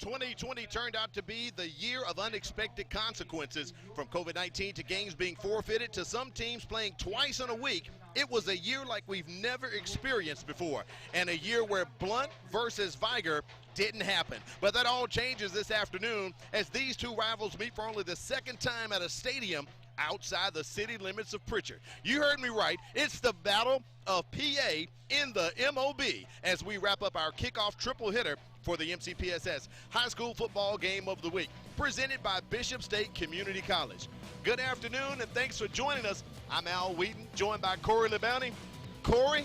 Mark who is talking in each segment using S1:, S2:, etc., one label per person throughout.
S1: 2020 turned out to be the year of unexpected consequences. From COVID-19 to games being forfeited to some teams playing twice in a week, it was a year like we've never experienced before, and a year where Blount versus Vigor didn't happen. But that all changes this afternoon as these two rivals meet for only the second time at a stadium outside the city limits of Pritchard. You heard me right. It's the Battle of PA in the MOB as we wrap up our kickoff triple hitter for the MCPSS High School Football Game of the Week, presented by Bishop State Community College. Good afternoon, and thanks for joining us. I'm Al Wheaton, joined by Corey LeBounty. Corey,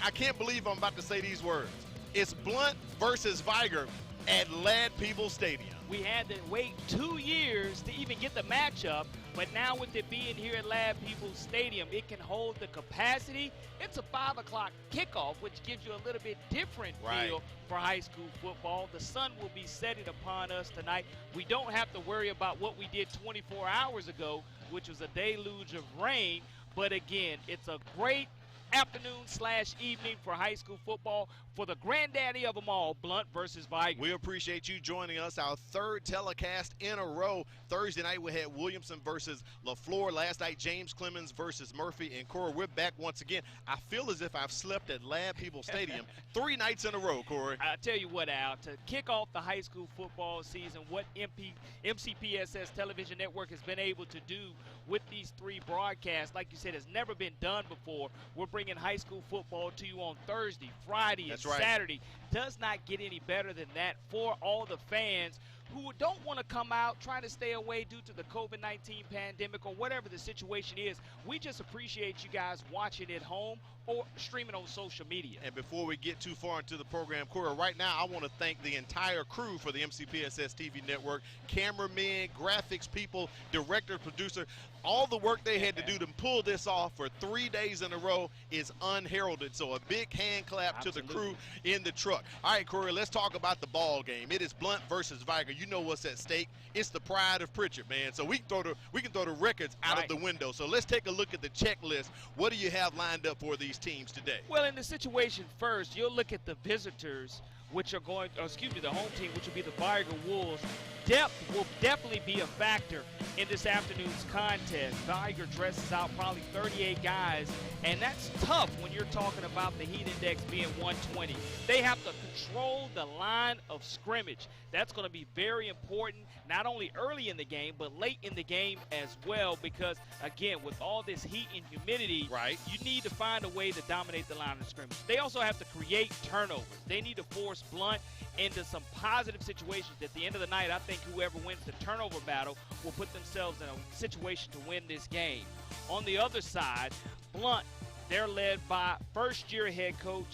S1: I can't believe I'm about to say these words. It's Blount versus Vigor at Ladd-Peebles Stadium.
S2: We had to wait 2 years to even get the matchup, but now with it being here at Ladd-Peebles Stadium, it can hold the capacity. It's a 5 o'clock kickoff, which gives you a little bit different feel for high school football. The sun will be setting upon us tonight. We don't have to worry about what we did 24 hours ago, which was a deluge of rain. But again, it's a great afternoon/evening for high school football for the granddaddy of them all, Blount versus Vigor.
S1: We appreciate you joining us. Our third telecast in a row. Thursday night we had Williamson versus LaFleur. Last night James Clemens versus Murphy. And Corey, we're back once again. I feel as if I've slept at Ladd-Peebles Stadium 3 nights in a row, Corey.
S2: I'll tell you what, Al, to kick off the high school football season, what MCPSS Television Network has been able to do with these 3 broadcasts, like you said, has never been done before. We're bringing high school football to you on Thursday, Friday, and Saturday. Does not get any better than that for all the fans who don't want to come out, trying to stay away due to the COVID-19 pandemic or whatever the situation is. We just appreciate you guys watching at home or streaming on social media.
S1: And before we get too far into the program, Corey, right now I want to thank the entire crew for the MCPSS TV network, cameramen, graphics people, director, producer. All the work they had to do to pull this off for 3 days in a row is unheralded. So a big hand clap to the crew in the truck. All right, Corey, let's talk about the ball game. It is Blount versus Vigor. You know what's at stake. It's the pride of Pritchard, man. So we can throw the records out of the window. So let's take a look at the checklist. What do you have lined up for these teams today?
S2: Well, in the situation first, you'll look at the visitors, which are going, the home team, which will be the Vigor Wolves. Depth will definitely be a factor in this afternoon's contest. Vigor dresses out probably 38 guys, and that's tough when you're talking about the heat index being 120. They have to control the line of scrimmage. That's going to be very important, not only early in the game, but late in the game as well, because, again, with all this heat and humidity, you need to find a way to dominate the line of scrimmage. They also have to create turnovers. They need to force Blount into some positive situations. At the end of the night, I think whoever wins the turnover battle will put themselves in a situation to win this game. On the other side, Blount, they're led by first-year head coach,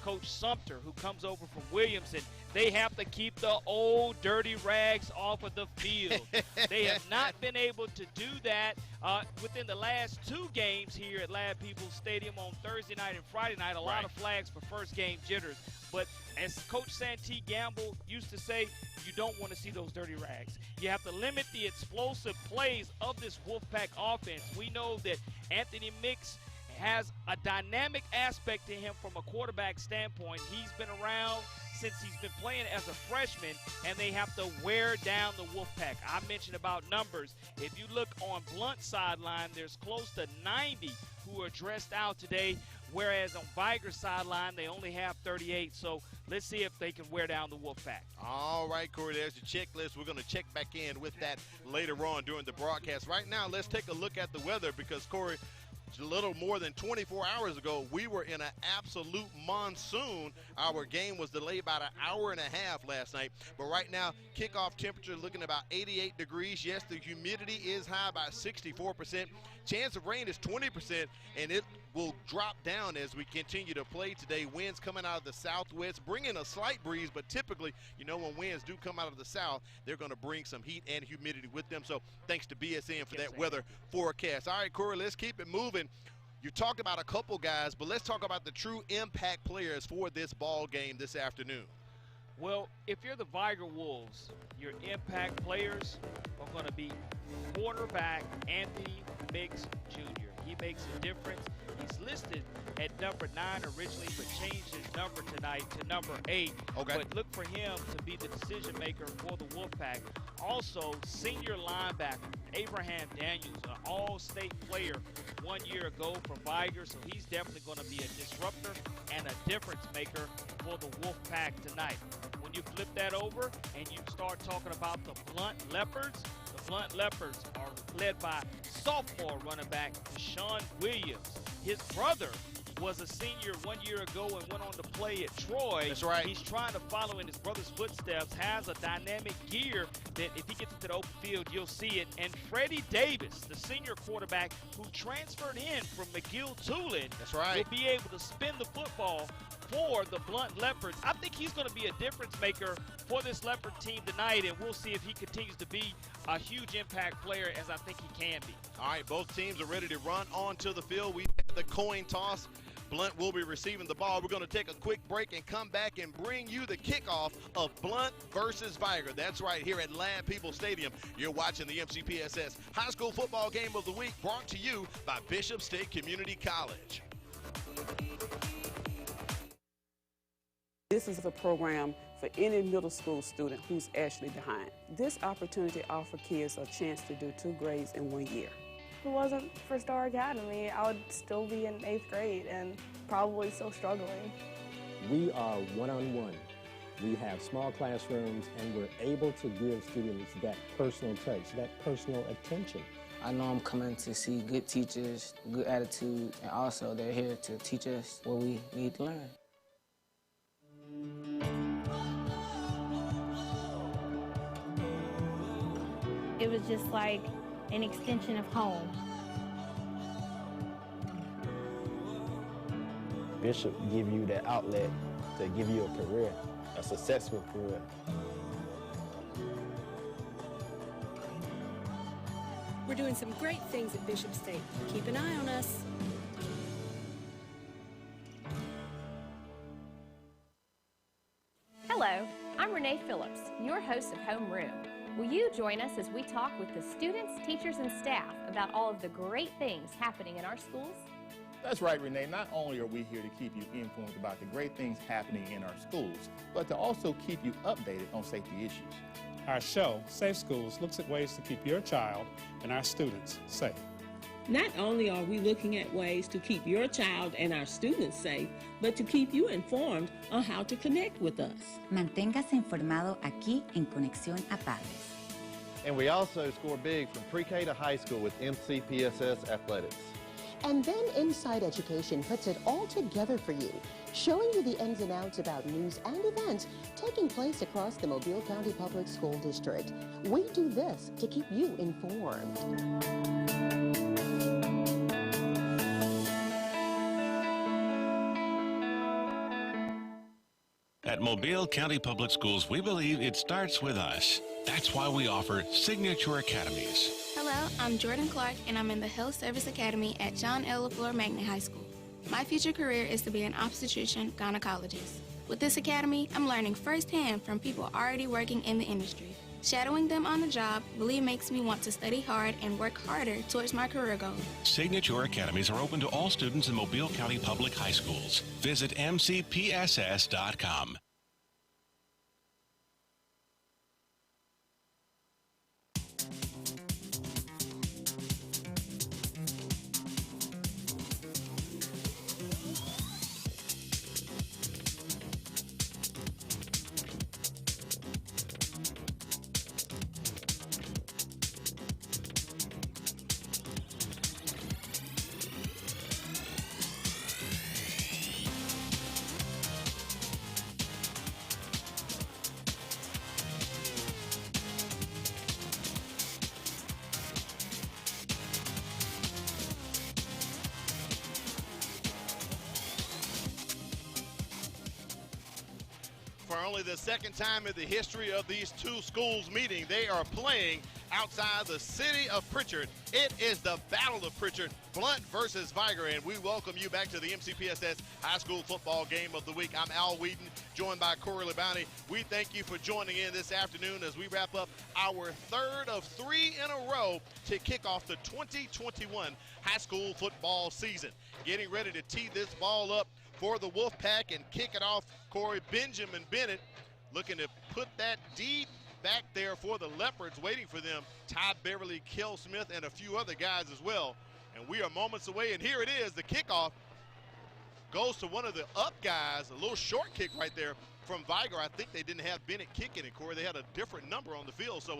S2: Coach Sumter, who comes over from Williamson. They have to keep the old dirty rags off of the field. They have not been able to do that within the last 2 games here at Ladd-Peebles Stadium on Thursday night and Friday night. A lot of flags for first game jitters. But as Coach Santee Gamble used to say, you don't want to see those dirty rags. You have to limit the explosive plays of this Wolfpack offense. We know that Anthony Mix has a dynamic aspect to him from a quarterback standpoint. He's been around since he's been playing as a freshman, and they have to wear down the Wolfpack. I mentioned about numbers. If you look on Blount's sideline, there's close to 90 who are dressed out today, whereas on Vigor's sideline, they only have 38. So let's see if they can wear down the Wolfpack.
S1: All right, Corey, there's the checklist. We're going to check back in with that later on during the broadcast. Right now, let's take a look at the weather because, Corey, a little more than 24 hours ago, we were in an absolute monsoon. Our game was delayed about an hour and a half last night. But right now, kickoff temperature looking about 88 degrees. Yes, the humidity is high by 64%. Chance of rain is 20%, and it will drop down as we continue to play today. Winds coming out of the southwest, bringing a slight breeze, but typically, you know, when winds do come out of the south, they're going to bring some heat and humidity with them. So thanks to BSN for that weather forecast. All right, Corey, let's keep it moving. You talked about a couple guys, but let's talk about the true impact players for this ball game this afternoon.
S2: Well, if you're the Vigor Wolves, your impact players are going to be quarterback Anthony Mix Jr. He makes a difference. He's listed at number 9 originally, but changed his number tonight to number 8.
S1: Okay.
S2: But look for him to be the decision maker for the Wolfpack. Also, senior linebacker Abraham Daniels, an all-state player 1 year ago for Vigor, so he's definitely going to be a disruptor and a difference maker for the Wolfpack tonight. When you flip that over and you start talking about the Blount Leopards are led by sophomore running back Deshaun Williams. His brother was a senior 1 year ago and went on to play at Troy.
S1: That's right.
S2: He's trying to follow in his brother's footsteps, has a dynamic gear that if he gets into the open field, you'll see it. And Freddie Davis, the senior quarterback who transferred in from McGill-Tulane,
S1: That's right,
S2: will be able to spin the football for the Blount Leopards. I think he's going to be a difference maker for this Leopard team tonight, and we'll see if he continues to be a huge impact player, as I think he can be.
S1: All right, both teams are ready to run onto the field. We had the coin toss. Blount will be receiving the ball. We're going to take a quick break and come back and bring you the kickoff of Blount versus Vigor. That's right here at Land People Stadium. You're watching the MCPSS High School Football Game of the Week, brought to you by Bishop State Community College.
S3: This is a program for any middle school student who's actually behind. This opportunity offers kids a chance to do 2 grades in 1 year.
S4: If it wasn't for Star Academy, I would still be in 8th grade and probably still struggling.
S5: We are one-on-one. We have small classrooms, and we're able to give students that personal touch, that personal attention.
S6: I know I'm coming to see good teachers, good attitude, and also they're here to teach us what we need to learn.
S7: It was just like an extension of home.
S5: Bishop give you that outlet to give you a career, a successful career.
S8: We're doing some great things at Bishop State. Keep an eye on us.
S9: Hello, I'm Renee Phillips, your host of Homeroom. Will you join us as we talk with the students, teachers, and staff about all of the great things happening in our schools?
S10: That's right, Renee. Not only are we here to keep you informed about the great things happening in our schools, but to also keep you updated on safety issues.
S11: Our show, Safe Schools, looks at ways to keep your child and our students safe.
S12: Not only are we looking at ways to keep your child and our students safe, but to keep you informed on how to connect with us.
S13: Manténgase informado aquí en Conexión a Padres.
S14: And we also score big from pre-K to high school with MCPSS Athletics.
S15: And then Inside Education puts it all together for you, showing you the ins and outs about news and events taking place across the Mobile County Public School District. We do this to keep you informed.
S16: At Mobile County Public Schools, we believe it starts with us. That's why we offer Signature Academies.
S17: Hello, I'm Jordan Clark, and I'm in the Health Service Academy at John L. LaFleur Magnet High School. My future career is to be an obstetrician-gynecologist. With this academy, I'm learning firsthand from people already working in the industry. Shadowing them on the job really makes me want to study hard and work harder towards my career goal.
S16: Signature Academies are open to all students in Mobile County Public High Schools. Visit mcpss.com.
S1: For only the second time in the history of these two schools meeting, they are playing outside the city of Pritchard. It is the Battle of Pritchard, Blount versus Vigor, and we welcome you back to the MCPSS High School Football Game of the Week. I'm Al Wheaton, joined by Corey LeBounty. We thank you for joining in this afternoon as we wrap up our third of 3 in a row to kick off the 2021 high school football season. Getting ready to tee this ball up for the Wolfpack and kick it off, Corey, Benjamin Bennett looking to put that deep back there for the Leopards, waiting for them. Ty Beverly, Kel Smith, and a few other guys as well. And we are moments away, and here it is. The kickoff goes to one of the up guys, a little short kick right there from Vigor. I think they didn't have Bennett kicking it, Corey. They had a different number on the field. So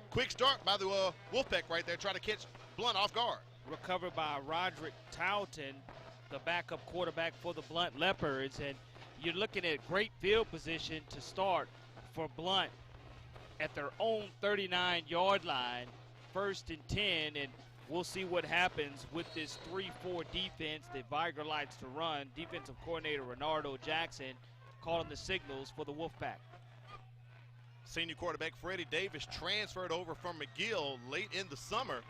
S1: quick start by the Wolfpack right there, trying to catch Blount off guard.
S2: Recovered by Roderick Towton, the backup quarterback for the Blount Leopards. And you're looking at great field position to start for Blount at their own 39-yard line, 1st and 10, and we'll see what happens with this 3-4 defense that Vigor likes to run. Defensive coordinator Renardo Jackson calling the signals for the Wolfpack.
S1: Senior quarterback Freddie Davis transferred over from McGill late in the summer.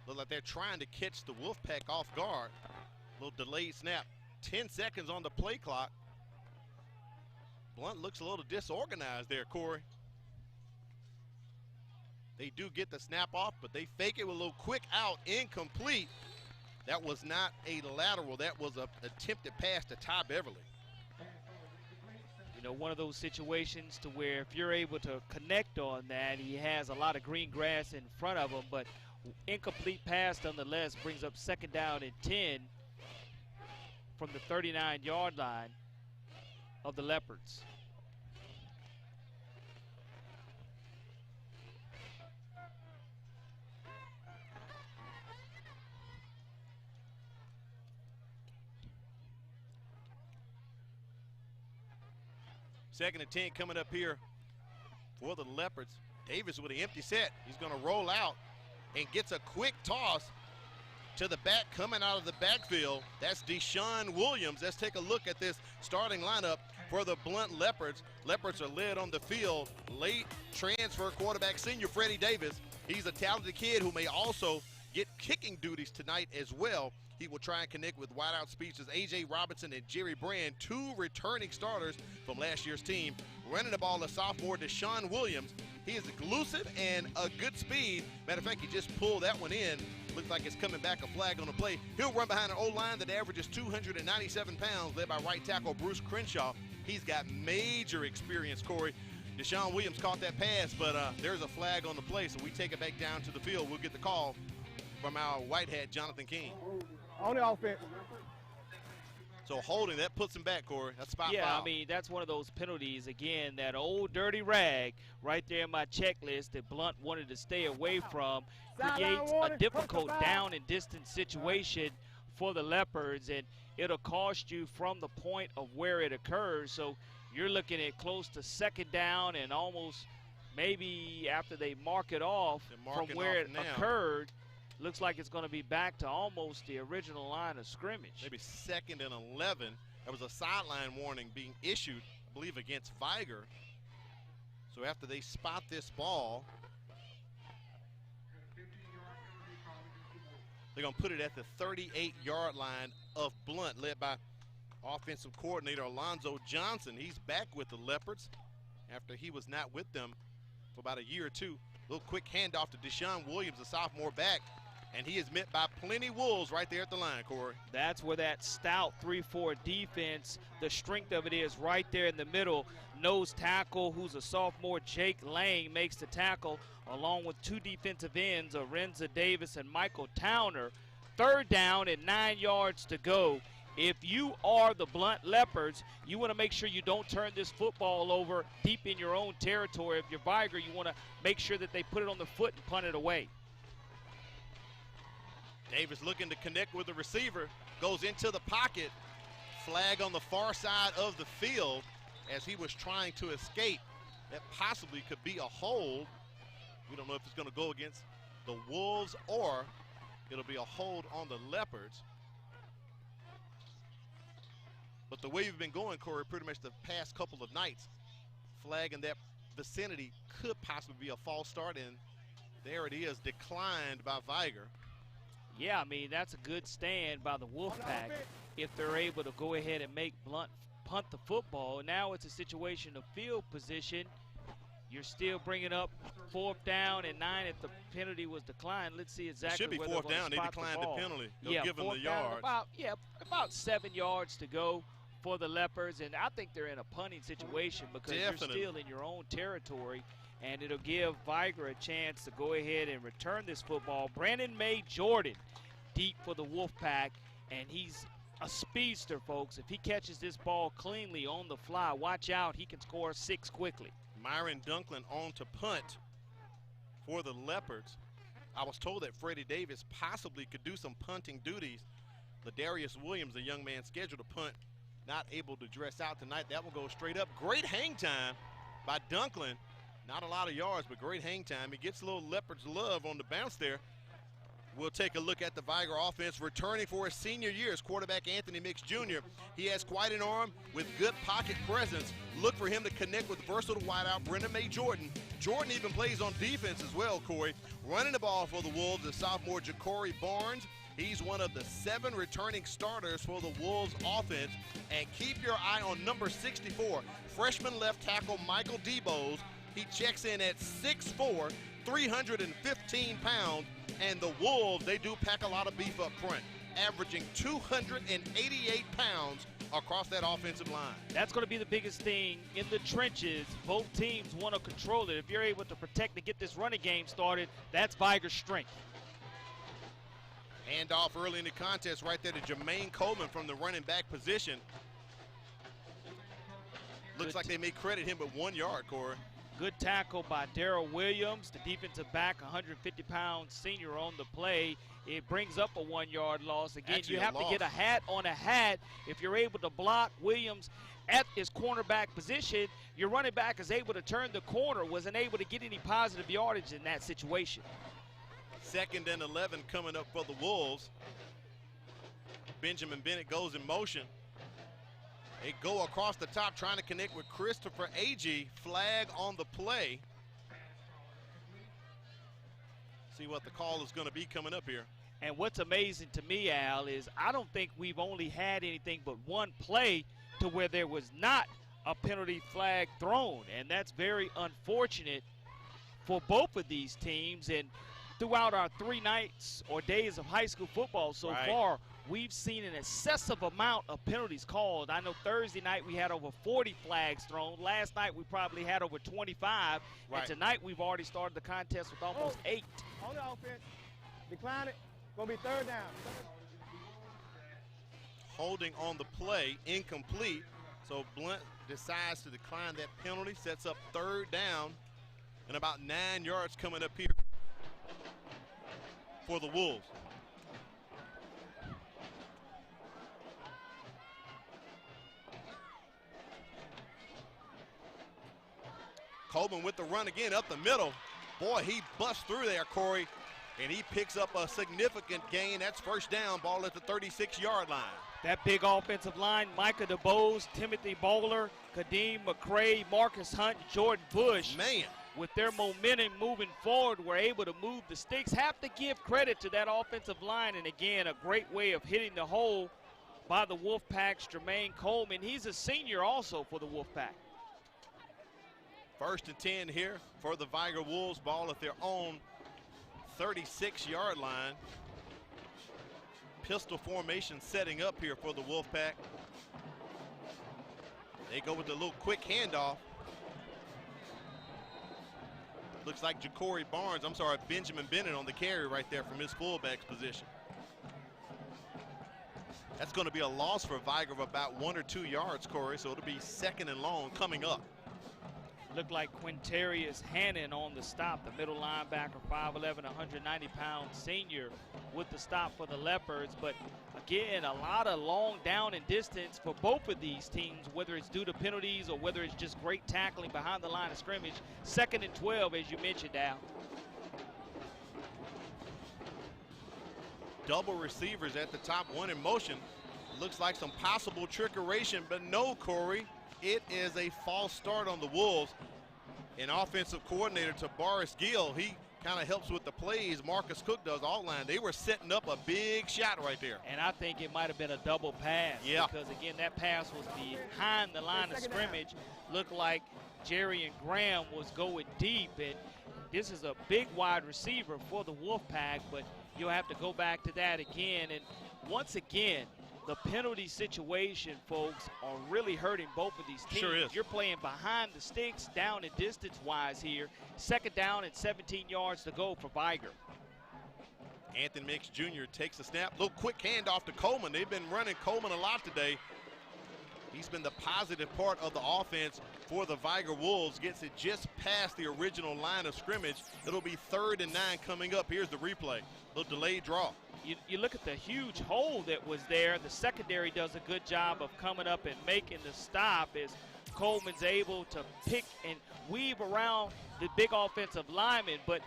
S1: Look like they're trying to catch the Wolfpack off guard. Little delayed snap, 10 seconds on the play clock. Blount looks a little disorganized there, Corey. They do get the snap off, but they fake it with a little quick out, incomplete. That was not a lateral. That was an attempted pass to Ty Beverly.
S2: You know, one of those situations to where if you're able to connect on that, he has a lot of green grass in front of him, but incomplete pass nonetheless brings up 2nd down and 10 from the 39-yard line of the Leopards.
S1: Second and 10 coming up here for the Leopards. Davis with an empty set. He's going to roll out and gets a quick toss to the back coming out of the backfield. That's Deshaun Williams. Let's take a look at this starting lineup for the Blount Leopards. Leopards are led on the field. Late transfer quarterback senior Freddie Davis. He's a talented kid who may also get kicking duties tonight as well. He will try and connect with wideout speedsters A.J. Robinson and Jerry Brand, 2 returning starters from last year's team. Running the ball, the sophomore Deshaun Williams. He is elusive and a good speed. Matter of fact, he just pulled that one in. Looks like it's coming back, a flag on the play. He'll run behind an O-line that averages 297 pounds, led by right tackle Bruce Crenshaw. He's got major experience, Corey. Deshaun Williams caught that pass, but there's a flag on the play, so we take it back down to the field. We'll get the call from our white hat, Jonathan King.
S18: On the offense.
S1: So holding, that puts him back, Corey. That's spot
S2: Yeah,
S1: foul.
S2: I mean, that's one of those penalties. Again, that old dirty rag right there in my checklist that Blount wanted to stay away from creates a difficult down and distance situation for the Leopards, and it'll cost you from the point of where it occurs. So you're looking at close to 2nd down and almost maybe after they mark it off from where it occurred, looks like it's going to be back to almost the original line of scrimmage.
S1: Maybe 2nd and 11. There was a sideline warning being issued, I believe, against Vigor. So after they spot this ball, they're going to put it at the 38-yard line of Blount, led by offensive coordinator Alonzo Johnson. He's back with the Leopards after he was not with them for about a year or two. Little quick handoff to Deshaun Williams, the sophomore back. And he is met by plenty Wolves right there at the line, Corey.
S2: That's where that stout 3-4 defense, the strength of it is right there in the middle. Nose tackle, who's a sophomore, Jake Lang, makes the tackle, along with 2 defensive ends, Arenza Davis and Michael Towner. 3rd down and 9 yards to go. If you are the Blount Leopards, you want to make sure you don't turn this football over deep in your own territory. If you're Vigor, you want to make sure that they put it on the foot and punt it away.
S1: Davis looking to connect with the receiver, goes into the pocket. Flag on the far side of the field as he was trying to escape. That possibly could be a hold. We don't know if it's going to go against the Wolves or it'll be a hold on the Leopards. But the way we've been going, Corey, pretty much the past couple of nights, flag in that vicinity could possibly be a false start, and There it is, declined by Vigor.
S2: Yeah, I mean, that's a good stand by the Wolfpack if they're able to go ahead and make Blount punt the football. Now it's a situation of field position. You're still bringing up 4th down and 9 if the penalty was declined. Let's see exactly
S1: it should be
S2: where
S1: 4th down. They declined the penalty. They'll give them the yards.
S2: About 7 yards to go for the Leopards, and I think they're in a punting situation because you're still in your own territory, and it'll give Vigor a chance to go ahead and return this football. Brandon May Jordan deep for the Wolfpack, and he's a speedster, folks. If he catches this ball cleanly on the fly, watch out, he can score 6 quickly.
S1: Myron Dunklin on to punt for the Leopards. I was told that Freddie Davis possibly could do some punting duties. Ladarius Williams, a young man scheduled to punt, not able to dress out tonight. That will go straight up. Great hang time by Dunklin. Not a lot of yards, but great hang time. He gets a little Leopards love on the bounce there. We'll take a look at the Vigor offense. Returning for his senior year is quarterback Anthony Mix Jr. He has quite an arm with good pocket presence. Look for him to connect with versatile wideout Brendan May Jordan. Jordan even plays on defense as well, Corey. Running the ball for the Wolves is sophomore Ja'Cory Barnes. He's one of the 7 returning starters for the Wolves offense. And keep your eye on number 64, freshman left tackle Michael DeBose. He checks in at 6'4", 315 pounds. And the Wolves, they do pack a lot of beef up front, averaging 288 pounds across that offensive line.
S2: That's going to be the biggest thing in the trenches. Both teams want to control it. If you're able to protect and get this running game started, that's Vigor's strength.
S1: Handoff early in the contest right there to Jermaine Coleman from the running back position. Looks like they may credit him with 1 yard, Corey.
S2: Good tackle by Darrell Williams, the defensive back, 150-pound senior on the play. It brings up a 1 yard loss. Again,
S1: Actually,
S2: you have to get a hat on a hat. If you're able to block Williams at his cornerback position, your running back is able to turn the corner, wasn't able to get any positive yardage in that situation.
S1: 2nd and 11 coming up for the Wolves. Benjamin Bennett goes in motion. They go across the top trying to connect with Christopher Agee. Flag on the play. See what the call is going to be coming up here.
S2: And what's amazing to me, Al, is I don't think we've only had anything but one play to where there was not a penalty flag thrown. And that's very unfortunate for both of these teams. And throughout our 3 nights or days of high school football so far, we've seen an excessive amount of penalties called. I know Thursday night we had over 40 flags thrown. Last night we probably had over 25. And tonight we've already started the contest with almost 8.
S18: On the offense. Decline it. Gonna be 3rd down.
S1: Holding on the play, incomplete. So Blount decides to decline that penalty, sets up 3rd down and about 9 yards coming up here for the Wolves. Coleman with the run again up the middle. Boy, he busts through there, Corey, and he picks up a significant gain. That's 1st down, ball at the 36-yard line.
S2: That big offensive line, Micah DeBose, Timothy Bowler, Kadeem McCray, Marcus Hunt, Jordan Bush.
S1: Man.
S2: With their momentum moving forward, were able to move the sticks. Have to give credit to that offensive line. And again, a great way of hitting the hole by the Wolfpack's Jermaine Coleman. He's a senior also for the Wolfpack.
S1: 1st and 10 here for the Vigor Wolves. Ball at their own 36-yard line. Pistol formation setting up here for the Wolfpack. They go with a little quick handoff. Looks like Benjamin Bennett on the carry right there from his fullback's position. That's going to be a loss for Vigor of about 1 or 2 yards, Corey, so it'll be 2nd and long coming up.
S2: Looked like Quintarius Hannon on the stop, the middle linebacker, 5'11", 190-pound senior with the stop for the Leopards. But again, a lot of long down and distance for both of these teams, whether it's due to penalties or whether it's just great tackling behind the line of scrimmage. 2nd and 12, as you mentioned, Al.
S1: Double receivers at the top, one in motion. Looks like some possible trickeration, but no, Corey. It is a false start on the Wolves. An offensive coordinator, Tabaris Gill, he kind of helps with the plays. Marcus Cook does all line. They were setting up a big shot right there.
S2: And I think it might have been a double pass.
S1: Yeah.
S2: Because, again, that pass was behind the line of scrimmage. Looked like Jerry and Graham was going deep. And this is a big wide receiver for the Wolfpack, but you'll have to go back to that again. And once again, the penalty situation, folks, are really hurting both of these teams.
S1: Sure is.
S2: You're playing behind the sticks, down and distance-wise here. 2nd down and 17 yards to go for Vigor.
S1: Anthony Mix Jr. takes a snap. Little quick handoff to Coleman. They've been running Coleman a lot today. He's been the positive part of the offense for the Vigor Wolves. Gets it just past the original line of scrimmage. It'll be 3rd and 9 coming up. Here's the replay. Little delayed draw.
S2: You look at the huge hole that was there. The secondary does a good job of coming up and making the stop as Coleman's able to pick and weave around the big offensive lineman. But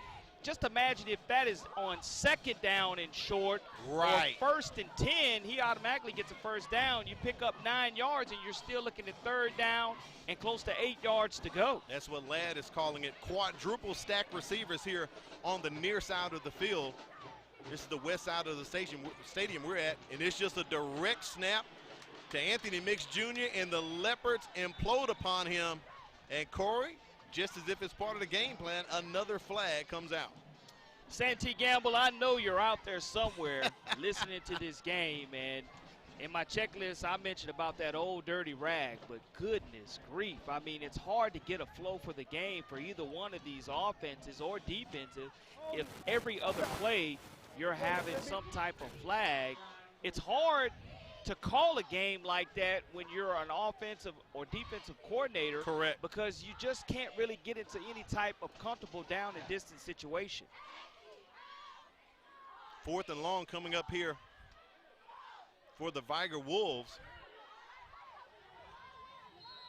S2: just imagine if that is on 2nd down and short,
S1: right,
S2: or 1st and 10, he automatically gets a 1st down. You pick up 9 yards, and you're still looking at 3rd down and close to 8 yards to go.
S1: That's what Ladd is calling it. Quadruple stack receivers here on the near side of the field. This is the west side of the stadium we're at, and it's just a direct snap to Anthony Mix Jr., and the Leopards implode upon him. And Corey, just as if it's part of the game plan, another flag comes out.
S2: Santee Gamble, I know you're out there somewhere listening to this game, and in my checklist I mentioned about that old dirty rag, but goodness grief, I mean, it's hard to get a flow for the game for either one of these offenses or defenses if every other play you're having some type of flag. It's hard to call a game like that when you're an offensive or defensive coordinator.
S1: Correct.
S2: Because you just can't really get into any type of comfortable down and distance situation.
S1: 4th and long coming up here for the Vigor Wolves.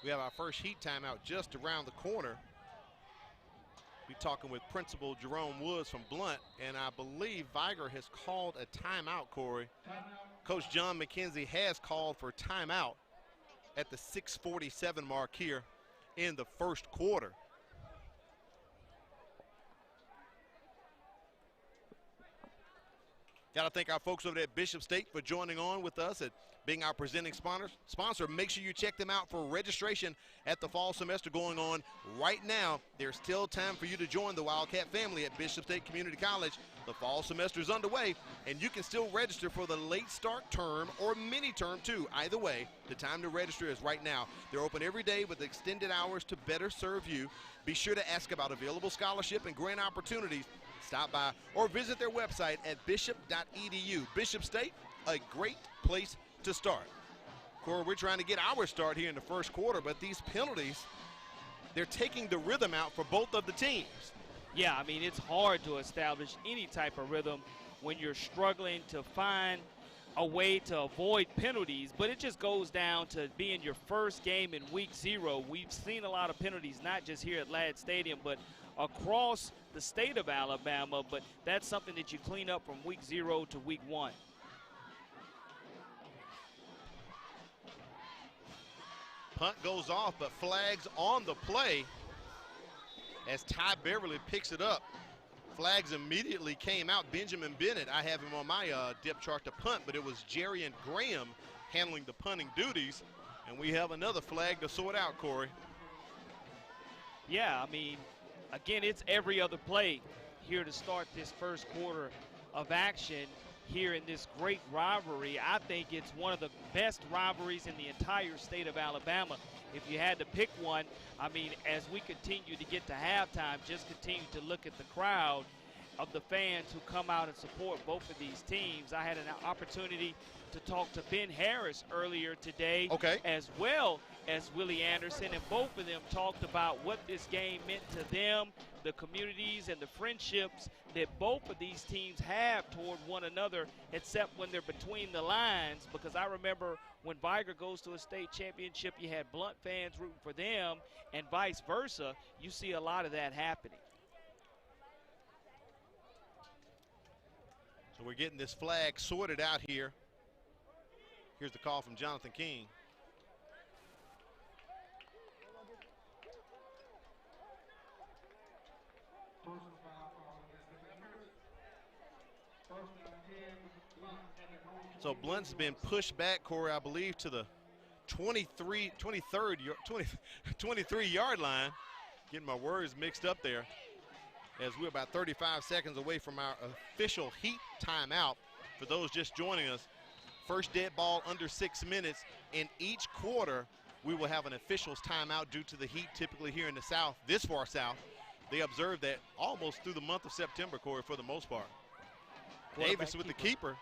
S1: We have our first heat timeout just around the corner. Be talking with Principal Jerome Woods from Blount, and I believe Vigor has called a timeout, Corey. Coach John McKenzie has called for timeout at the 6:47 mark here in the 1st quarter. Got to thank our folks over there at Bishop State for joining on with us and being our presenting sponsor. Make sure you check them out for registration at the fall semester going on right now. There's still time for you to join the Wildcat family at Bishop State Community College. The fall semester is underway, and you can still register for the late start term or mini term too. Either way, the time to register is right now. They're open every day with extended hours to better serve you. Be sure to ask about available scholarship and grant opportunities. Stop by or visit their website at bishop.edu. Bishop State, a great place to start. Corey, we're trying to get our start here in the 1st quarter, but these penalties, they're taking the rhythm out for both of the teams.
S2: Yeah, I mean, it's hard to establish any type of rhythm when you're struggling to find a way to avoid penalties, but it just goes down to being your first game in week 0. We've seen a lot of penalties, not just here at Ladd Stadium, but across the state of Alabama, but that's something that you clean up from week 0 to week 1.
S1: Punt goes off, but flags on the play as Ty Beverly picks it up. Flags immediately came out. Benjamin Bennett, I have him on my depth chart to punt, but it was Jerry and Graham handling the punting duties, and we have another flag to sort out, Corey.
S2: Yeah, I mean, again, it's every other play here to start this 1st quarter of action here in this great rivalry. I think it's one of the best rivalries in the entire state of Alabama. If you had to pick one, I mean, as we continue to get to halftime, just continue to look at the crowd of the fans who come out and support both of these teams. I had an opportunity to talk to Ben Harris earlier today, as well as Willie Anderson, and both of them talked about what this game meant to them, the communities and the friendships that both of these teams have toward one another, except when they're between the lines, because I remember when Vigor goes to a state championship, you had Blount fans rooting for them, and vice versa. You see a lot of that happening.
S1: So we're getting this flag sorted out here. Here's the call from Jonathan King. So Blount's been pushed back, Corey, I believe, to the 23-yard line. Getting my words mixed up there, as we're about 35 seconds away from our official Heat timeout. For those just joining us, first dead ball under 6 minutes. In each quarter, we will have an official's timeout due to the Heat typically here in the South, this far south. They observe that almost through the month of September, Corey, for the most part. Davis with the keeper.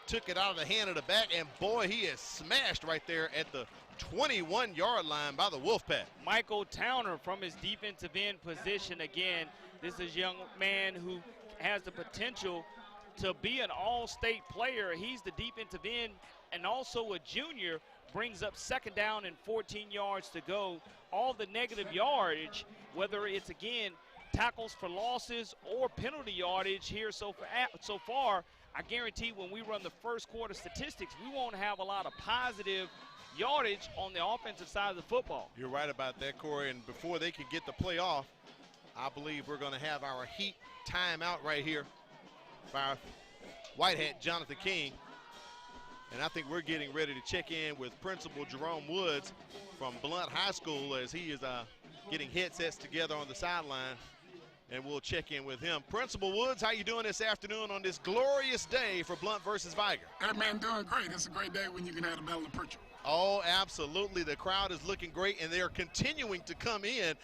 S1: Took it out of the hand of the back, and boy, he is smashed right there at the 21-yard line by the Wolfpack.
S2: Michael Towner from his defensive end position again. This is a young man who has the potential to be an all-state player. He's the defensive end and also a junior. Brings up second down and 14 yards to go. All the negative yardage, whether it's, again, tackles for losses or penalty yardage here so far, I guarantee when we run the first quarter statistics, we won't have a lot of positive yardage on the offensive side of the football.
S1: You're right about that, Corey, and before they can get the play off, I believe we're going to have our Heat timeout right here by our white hat, Jonathan King. And I think we're getting ready to check in with Principal Jerome Woods from Blount High School as he is getting headsets together on the sideline. And we'll check in with him. Principal Woods, how you doing this afternoon on this glorious day for Blount versus Vigor?
S19: Hey, man, doing great. It's a great day when you can have the Battle of Pritchard.
S1: Oh, absolutely. The crowd is looking great, and they're continuing to come in.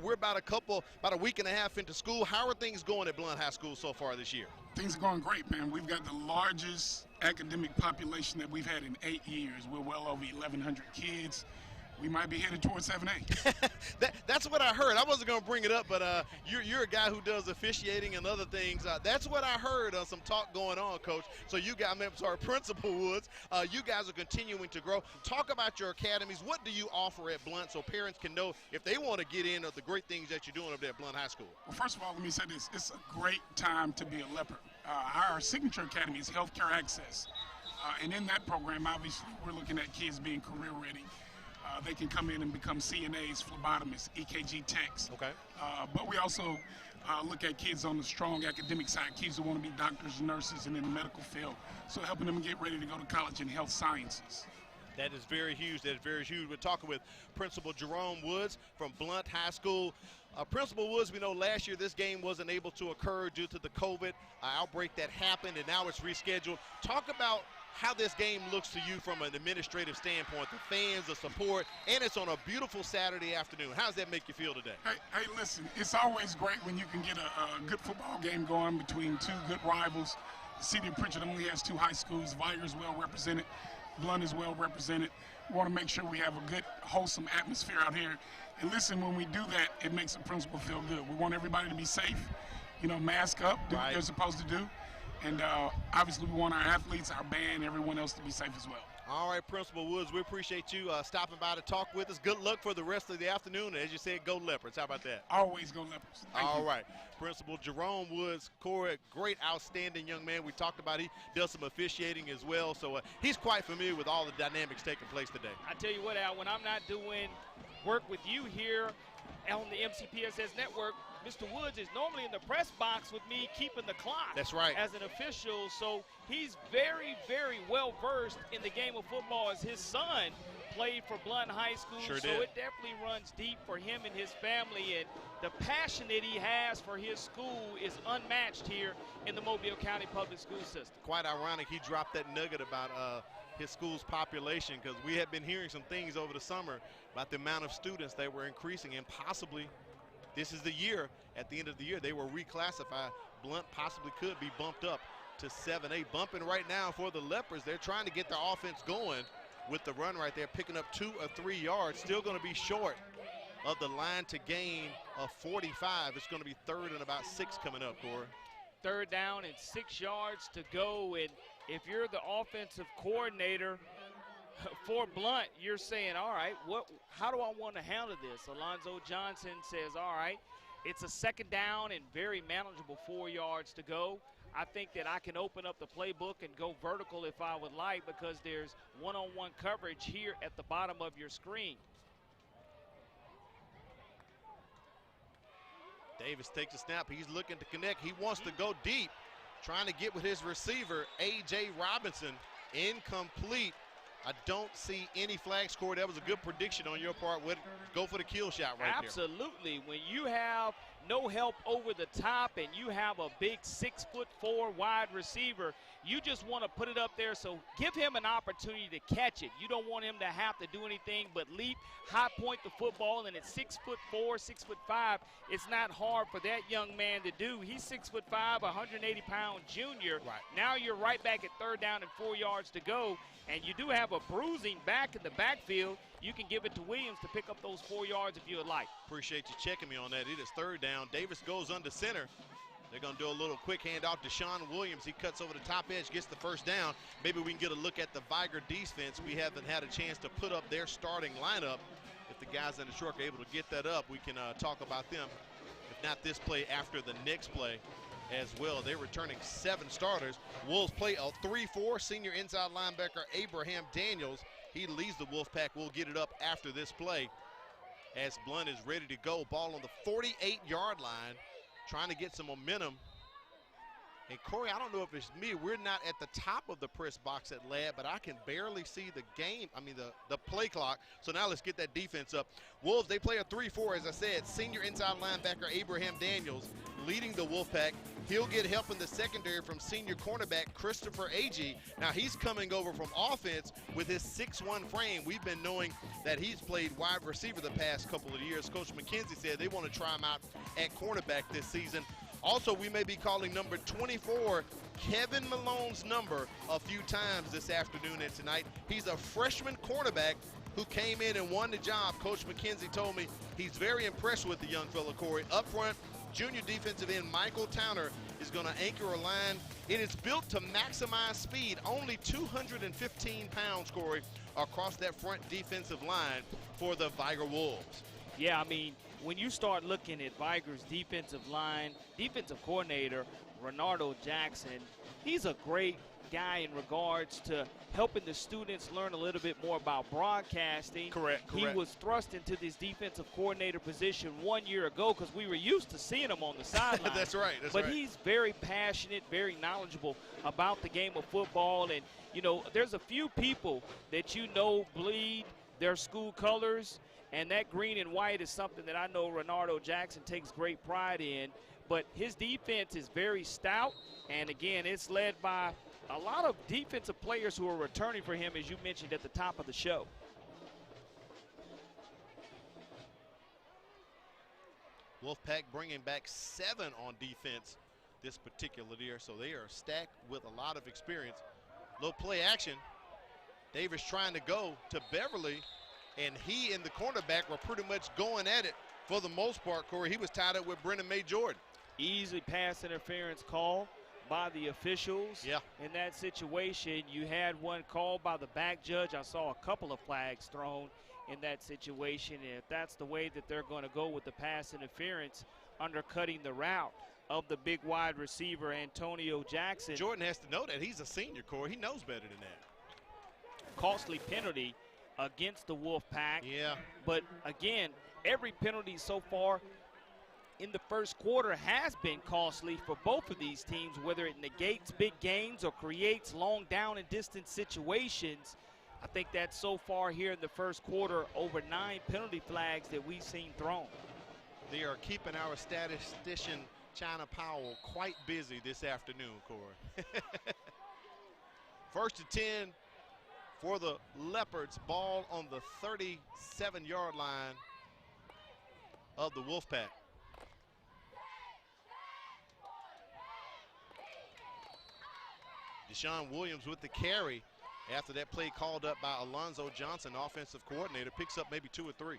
S1: We're about a week and a half into school. How are things going at Blount High School so far this year?
S19: Things are going great, man. We've got the largest academic population that we've had in 8 years. We're well over 1,100 kids. We might be headed towards 7A.
S1: That's what I heard. I wasn't going to bring it up, but you're a guy who does officiating and other things. That's what I heard on some talk going on, Coach. So you guys, Principal Woods, you guys are continuing to grow. Talk about your academies. What do you offer at Blount so parents can know if they want to get in of the great things that you're doing up there at Blount High School?
S19: Well, first of all, let me say this. It's a great time to be a leopard. Our signature academy is healthcare access. And in that program, obviously, we're looking at kids being career ready. They can come in and become CNAs, phlebotomists, EKG techs.
S1: Okay.
S19: But we also look at kids on the strong academic side, kids who want to be doctors, nurses, and in the medical field. So helping them get ready to go to college in health sciences.
S1: That is very huge. That is very huge. We're talking with Principal Jerome Woods from Blount High School. Principal Woods, we know last year this game wasn't able to occur due to the COVID outbreak that happened, and now it's rescheduled. Talk about how this game looks to you from an administrative standpoint, the fans, the support, and it's on a beautiful Saturday afternoon. How does that make you feel today?
S19: Hey, listen, it's always great when you can get a good football game going between two good rivals. The city of Pritchard only has 2 high schools. Vigor is well represented. Blount is well represented. We want to make sure we have a good, wholesome atmosphere out here. And listen, when we do that, it makes the principal feel good. We want everybody to be safe, mask up, do what they're supposed to do. And obviously we want our athletes, our band, everyone else to be safe as well.
S1: All right, Principal Woods, we appreciate you stopping by to talk with us. Good luck for the rest of the afternoon. And as you said, go Leopards. How about that?
S19: Always go Leopards.
S1: All right. Principal Jerome Woods, Corey, great, outstanding young man. We talked about he does some officiating as well. So he's quite familiar with all the dynamics taking place today.
S2: I tell you what, Al, when I'm not doing work with you here on the MCPSS network, Mr. Woods is normally in the press box with me keeping the clock.
S1: That's right.
S2: As an official, so he's very, very well versed in the game of football as his son played for Blount High School.
S1: Sure
S2: so
S1: did.
S2: it definitely runs deep for him and his family, and the passion that he has for his school is unmatched here in the Mobile County Public School System.
S1: Quite ironic he dropped that nugget about his school's population, because we had been hearing some things over the summer about the amount of students that were increasing, and possibly this is the year, at the end of the year, they were reclassified. Blount possibly could be bumped up to 7A. Bumping right now for the Leopards. They're trying to get their offense going with the run right there, picking up 2 or 3 yards. Still going to be short of the line to gain of 45. It's going to be 3rd and about 6 coming up, Corey.
S2: 3rd down and 6 yards to go. And if you're the offensive coordinator for Blount, you're saying, all right, how do I want to handle this? Alonzo Johnson says, all right, it's a 2nd down and very manageable 4 yards to go. I think that I can open up the playbook and go vertical if I would like, because there's one-on-one coverage here at the bottom of your screen.
S1: Davis takes a snap. He's looking to connect. He wants to go deep. trying to get with his receiver, A.J. Robinson, incomplete. I don't see any flag score. That was a good prediction on your part. Go for the kill shot right there.
S2: Absolutely. When you have no help over the top and you have a big 6'4" wide receiver, you just want to put it up there. So give him an opportunity to catch it. You don't want him to have to do anything but leap, high point the football, and at 6'4", 6'5", it's not hard for that young man to do. He's 6'5", 180-pound junior.
S1: Right.
S2: Now you're right back at 3rd down and 4 yards to go, and you do have a bruising back in the backfield. You can give it to Williams to pick up those 4 yards if you would like.
S1: Appreciate you checking me on that. It is 3rd down. Davis goes under center. They're going to do a little quick handoff to Sean Williams. He cuts over the top edge, gets the 1st down. Maybe we can get a look at the Vigor defense. We haven't had a chance to put up their starting lineup. If the guys in the truck are able to get that up, we can talk about them. If not this play, after the next play as well. They're returning 7 starters. Wolves play a 3-4. Senior inside linebacker Abraham Daniels. He leads the Wolfpack. We'll get it up after this play as Blount is ready to go. Ball on the 48-yard line, trying to get some momentum. And Corey, I don't know if it's me. We're not at the top of the press box at Lab, but I can barely see the game. I mean, the play clock. So now let's get that defense up. Wolves, they play a 3-4, as I said. Senior inside linebacker Abraham Daniels leading the Wolfpack. He'll get help in the secondary from senior cornerback Christopher Agee. Now he's coming over from offense with his 6'1" frame. We've been knowing that he's played wide receiver the past couple of years. Coach McKenzie said they want to try him out at cornerback this season. Also, we may be calling number 24, Kevin Malone's number, a few times this afternoon and tonight. He's a freshman cornerback who came in and won the job. Coach McKenzie told me he's very impressed with the young fella, Corey. Up front, junior defensive end Michael Towner is going to anchor a line. It is built to maximize speed. Only 215 pounds, Corey, across that front defensive line for the Vigor Wolves.
S2: Yeah, I mean, when you start looking at Vigor's defensive line, defensive coordinator, Renardo Jackson, he's a great guy in regards to helping the students learn a little bit more about broadcasting.
S1: Correct.
S2: He was thrust into this defensive coordinator position 1 year ago because we were used to seeing him on the sideline.
S1: That's right.
S2: But he's very passionate, very knowledgeable about the game of football. And, you know, there's a few people that you know bleed their school colors, and that green and white is something that I know Renardo Jackson takes great pride in. But his defense is very stout, and again, it's led by a lot of defensive players who are returning for him, as you mentioned at the top of the show.
S1: Wolfpack bringing back 7 on defense this particular year, so they are stacked with a lot of experience. Little play action. Davis trying to go to Beverly, and he and the cornerback were pretty much going at it for the most part, Corey. He was tied up with Brennan May Jordan.
S2: Easy pass interference call by the officials.
S1: Yeah.
S2: In that situation, you had one called by the back judge. I saw a couple of flags thrown in that situation. And if that's the way that they're going to go with the pass interference, undercutting the route of the big wide receiver, Antonio Jackson.
S1: Jordan has to know that. He's a senior, Corey. He knows better than that.
S2: Costly penalty against the Wolfpack.
S1: Yeah.
S2: But again, every penalty so far in the first quarter has been costly for both of these teams, whether it negates big gains or creates long down and distance situations. I think that so far here in the first quarter, over 9 penalty flags that we've seen thrown.
S1: They are keeping our statistician, China Powell, quite busy this afternoon, Corey. 1st and 10 for the Leopards. Ball on the 37-yard line of the Wolfpack. Deshaun Williams with the carry after that play called up by Alonzo Johnson, offensive coordinator, picks up maybe 2 or 3.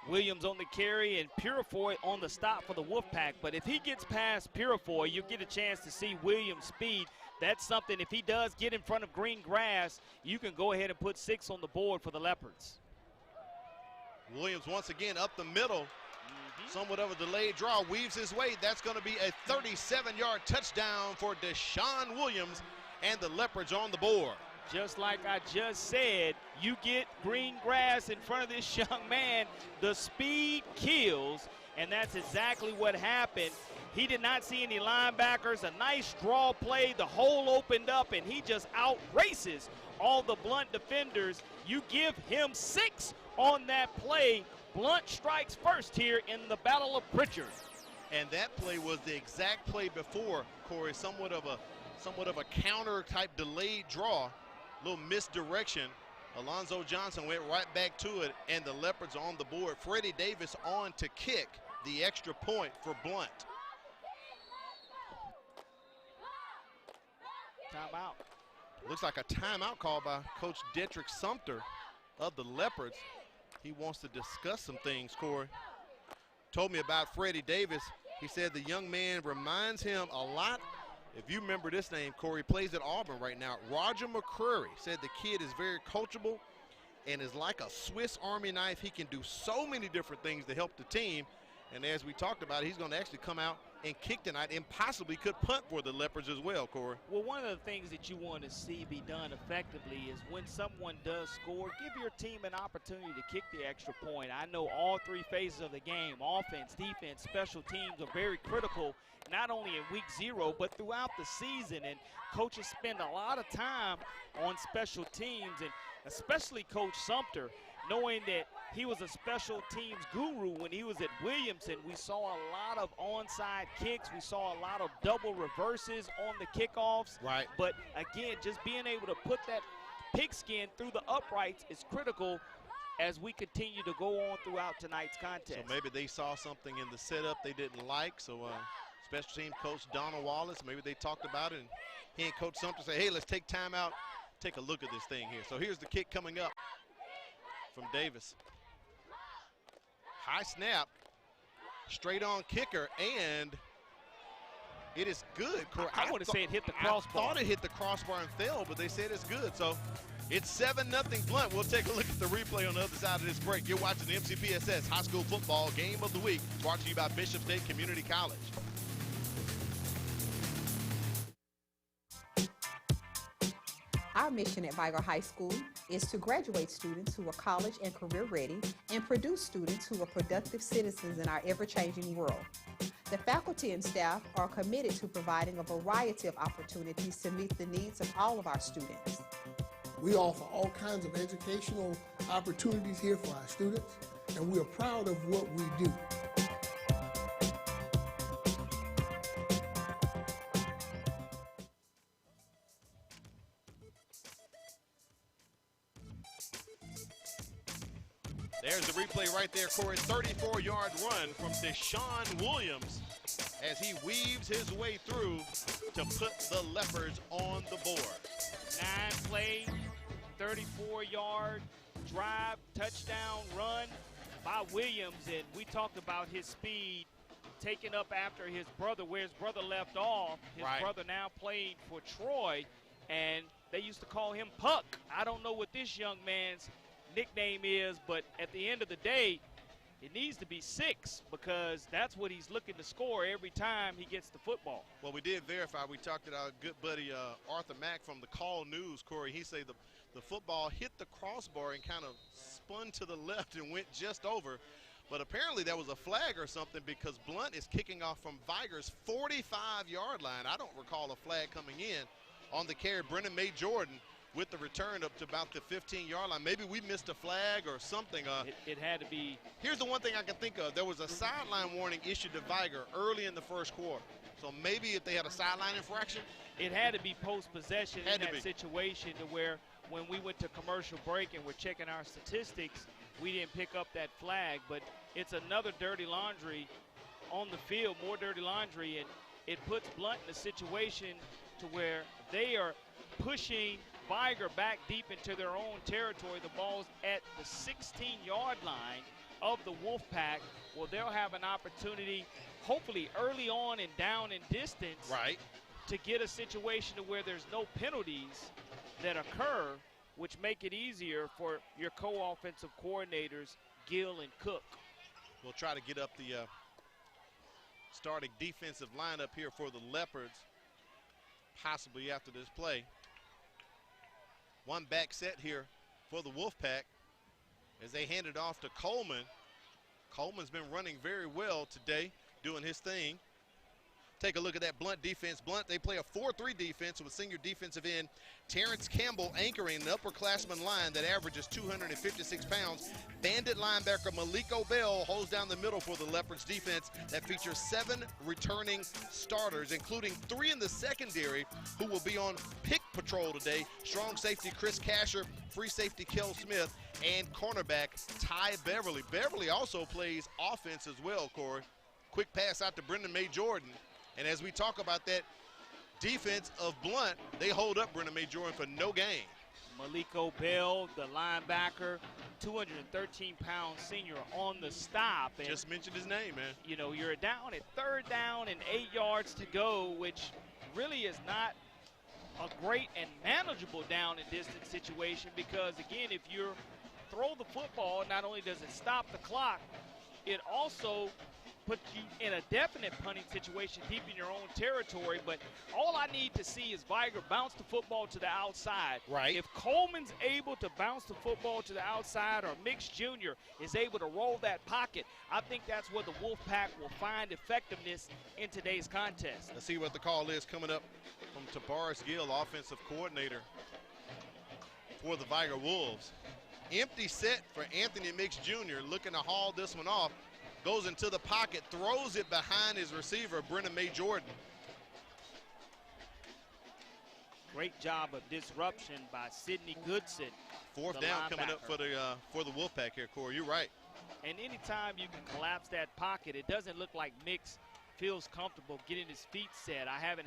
S2: Williams on the carry and Purifoy on the stop for the Wolfpack. But if he gets past Purifoy, you get a chance to see Williams' speed. That's something, if he does get in front of green grass, you can go ahead and put 6 on the board for the Leopards.
S1: Williams once again up the middle. Somewhat of a delayed draw, weaves his way. That's going to be a 37-yard touchdown for Deshaun Williams, and the Leopards on the board.
S2: Just like I just said, you get green grass in front of this young man, the speed kills, and that's exactly what happened. He did not see any linebackers. A nice draw play. The hole opened up, and he just outraces all the Blount defenders. You give him 6 on that play. Blount strikes first here in the Battle of Pritchard.
S1: And that play was the exact play before, Corey, somewhat of a counter-type delayed draw, little misdirection. Alonzo Johnson went right back to it, and the Leopards on the board. Freddie Davis on to kick the extra point for Blount.
S2: Timeout.
S1: Looks like a timeout call by Coach Detrick Sumter of the Leopards. He wants to discuss some things, Corey. Told me about Freddie Davis. He said the young man reminds him a lot. If you remember this name, Corey, plays at Auburn right now. Roger McCreary said the kid is very coachable and is like a Swiss Army knife. He can do so many different things to help the team. And as we talked about, he's going to actually come out and kick tonight and possibly could punt for the Leopards as well, Corey.
S2: Well, one of the things that you want to see be done effectively is when someone does score, give your team an opportunity to kick the extra point. I know all 3 phases of the game, offense, defense, special teams, are very critical, not only in week 0, but throughout the season. And coaches spend a lot of time on special teams, and especially Coach Sumter, knowing that he was a special teams guru when he was at Williamson. We saw a lot of onside kicks. We saw a lot of double reverses on the kickoffs.
S1: Right.
S2: But again, just being able to put that pigskin through the uprights is critical as we continue to go on throughout tonight's contest.
S1: So maybe they saw something in the setup they didn't like. So special team coach Donald Wallace, maybe they talked about it, and he and Coach Sumter say, hey, let's take time out, take a look at this thing here. So here's the kick coming up from Davis. High snap, straight on kicker, and it is good.
S2: I want to say it hit the crossbar.
S1: I thought it hit the crossbar and fell, but they said it's good. So it's 7-0 Blount. We'll take a look at the replay on the other side of this break. You're watching the MCPSS High School Football Game of the Week, brought to you by Bishop State Community College.
S20: Our mission at Vigor High School is to graduate students who are college and career ready and produce students who are productive citizens in our ever-changing world. The faculty and staff are committed to providing a variety of opportunities to meet the needs of all of our students.
S21: We offer all kinds of educational opportunities here for our students, and we are proud of what we do.
S1: There's the replay right there, Corey. 34-yard run from Deshaun Williams as he weaves his way through to put the Leopards on the board.
S2: 9-play, 34-yard drive, touchdown run by Williams. And we talked about his speed taken up after his brother, where his brother left off. His brother now played for Troy, and they used to call him Puck. I don't know what this young man's nickname is, but at the end of the day, it needs to be 6 because that's what he's looking to score every time he gets the football.
S1: Well, we did verify. We talked to our good buddy Arthur Mack from the Call News, Corey. He said the football hit the crossbar and kind of spun to the left and went just over. But apparently that was a flag or something because Blount is kicking off from Vigor's 45-yard line. I don't recall a flag coming in on the carry. Brennan May Jordan with the return up to about the 15-yard line. Maybe we missed a flag or something.
S2: It had to be.
S1: Here's the one thing I can think of. There was a sideline warning issued to Vigor early in the first quarter. So maybe if they had a sideline infraction.
S2: It had to be post-possession in that situation to where when we went to commercial break and we're checking our statistics, we didn't pick up that flag. But it's another dirty laundry on the field, more dirty laundry, and it puts Blount in a situation to where they are pushing Vigor back deep into their own territory. The ball's at the 16-yard line of the Wolfpack. Well, they'll have an opportunity, hopefully early on and down in distance, to get a situation to where there's no penalties that occur, which make it easier for your co-offensive coordinators, Gill and Cook.
S1: We'll try to get up the starting defensive lineup here for the Leopards, possibly after this play. One back set here for the Wolfpack as they hand it off to Coleman. Coleman's been running very well today, doing his thing. Take a look at that Blount defense. Blount, they play a 4-3 defense with senior defensive end Terrence Campbell anchoring an upperclassman line that averages 256 pounds. Bandit linebacker Maliko Bell holds down the middle for the Leopards defense that features 7 returning starters, including 3 in the secondary who will be on pick patrol today. Strong safety Chris Casher, free safety Kel Smith, and cornerback Ty Beverly. Beverly also plays offense as well, Corey. Quick pass out to Brendan May Jordan. And as we talk about that defense of Blount, they hold up Brendan May Jordan for no gain.
S2: Maliko Bell, the linebacker, 213-pound senior on the stop. And,
S1: just mentioned his name, man.
S2: You know, you're down at 3rd down and 8 yards to go, which really is not a great and manageable down and distance situation because, again, if you throw the football, not only does it stop the clock, it also puts you in a definite punting situation deep in your own territory. But all I need to see is Vigor bounce the football to the outside.
S1: Right.
S2: If Coleman's able to bounce the football to the outside, or Mix Jr. is able to roll that pocket, I think that's where the Wolfpack will find effectiveness in today's contest.
S1: Let's see what the call is coming up from Tabaris Gill, offensive coordinator for the Vigor Wolves. Empty set for Anthony Mix Jr. looking to haul this one off. Goes into the pocket, throws it behind his receiver, Brendan May Jordan.
S2: Great job of disruption by Sidney Goodson.
S1: 4th down coming up for the Wolfpack here, Corey. You're right.
S2: And anytime you can collapse that pocket, it doesn't look like Mix feels comfortable getting his feet set. I haven't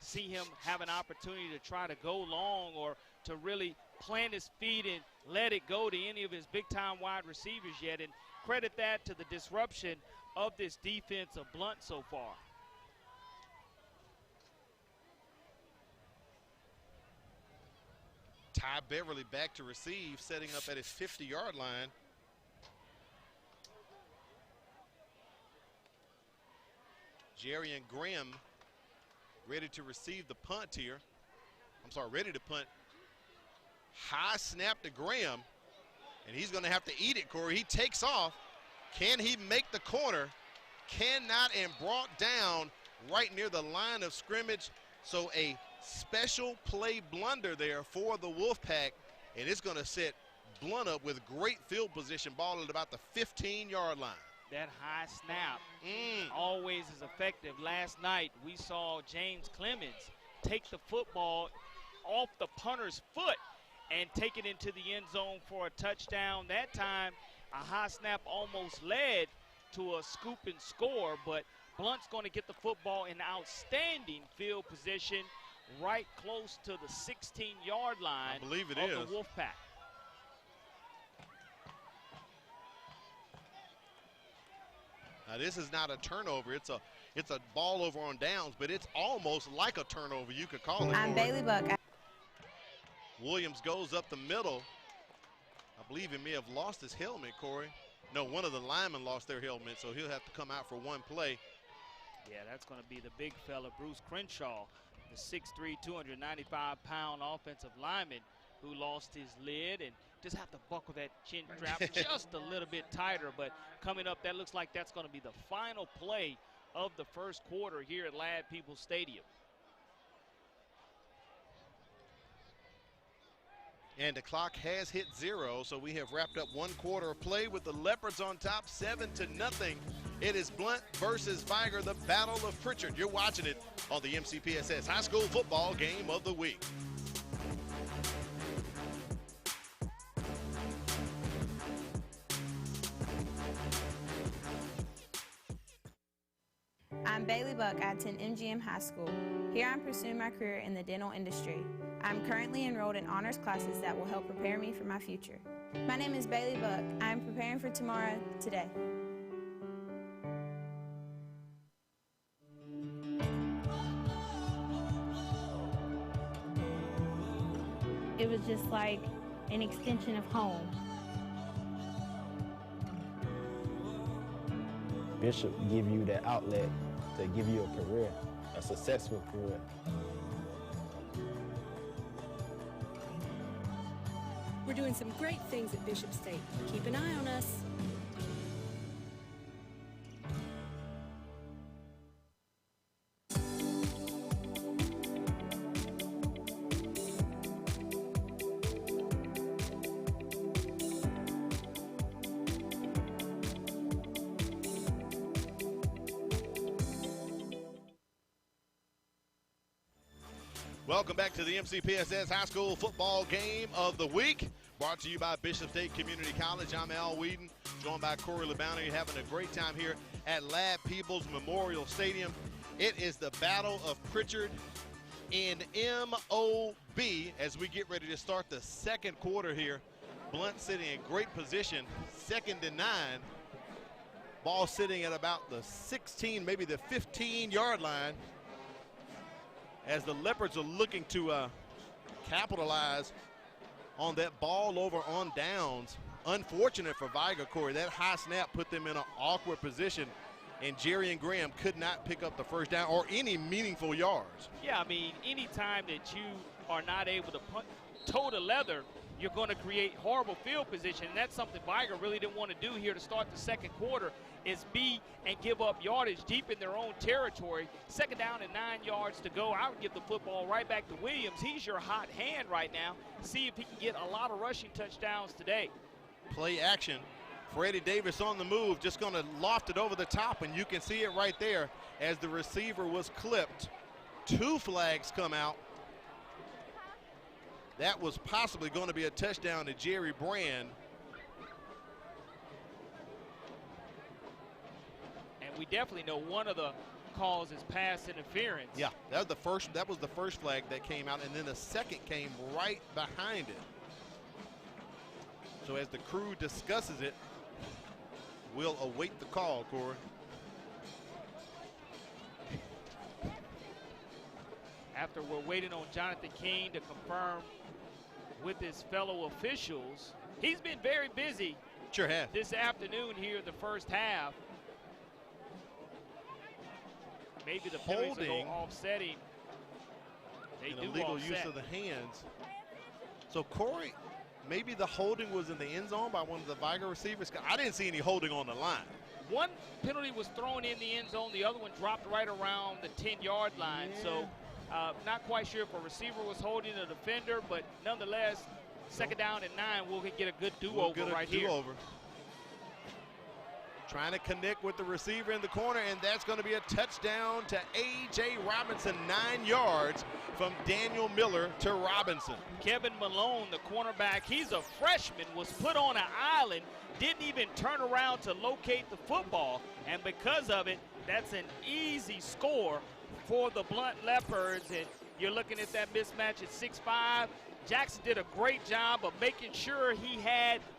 S2: seen him have an opportunity to try to go long or to really plant his feet and let it go to any of his big-time wide receivers yet. And credit that to the disruption of this defense of Blount so far.
S1: Ty Beverly back to receive, setting up at his 50-yard line. Jerry and Graham ready to receive the punt here. I'm sorry, ready to punt. High snap to Graham, and he's going to have to eat it, Corey. He takes off. Can he make the corner? Cannot, and brought down right near the line of scrimmage. So a special play blunder there for the Wolfpack, and it's going to set Blount up with great field position, ball at about the 15-yard line.
S2: That high snap always is effective. Last night we saw James Clemens take the football off the punter's foot and take it into the end zone for a touchdown. That time a high snap almost led to a scoop and score, but Blount's going to get the football in outstanding field position right close to the 16-yard line.
S1: I believe it
S2: of
S1: is.
S2: the Wolfpack.
S1: Now this is not a turnover. It's a ball over on downs, but it's almost like a turnover, you could call it.
S3: I'm Bailey Buck.
S1: Williams goes up the middle. I believe he may have lost his helmet, Corey. No, one of the linemen lost their helmet, so he'll have to come out for one play.
S2: Yeah, that's going to be the big fella, Bruce Crenshaw, the 6'3", 295-pound offensive lineman who lost his lid and just have to buckle that chin strap just a little bit tighter. But coming up, that looks like that's going to be the final play of the first quarter here at Ladd Peoples Stadium.
S1: And the clock has hit 0, so we have wrapped up one quarter of play with the Leopards on top, 7-0. It is Blount versus Vigor, the Battle of Pritchard. You're watching it on the MCPSS High School Football Game of the Week.
S3: I'm Bailey Buck. I attend MGM High School. Here I'm pursuing my career in the dental industry. I'm currently enrolled in honors classes that will help prepare me for my future. My name is Bailey Buck. I am preparing for tomorrow today.
S7: It was just like an extension of home.
S22: Bishop give you that outlet to give you a career, a successful career.
S8: We're doing some great things at Bishop State. Keep an eye on us.
S1: Welcome back to the MCPSS High School Football Game of the Week. Brought to you by Bishop State Community College. I'm Al Whedon, joined by Corey LeBounty. You're having a great time here at Lab Peebles Memorial Stadium. It is the Battle of Pritchard in MOB as we get ready to start the second quarter here. Blount sitting in great position, 2nd and 9. Ball sitting at about the 16, maybe the 15-yard line, as the Leopards are looking to capitalize on that ball over on downs. Unfortunate for Vigor, Corey. That high snap put them in an awkward position, and Jerry and Graham could not pick up the first down or any meaningful yards.
S2: Yeah, I mean, anytime that you are not able to toe the leather, you're going to create horrible field position, and that's something Vigor really didn't want to do here to start the second quarter, is be and give up yardage deep in their own territory. 2nd down and 9 yards to go. I would give the football right back to Williams. He's your hot hand right now. See if he can get a lot of rushing touchdowns today.
S1: Play action. Freddie Davis on the move, just going to loft it over the top, and you can see it right there as the receiver was clipped. 2 flags come out. That was possibly going to be a touchdown to Jerry Brand.
S2: And we definitely know one of the calls is pass interference.
S1: Yeah, that was the first flag that came out, and then the second came right behind it. So as the crew discusses it, we'll await the call, Corey.
S2: After we're waiting on Jonathan King to confirm with his fellow officials. He's been very busy.
S1: Sure have.
S2: This afternoon here in the first half. Maybe the penalties will go offsetting. They do
S1: illegal
S2: offset.
S1: use of the hands. So Corey, maybe the holding was in the end zone by one of the Vigor receivers. I didn't see any holding on the line.
S2: One penalty was thrown in the end zone. The other one dropped right around the 10-yard line. Yeah. So not quite sure if a receiver was holding a defender, but nonetheless, 2nd down and 9, we'll get a good do-over right here.
S1: Trying to connect with the receiver in the corner, and that's going to be a touchdown to A.J. Robinson, 9 yards from Daniel Miller to Robinson.
S2: Kevin Malone, the cornerback, he's a freshman, was put on an island, didn't even turn around to locate the football, and because of it, that's an easy score for the Blount Leopards, and you're looking at that mismatch at 6'5". Jackson did a great job of making sure he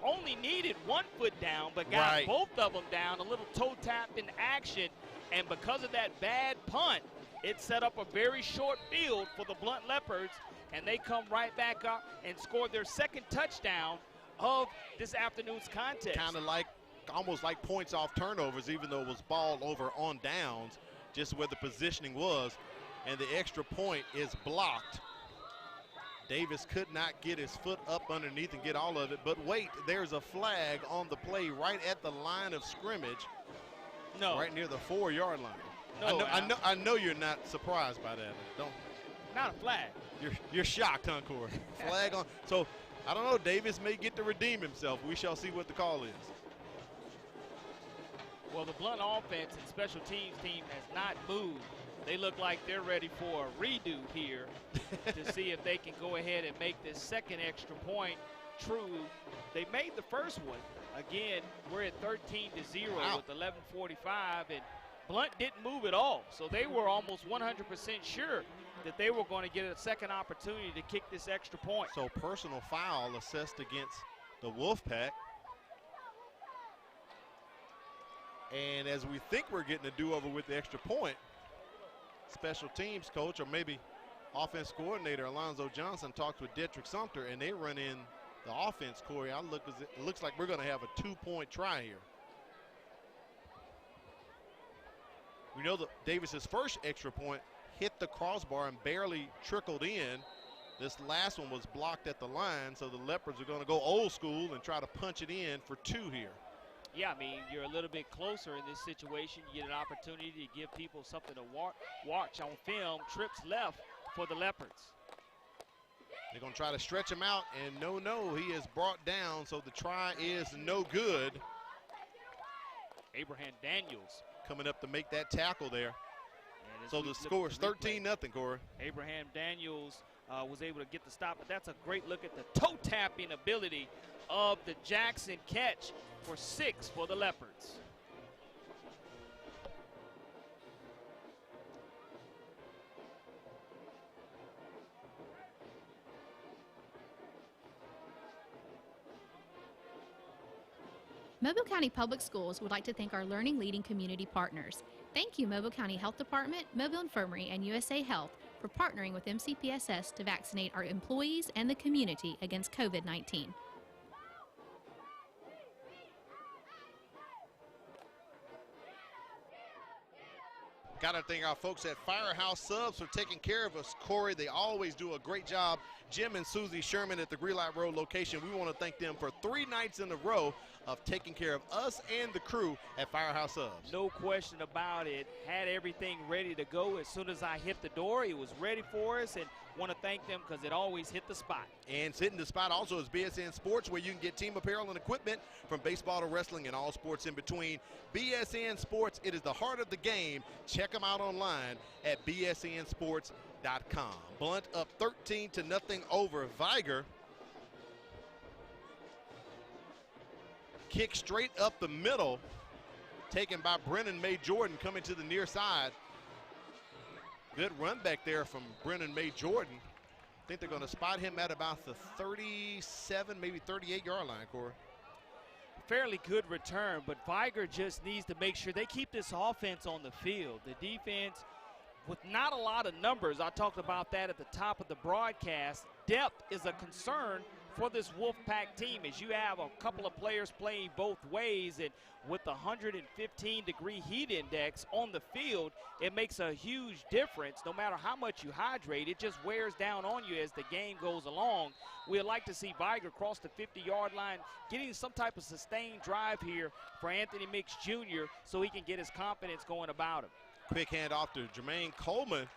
S2: only needed 1 foot down, but got both of them down, a little toe tap in action, and because of that bad punt, it set up a very short field for the Blount Leopards, and they come right back up and scored their 2nd touchdown of this afternoon's contest.
S1: Kind of like, almost like points off turnovers, even though it was ball over on downs, just where the positioning was, and the extra point is blocked. Davis could not get his foot up underneath and get all of it, but wait, there's a flag on the play right at the line of scrimmage.
S2: No.
S1: Right near the 4-yard line.
S2: No,
S1: I know you're not surprised by that.
S2: Not a flag.
S1: You're shocked, huh, Corey? Flag on. So, I don't know, Davis may get to redeem himself. We shall see what the call is.
S2: Well, the Blount offense and special teams team has not moved. They look like they're ready for a redo here to see if they can go ahead and make this 2nd extra point true. They made the first one. Again, we're at 13-0 with 11:45, and Blount didn't move at all. So they were almost 100% sure that they were going to get a 2nd opportunity to kick this extra point.
S1: So personal foul assessed against the Wolfpack. And as we think we're getting a do-over with the extra point, special teams coach or maybe offense coordinator Alonzo Johnson talks with Detrick Sumter, and they run in the offense, Corey. It looks like we're going to have a 2-point try here. We know that Davis's first extra point hit the crossbar and barely trickled in. This last one was blocked at the line, so the Leopards are going to go old school and try to punch it in for 2 here.
S2: Yeah, I mean, you're a little bit closer in this situation. You get an opportunity to give people something to watch on film. Trips left for the Leopards.
S1: They're going to try to stretch him out, and no, he is brought down, so the try is no good.
S2: Abraham Daniels
S1: coming up to make that tackle there. So the score is 13-0, Corey.
S2: Abraham Daniels was able to get the stop, but that's a great look at the toe tapping ability of the Jackson catch for 6 for the Leopards.
S4: Mobile County Public Schools would like to thank our Learning Leading community partners. Thank you, Mobile County Health Department, Mobile Infirmary, and USA Health for partnering with MCPSS to vaccinate our employees and the community against COVID-19.
S1: Got to thank our folks at Firehouse Subs for taking care of us, Corey. They always do a great job. Jim and Susie Sherman at the Greenlight Road location, we want to thank them for 3 nights in a row of taking care of us and the crew at Firehouse Subs.
S2: No question about it. Had everything ready to go. As soon as I hit the door, it was ready for us, and want to thank them because it always hit the spot.
S1: And hitting the spot also is BSN Sports, where you can get team apparel and equipment from baseball to wrestling and all sports in between. BSN Sports, it is the heart of the game. Check them out online at bsnsports.com. Blount up 13-0 over Vigor. Kick straight up the middle, taken by Brennan May Jordan coming to the near side. Good run back there from Brennan May Jordan. I think they're going to spot him at about the 37, maybe 38-yard line, Corey.
S2: Fairly good return, but Vigor just needs to make sure they keep this offense on the field. The defense, with not a lot of numbers, I talked about that at the top of the broadcast, depth is a concern for this Wolfpack team, as you have a couple of players playing both ways, and with the 115-degree heat index on the field, it makes a huge difference. No matter how much you hydrate, it just wears down on you as the game goes along. We'd like to see Vigor cross the 50-yard line, getting some type of sustained drive here for Anthony Mix Jr. so he can get his confidence going about him.
S1: Quick handoff to Jermaine Coleman.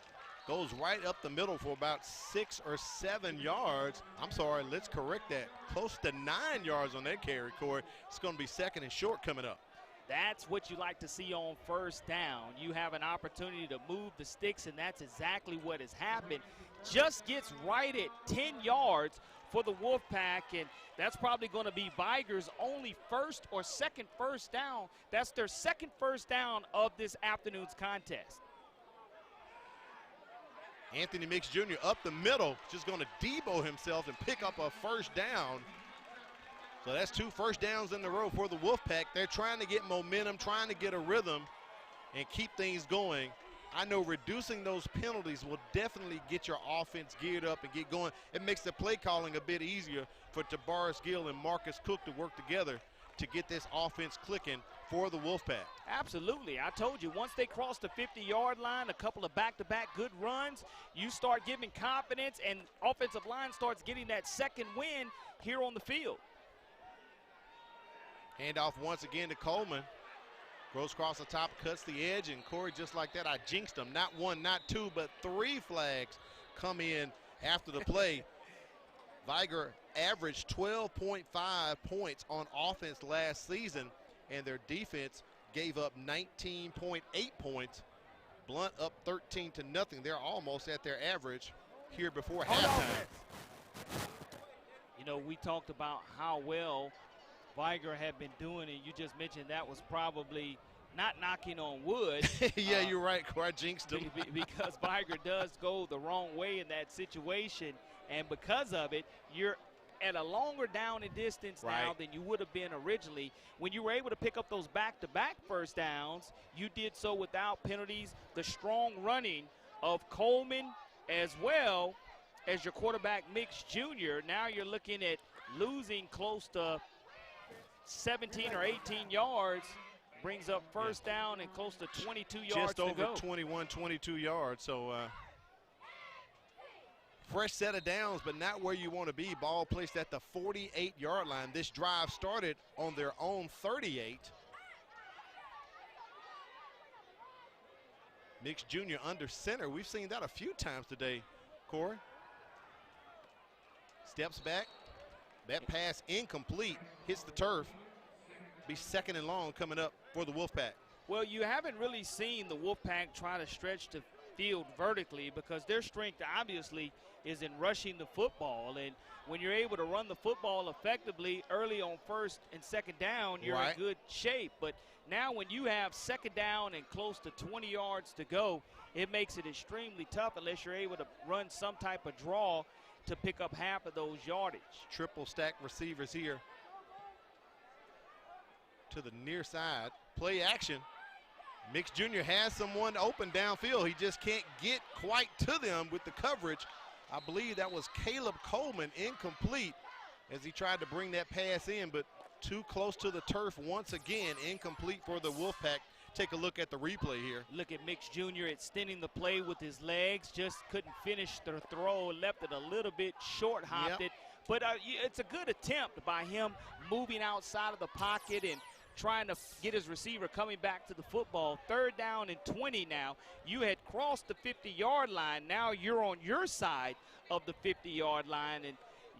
S1: Goes right up the middle for about 6 or 7 yards. I'm sorry, let's correct that. Close to 9 yards on that carry, Corey. It's going to be second and short coming up.
S2: That's what you like to see on first down. You have an opportunity to move the sticks, and that's exactly what has happened. Just gets right at 10 yards for the Wolfpack, and that's probably going to be Vigor's only first or second first down. That's their second first down of this afternoon's contest.
S1: Anthony Mix Jr. up the middle, just going to Debo himself and pick up a first down. So that's 2 first downs in a row for the Wolfpack. They're trying to get momentum, trying to get a rhythm and keep things going. I know reducing those penalties will definitely get your offense geared up and get going. It makes the play calling a bit easier for Tabaris Gill and Marcus Cook to work together to get this offense clicking for the Wolfpack.
S2: Absolutely. I told you, once they cross the 50-yard line, a couple of back-to-back good runs, you start giving confidence, and offensive line starts getting that second win here on the field.
S1: Handoff once again to Coleman. Goes across the top, cuts the edge, and Corey, just like that, I jinxed him. Not 1, not 2, but 3 flags come in after the play. Vigor averaged 12.5 points on offense last season, and their defense gave up 19.8 points. Blount up 13-0. They're almost at their average here before halftime.
S2: You know, we talked about how well Vigor had been doing, and you just mentioned that was probably not knocking on wood.
S1: Yeah, you're right, Corey. I jinxed him.
S2: Because Vigor does go the wrong way in that situation, and because of it, you're at a longer down and distance now than you would have been originally. When you were able to pick up those back-to-back first downs, you did so without penalties. The strong running of Coleman as well as your quarterback Mix Jr. Now you're looking at losing close to 17 or 18 yards, brings up first down and close to 22 yards to go.
S1: Just over 21, 22 yards. So fresh set of downs, but not where you want to be. Ball placed at the 48-yard line. This drive started on their own 38. Mix Jr. under center. We've seen that a few times today, Corey. Steps back. That pass incomplete. Hits the turf. Be second and long coming up for the Wolfpack.
S2: Well, you haven't really seen the Wolfpack try to stretch the field vertically because their strength obviously is in rushing the football. And when you're able to run the football effectively early on first and second down, you're in good shape. But now when you have second down and close to 20 yards to go, it makes it extremely tough unless you're able to run some type of draw to pick up half of those yardage.
S1: Triple stack receivers here to the near side. Play action. Mix Jr. has someone open downfield. He just can't get quite to them with the coverage. I believe that was Caleb Coleman, incomplete as he tried to bring that pass in, but too close to the turf once again, incomplete for the Wolfpack. Take a look at the replay here.
S2: Look at Mix Jr. extending the play with his legs, just couldn't finish the throw, left it a little bit short, hopped it. But it's a good attempt by him moving outside of the pocket and trying to get his receiver coming back to the football. 3rd down and 20 now. You had crossed the 50-yard line. Now you're on your side of the 50-yard line. And,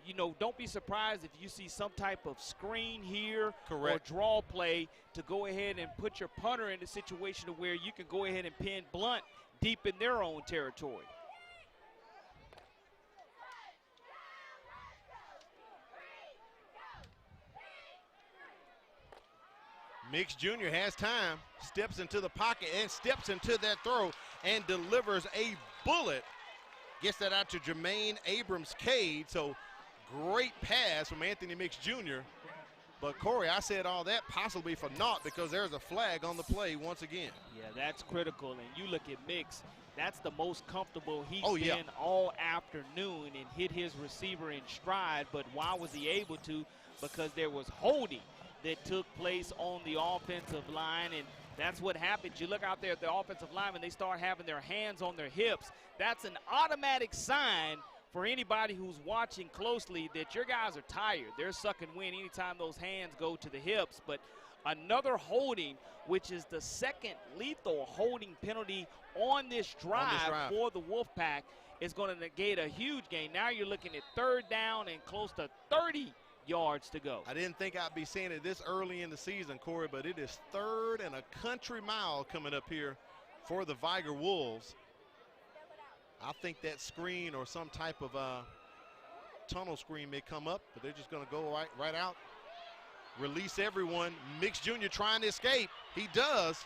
S2: you know, don't be surprised if you see some type of screen here or draw play to go ahead and put your punter in a situation where you can go ahead and pin Blount deep in their own territory.
S1: Mix Jr. has time, steps into the pocket and steps into that throw and delivers a bullet. Gets that out to Jermaine Abrams-Cade. So great pass from Anthony Mix Jr. But Corey, I said all that possibly for naught because there's a flag on the play once again.
S2: Yeah, that's critical. And you look at Mix, that's the most comfortable he's been all afternoon and hit his receiver in stride. But why was he able to? Because there was holding that took place on the offensive line, and that's what happens. You look out there at the offensive line and they start having their hands on their hips. That's an automatic sign for anybody who's watching closely that your guys are tired. They're sucking wind anytime those hands go to the hips. But another holding, which is the second lethal holding penalty on this drive for the Wolfpack, is going to negate a huge gain. Now you're looking at 3rd down and close to 30 yards to go.
S1: I didn't think I'd be saying it this early in the season, Corey, but it is 3rd and a country mile coming up here for the Vigor Wolves. I think that screen or some type of tunnel screen may come up, but they're just going to go right out, release everyone. Mix Jr. trying to escape. He does.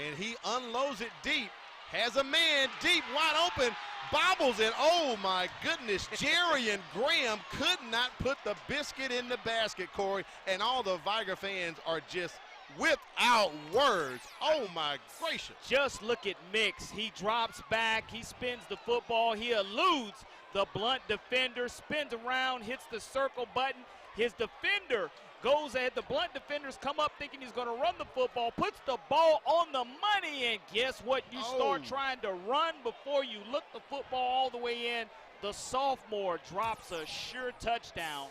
S1: And he unloads it deep. Has a man deep, wide open. Bobbles it. Oh, my goodness. Jerry and Graham could not put the biscuit in the basket, Corey, and all the Vigor fans are just without words. Oh, my gracious.
S2: Just look at Mix. He drops back. He spins the football. He eludes the Blount defender, spins around, hits the circle button. His defender goes ahead. The Blount defenders come up thinking he's going to run the football, puts the ball on the money, and guess what? You start trying to run before you look the football all the way in. The sophomore drops a sure touchdown.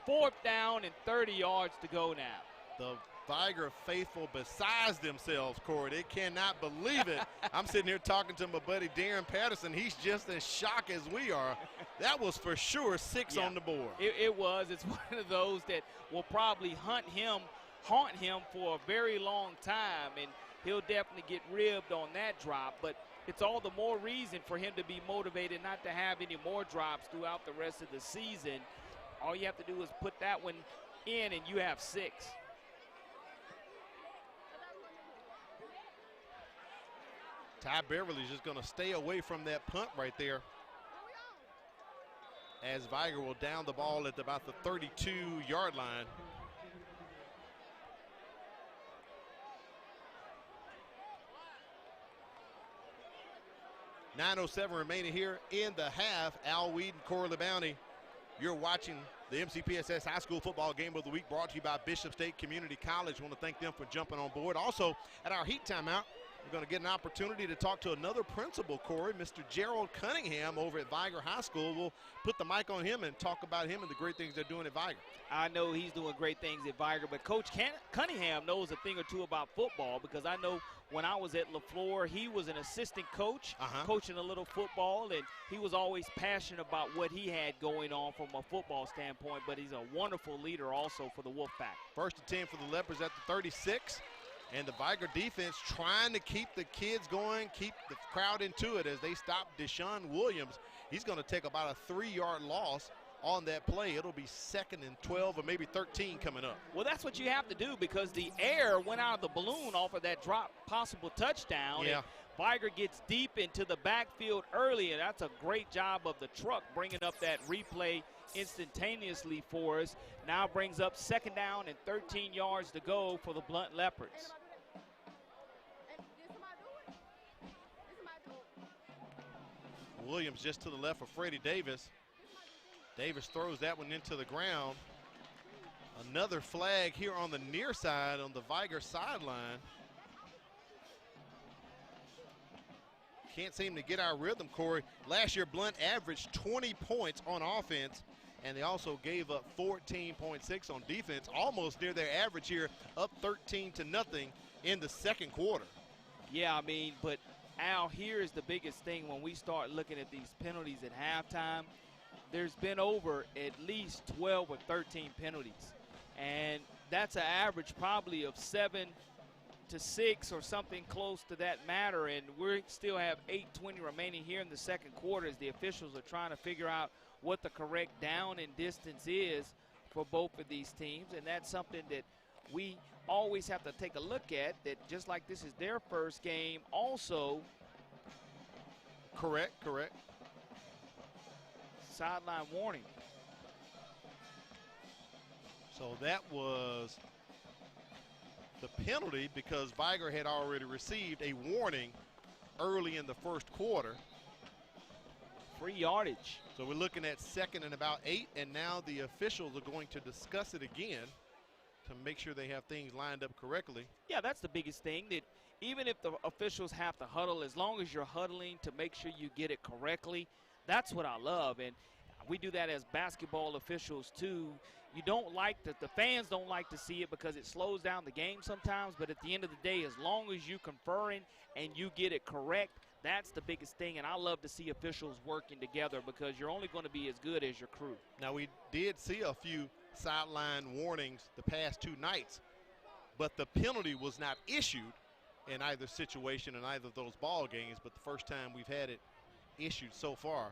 S2: 4th down and 30 yards to go now.
S1: The Vigor faithful besides themselves, Corey. They cannot believe it. I'm sitting here talking to my buddy Darren Patterson. He's just as shocked as we are. That was for sure 6 on the board.
S2: It was. It's one of those that will probably haunt him for a very long time, and he'll definitely get ribbed on that drop. But it's all the more reason for him to be motivated not to have any more drops throughout the rest of the season. All you have to do is put that one in, and you have 6.
S1: Ty Beverly's just going to stay away from that punt right there, as Vigor will down the ball at about the 32-yard line. .907 remaining here in the half. Al Weed and Corley Bounty. You're watching the MCPSS High School Football Game of the Week, brought to you by Bishop State Community College. I want to thank them for jumping on board. Also, at our heat timeout, we're going to get an opportunity to talk to another principal, Corey, Mr. Gerald Cunningham over at Vigor High School. We'll put the mic on him and talk about him and the great things they're doing at Vigor.
S2: I know he's doing great things at Vigor, but Coach Cunningham knows a thing or two about football, because I know when I was at LaFleur, he was an assistant coach, coaching a little football, and he was always passionate about what he had going on from a football standpoint, but he's a wonderful leader also for the Wolfpack.
S1: 1st and 10 for the Leopards at the 36. And the Vigor defense trying to keep the kids going, keep the crowd into it as they stop Deshaun Williams. He's going to take about a 3-yard loss on that play. It'll be 2nd and 12 or maybe 13 coming up.
S2: Well, that's what you have to do because the air went out of the balloon off of that drop possible touchdown.
S1: Yeah.
S2: And Vigor gets deep into the backfield early, and that's a great job of the truck bringing up that replay instantaneously for us. Now brings up 2nd down and 13 yards to go for the Blount Leopards.
S1: Williams just to the left of Freddie Davis. Davis throws that one into the ground. Another flag here on the near side on the Vigor sideline. Can't seem to get our rhythm, Corey. Last year, Blount averaged 20 points on offense, and they also gave up 14.6 on defense, almost near their average here, up 13-0 in the second quarter.
S2: Yeah, I mean, but Al, here's the biggest thing when we start looking at these penalties at halftime. There's been over at least 12 or 13 penalties, and that's an average probably of 7 to 6 or something close to that matter, and we still have 8:20 remaining here in the second quarter as the officials are trying to figure out what the correct down and distance is for both of these teams, and that's something that we always have to take a look at, that just like this is their first game also.
S1: Correct.
S2: Sideline warning.
S1: So that was the penalty because Vigor had already received a warning early in the first quarter.
S2: Free yardage.
S1: So we're looking at 2nd and about 8, and now the officials are going to discuss it again to make sure they have things lined up correctly.
S2: Yeah, that's the biggest thing, that even if the officials have to huddle, as long as you're huddling to make sure you get it correctly, that's what I love. And we do that as basketball officials too. You don't like that, the fans don't like to see it because it slows down the game sometimes, but at the end of the day, as long as you conferring and you get it correct, that's the biggest thing. And I love to see officials working together because you're only going to be as good as your crew.
S1: Now, we did see a few sideline warnings the past 2 nights, but the penalty was not issued in either situation in either of those ball games, but the first time we've had it issued so far.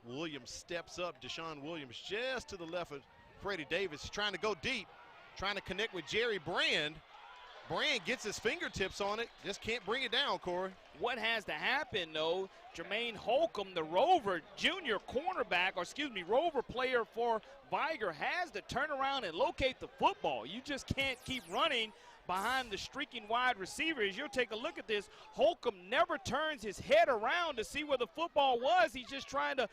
S1: Williams steps up. Deshaun Williams just to the left of Freddie Davis, trying to go deep, trying to connect with Jerry Brand. Brand gets his fingertips on it, just can't bring it down, Corey.
S2: What has to happen, though, Jermaine Holcomb, the Rover junior cornerback, or excuse me, Rover player for Vigor, has to turn around and locate the football. You just can't keep running behind the streaking wide receivers. You'll take a look at this. Holcomb never turns his head around to see where the football was. He's just trying to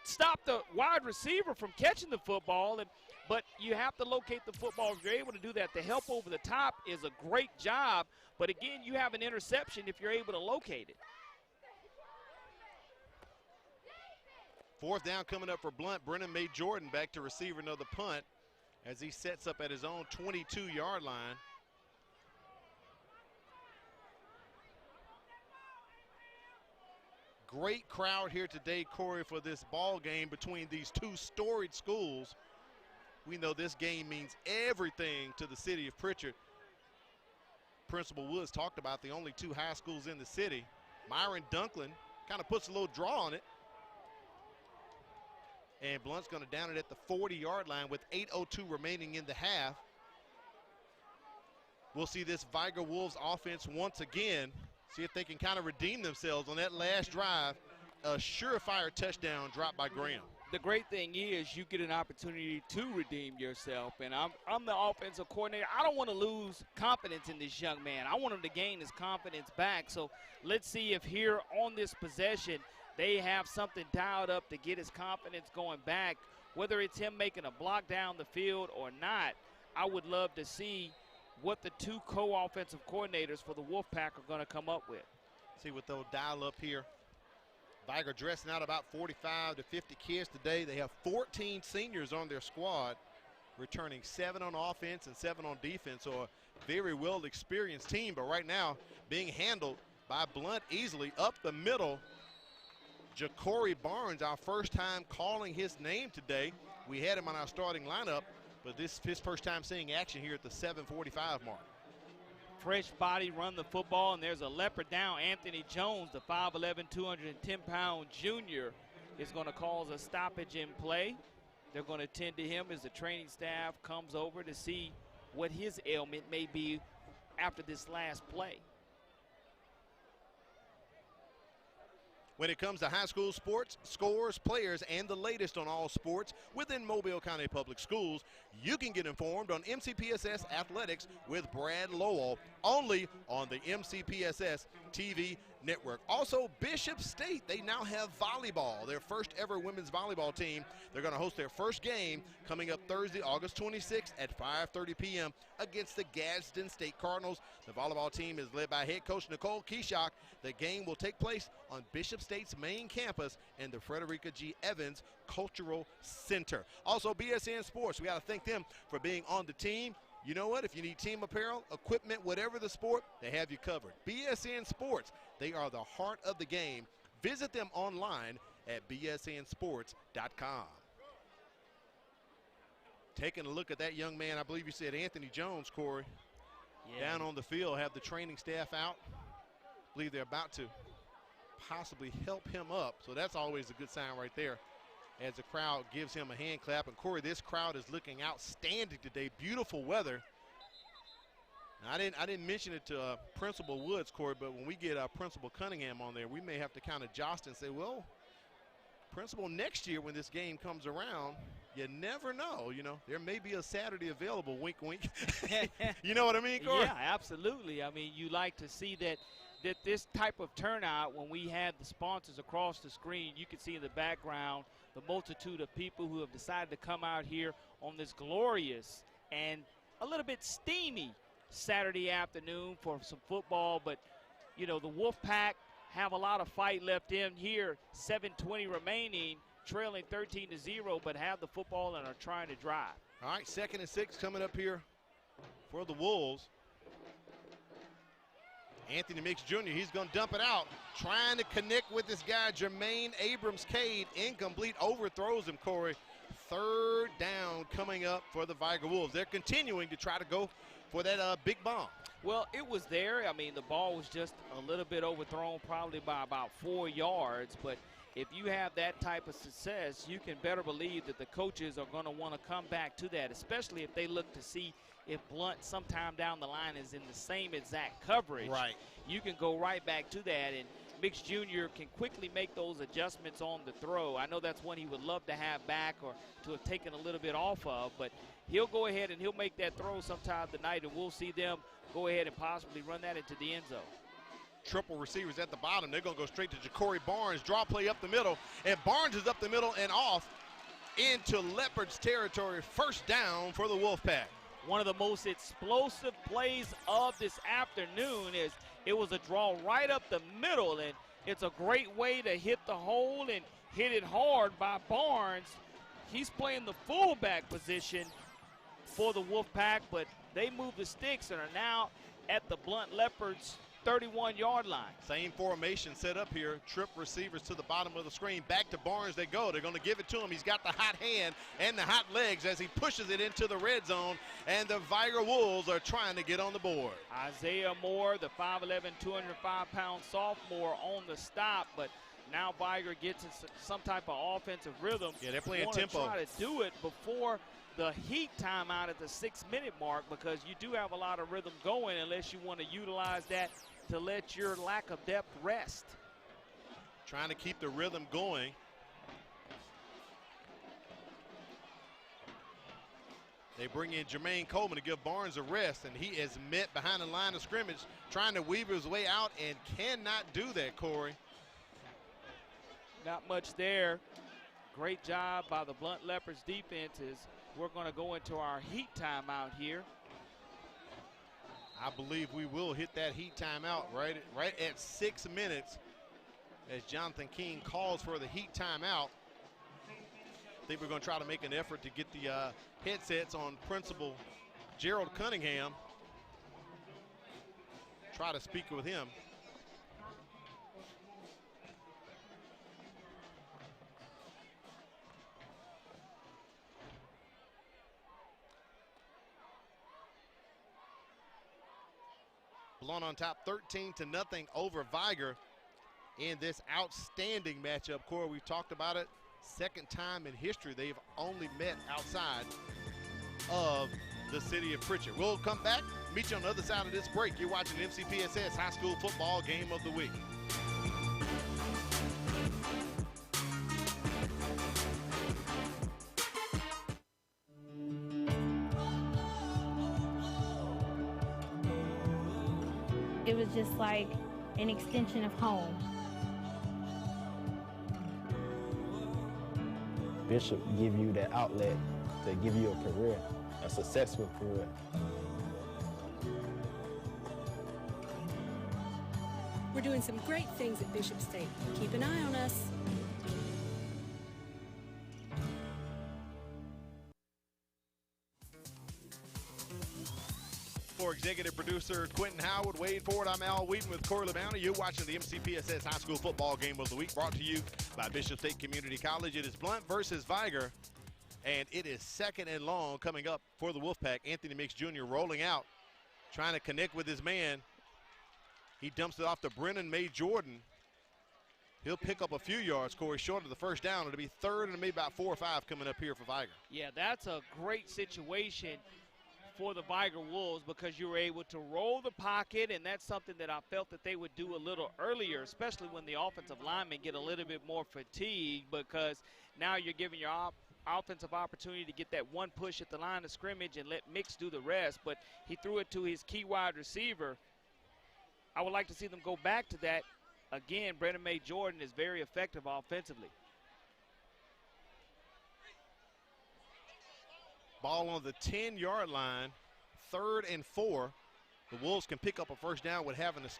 S2: stop the wide receiver from catching the football. But you have to locate the football. If you're able to do that, the help over the top is a great job. But again, you have an interception if you're able to locate it.
S1: 4th down coming up for Blount. Brennan May Jordan back to receive another punt as he sets up at his own 22-yard line. Great crowd here today, Corey, for this ball game between these 2 storied schools. We know this game means everything to the city of Pritchard. Principal Woods talked about the only 2 high schools in the city. Myron Dunklin kind of puts a little draw on it. And Blount's going to down it at the 40-yard line with 8:02 remaining in the half. We'll see this Vigor Wolves offense once again. See if they can kind of redeem themselves on that last drive. A surefire touchdown dropped by Graham.
S2: The great thing is you get an opportunity to redeem yourself, and I'm the offensive coordinator. I don't want to lose confidence in this young man. I want him to gain his confidence back. So let's see if here on this possession they have something dialed up to get his confidence going back. Whether it's him making a block down the field or not, I would love to see what the 2 co-offensive coordinators for the Wolfpack are going to come up with.
S1: See what they'll dial up here. Vigor dressing out about 45 to 50 kids today. They have 14 seniors on their squad, returning 7 on offense and 7 on defense. So a very well experienced team, but right now being handled by Blount easily up the middle. Ja'Cory Barnes, our first time calling his name today. We had him on our starting lineup, but this is his first time seeing action here at the 7:45 mark.
S2: fresh body, run the football, and there's a leopard down. Anthony Jones, the 5'11", 210-pound junior, is going to cause a stoppage in play. They're going to tend to him as the training staff comes over to see what his ailment may be after this last play.
S1: When it comes to high school sports, scores, players, and the latest on all sports within Mobile County Public Schools, you can get informed on MCPSS Athletics with Brad Lowell, only on the MCPSS TV network. Also, Bishop State, they now have volleyball, their first ever women's volleyball team. They're going to host their first game coming up Thursday, August 26th at 5:30 p.m. against the Gadsden State Cardinals. The volleyball team is led by head coach Nicole Keyshock. The game will take place on Bishop State's main campus in the Frederica G. Evans Cultural Center. Also, BSN Sports, we got to thank them for being on the team. You know what? If you need team apparel, equipment, whatever the sport, they have you covered. BSN Sports, they are the heart of the game. Visit them online at bsnsports.com. Taking a look at that young man, I believe you said Anthony Jones, Corey. Yeah. Down on the field, have the training staff out. I believe they're about to possibly help him up. So that's always a good sign right there as the crowd gives him a hand clap. And Corey, this crowd is looking outstanding today. Beautiful weather. Now, I didn't mention it to Principal Woods, Corey, but when we get Principal Cunningham on there, we may have to kind of joust and say, well, Principal, next year when this game comes around, you never know. You know, there may be a Saturday available, wink, wink. You know what I mean, Corey?
S2: Yeah, absolutely. I mean, you like to see that this type of turnout, when we had the sponsors across the screen, you can see in the background the multitude of people who have decided to come out here on this glorious and a little bit steamy Saturday afternoon for some football. But, you know, the Wolfpack have a lot of fight left in here, 7:20 remaining, trailing 13-0, but have the football and are trying to drive.
S1: All right, 2nd and 6 coming up here for the Wolves. Anthony Mix Jr., he's going to dump it out, trying to connect with this guy, Jermaine Abrams-Cade. Incomplete, overthrows him, Corey. 3rd down coming up for the Vigor Wolves. They're continuing to try to go for that big bomb.
S2: Well, it was there. I mean, the ball was just a little bit overthrown, probably by about 4 yards. But if you have that type of success, you can better believe that the coaches are going to want to come back to that, especially if they look to see if Blount sometime down the line is in the same exact coverage.
S1: Right.
S2: You can go right back to that, and Mix Jr. can quickly make those adjustments on the throw. I know that's one he would love to have back or to have taken a little bit off of, but he'll go ahead and he'll make that throw sometime tonight, and we'll see them go ahead and possibly run that into the end zone.
S1: Triple receivers at the bottom. They're going to go straight to Ja'Cory Barnes. Draw play up the middle, and Barnes is up the middle and off into Leopards territory. 1st down for the Wolfpack.
S2: One of the most explosive plays of this afternoon is it was a draw right up the middle, and it's a great way to hit the hole and hit it hard by Barnes. He's playing the fullback position for the Wolfpack, but they move the sticks and are now at the Blount Leopards 31-yard line.
S1: Same formation set up here. Trip receivers to the bottom of the screen. Back to Barnes they go. They're going to give it to him. He's got the hot hand and the hot legs as he pushes it into the red zone, and the Vigor Wolves are trying to get on the board.
S2: Isaiah Moore, the 5'11", 205-pound sophomore, on the stop, but now Vigor gets in some type of offensive rhythm.
S1: Yeah, they're playing tempo.
S2: Try to do it before the heat timeout at the 6-minute mark, because you do have a lot of rhythm going unless you want to utilize that to let your lack of depth rest.
S1: Trying to keep the rhythm going. They bring in Jermaine Coleman to give Barnes a rest, and he is met behind the line of scrimmage, trying to weave his way out and cannot do that, Corey.
S2: Not much there. Great job by the Blount Leopards defenses. We're going to go into our heat timeout here.
S1: I believe we will hit that heat timeout right at 6 minutes as Jonathan King calls for the heat timeout. I think we're going to try to make an effort to get the headsets on Principal Gerald Cunningham. Try to speak with him. Blount on top 13-0 over Vigor in this outstanding matchup. Corey, we've talked about it. Second time in history they've only met outside of the city of Pritchard. We'll come back, meet you on the other side of this break. You're watching MCPSS High School Football Game of the Week.
S7: It was just like an extension of home.
S22: Bishop give you that outlet to give you a career, a successful career.
S8: We're doing some great things at Bishop State. Keep an eye on us.
S1: For executive producer Quentin Howard, Wade Ford, I'm Al Wheaton with Corey LeBounty. You're watching the MCPSS High School Football Game of the Week, brought to you by Bishop State Community College. It is Blount versus Vigor, and it is second and long coming up for the Wolfpack. Anthony Mix Jr. rolling out, trying to connect with his man. He dumps it off to Brennan May Jordan. He'll pick up a few yards, Corey, short of the first down. It'll be third and maybe about 4 or 5 coming up here for Vigor.
S2: Yeah, that's a great situation for the Vigor Wolves because you were able to roll the pocket, and that's something that I felt that they would do a little earlier, especially when the offensive linemen get a little bit more fatigued, because now you're giving your offensive opportunity to get that one push at the line of scrimmage and let Mix do the rest. But he threw it to his key wide receiver. I would like to see them go back to that. Again, Brennan May Jordan is very effective offensively.
S1: Ball on the 10-yard line, 3rd and 4. The Wolves can pick up a first down without having to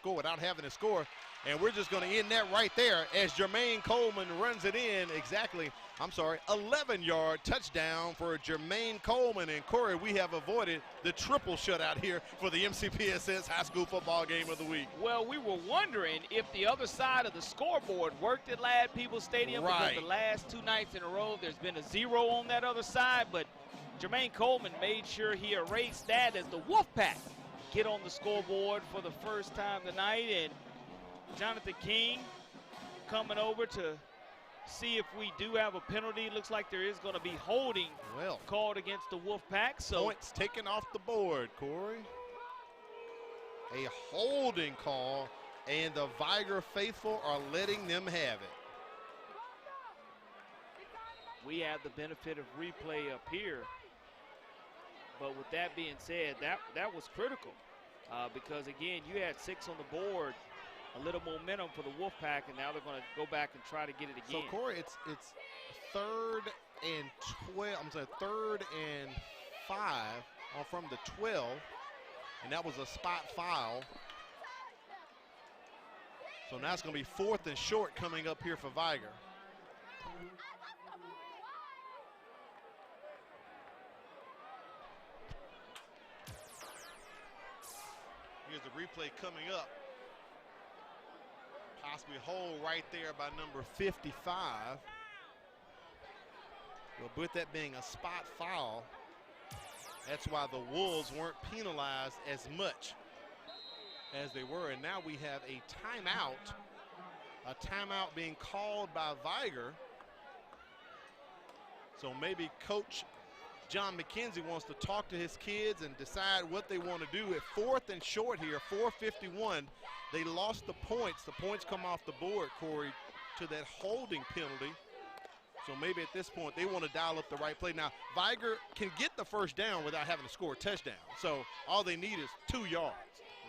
S1: score. And we're just going to end that right there as Jermaine Coleman runs it in. 11-yard touchdown for Jermaine Coleman. And Corey, we have avoided the triple shutout here for the MCPSS High School Football Game of the Week.
S2: Well, we were wondering if the other side of the scoreboard worked at Ladd Peoples Stadium, because the last 2 nights in a row there's been a 0 on that other side, but Jermaine Coleman made sure he erased that as the Wolfpack get on the scoreboard for the first time tonight. And Jonathan King coming over to see if we do have a penalty. Looks like there is going to be holding called against the Wolfpack. So
S1: points taken off the board, Corey. A holding call, and the Vigor faithful are letting them have it.
S2: We have the benefit of replay up here. But with that being said, that was critical because, again, you had 6 on the board, a little momentum for the Wolfpack, and now they're going to go back and try to get it again.
S1: So, Corey, it's 3rd and 12. I'm sorry, 3rd and 5 from the 12, and that was a spot foul. So now it's going to be 4th and short coming up here for Vigor. Here's the replay coming up. Possibly hold right there by number 55. Well, with that being a spot foul, that's why the Wolves weren't penalized as much as they were. And now we have a timeout being called by Vigor. So maybe Coach John McKenzie wants to talk to his kids and decide what they want to do. At 4th and short here, 4:51, they lost the points. The points come off the board, Corey, to that holding penalty. So maybe at this point they want to dial up the right play. Now, Vigor can get the first down without having to score a touchdown. So all they need is 2 yards.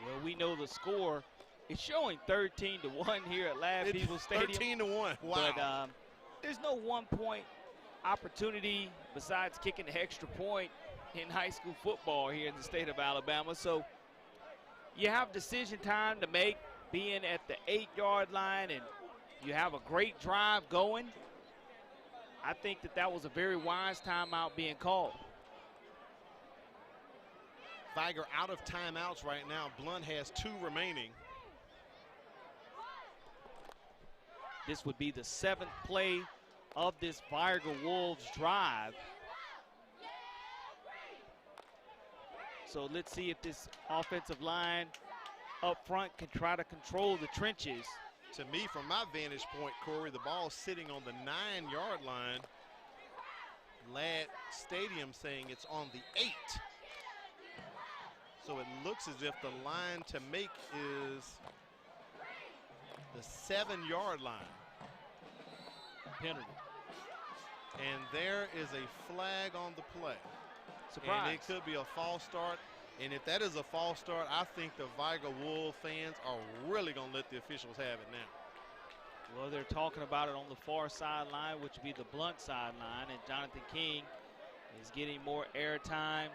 S2: Well, we know the score is showing 13-1 here at Ladd Peoples Stadium.
S1: 13-1, wow.
S2: But there's no 1-point opportunity besides kicking the extra point in high school football here in the state of Alabama. So you have decision time to make, being at the 8-yard line, and you have a great drive going. I think that was a very wise timeout being called.
S1: Vigor out of timeouts right now. Blount has 2 remaining.
S2: This would be the 7th play of this Vigor Wolves drive. So let's see if this offensive line up front can try to control the trenches.
S1: To me, from my vantage point, Corey, the ball sitting on the 9-yard line. Ladd Stadium saying it's on the 8. So it looks as if the line to make is the 7-yard line.
S2: Penalty.
S1: And there is a flag on the play.
S2: Surprise.
S1: And it could be a false start. And if that is a false start, I think the Vigor Wolf fans are really going to let the officials have it now.
S2: Well, they're talking about it on the far sideline, which would be the Blount sideline, and Jonathan King is getting more airtime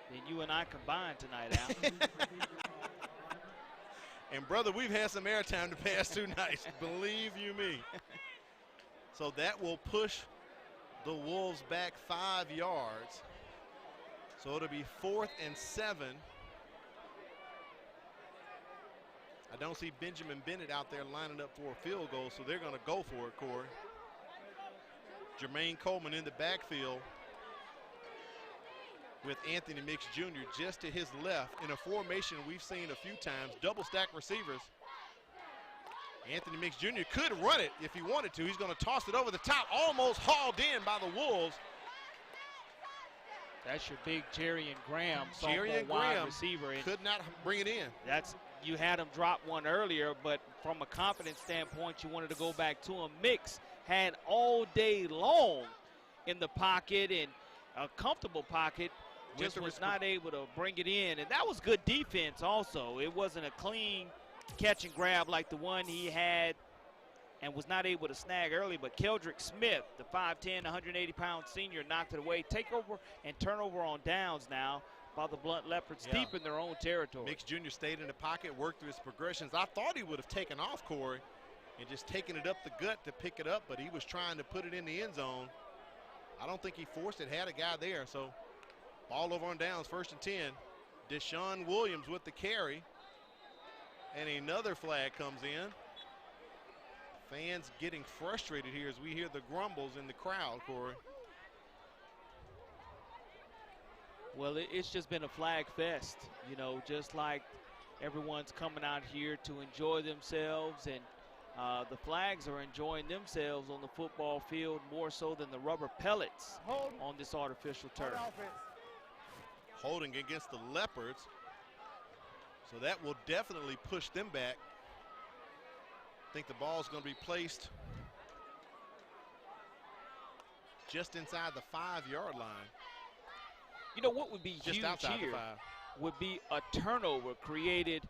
S2: than you and I combined tonight, Al.
S1: And, brother, we've had some airtime the past 2 nights, believe you me. So that will push the Wolves back 5 yards. So it'll be 4th and 7. I don't see Benjamin Bennett out there lining up for a field goal, so they're going to go for it, Corey. Jermaine Coleman in the backfield with Anthony Mix Jr. just to his left in a formation we've seen a few times, double stack receivers. Anthony Mix Jr. could run it if he wanted to. He's going to toss it over the top, almost hauled in by the Wolves.
S2: That's your big Jerry and Graham, sophomore wide receiver. And
S1: could not bring it in.
S2: You had him drop one earlier, but from a confidence standpoint, you wanted to go back to him. Mix had all day long in the pocket, and a comfortable pocket, just was not able to bring it in. And that was good defense also. It wasn't a clean catch and grab like the one he had and was not able to snag early, but Keldrick Smith, the 5'10", 180-pound senior, knocked it away. Takeover and turnover on downs now by the Blount Leopards, deep in their own territory.
S1: Mix Jr. stayed in the pocket, worked through his progressions. I thought he would have taken off, Corey, and just taken it up the gut to pick it up, but he was trying to put it in the end zone. I don't think he forced it, had a guy there, so ball over on downs, 1st and 10. Deshaun Williams with the carry, and another flag comes in. Fans getting frustrated here as we hear the grumbles in the crowd, Corey.
S2: Well, it's just been a flag fest, you know, just like everyone's coming out here to enjoy themselves, and the flags are enjoying themselves on the football field more so than the rubber pellets on this artificial turf.
S1: Holding against the Leopards, so that will definitely push them back. I think the ball is going to be placed just inside the 5-yard line.
S2: You know what would be
S1: just
S2: huge
S1: outside
S2: here
S1: the 5
S2: would be a turnover created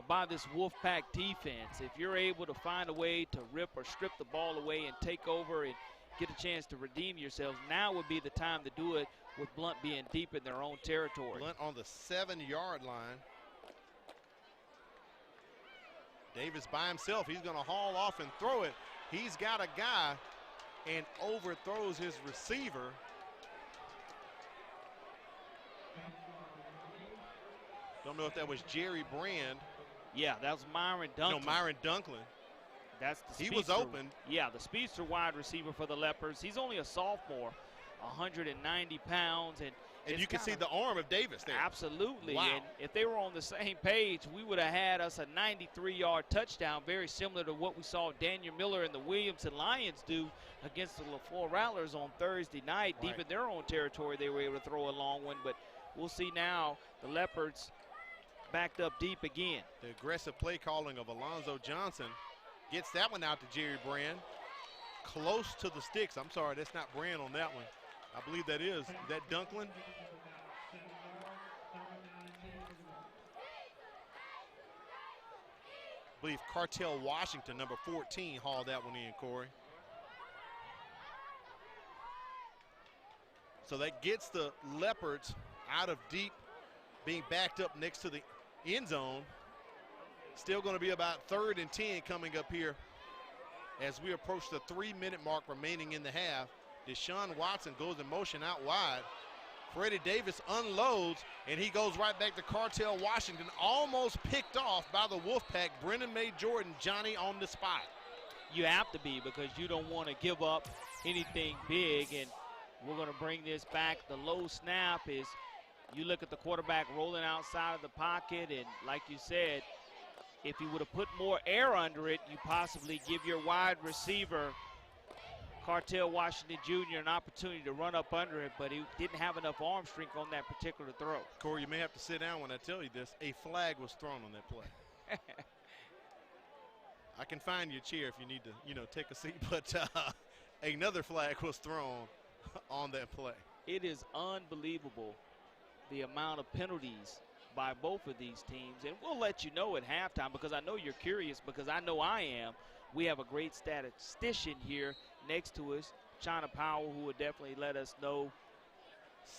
S2: by this Wolfpack defense. If you're able to find a way to rip or strip the ball away and take over and get a chance to redeem yourselves, now would be the time to do it with Blount being deep in their own territory.
S1: Blount on the 7-yard line. Davis by himself. He's going to haul off and throw it. He's got a guy and overthrows his receiver. Don't know if that was Jerry Brand.
S2: Yeah, that was Myron Dunklin.
S1: No, Myron Dunklin.
S2: That's the
S1: he
S2: speedster.
S1: was open.
S2: Yeah, the speedster wide receiver for the Leopards. He's only a sophomore, 190 pounds. And
S1: you can see the arm of Davis there.
S2: Absolutely.
S1: Wow.
S2: And if they were on the same page, we would have had us a 93-yard touchdown, very similar to what we saw Daniel Miller and the Williamson Lions do against the LaFleur Rattlers on Thursday night.
S1: Right.
S2: Deep in their own territory, they were able to throw a long one. But we'll see now the Leopards backed up deep again.
S1: The aggressive play calling of Alonzo Johnson gets that one out to Jerry Brand. Close to the sticks. I'm sorry, that's not Brand on that one. I believe that is. That Dunklin? I believe Cartel Washington, number 14, hauled that one in, Corey. So that gets the Leopards out of deep, being backed up next to the end zone. Still going to be about 3rd and 10 coming up here as we approach the 3-minute mark remaining in the half. Deshaun Watson goes in motion out wide. Freddie Davis unloads, and he goes right back to Cartel Washington, almost picked off by the Wolfpack. Brennan May Jordan, Johnny on the spot.
S2: You have to be, because you don't want to give up anything big, and we're going to bring this back. The low snap is, you look at the quarterback rolling outside of the pocket, and like you said, If he would have put more air under it, you possibly give your wide receiver, Cartel Washington Jr., an opportunity to run up under it, but he didn't have enough arm strength on that particular throw.
S1: Corey, you may have to sit down when I tell you this. A flag was thrown on that play. I can find your chair if you need to, take a seat, but another flag was thrown on that play.
S2: It is unbelievable the amount of penalties by both of these teams, and we'll let you know at halftime because I know you're curious, because I know I am. We have a great statistician here next to us, China Powell, who will definitely let us know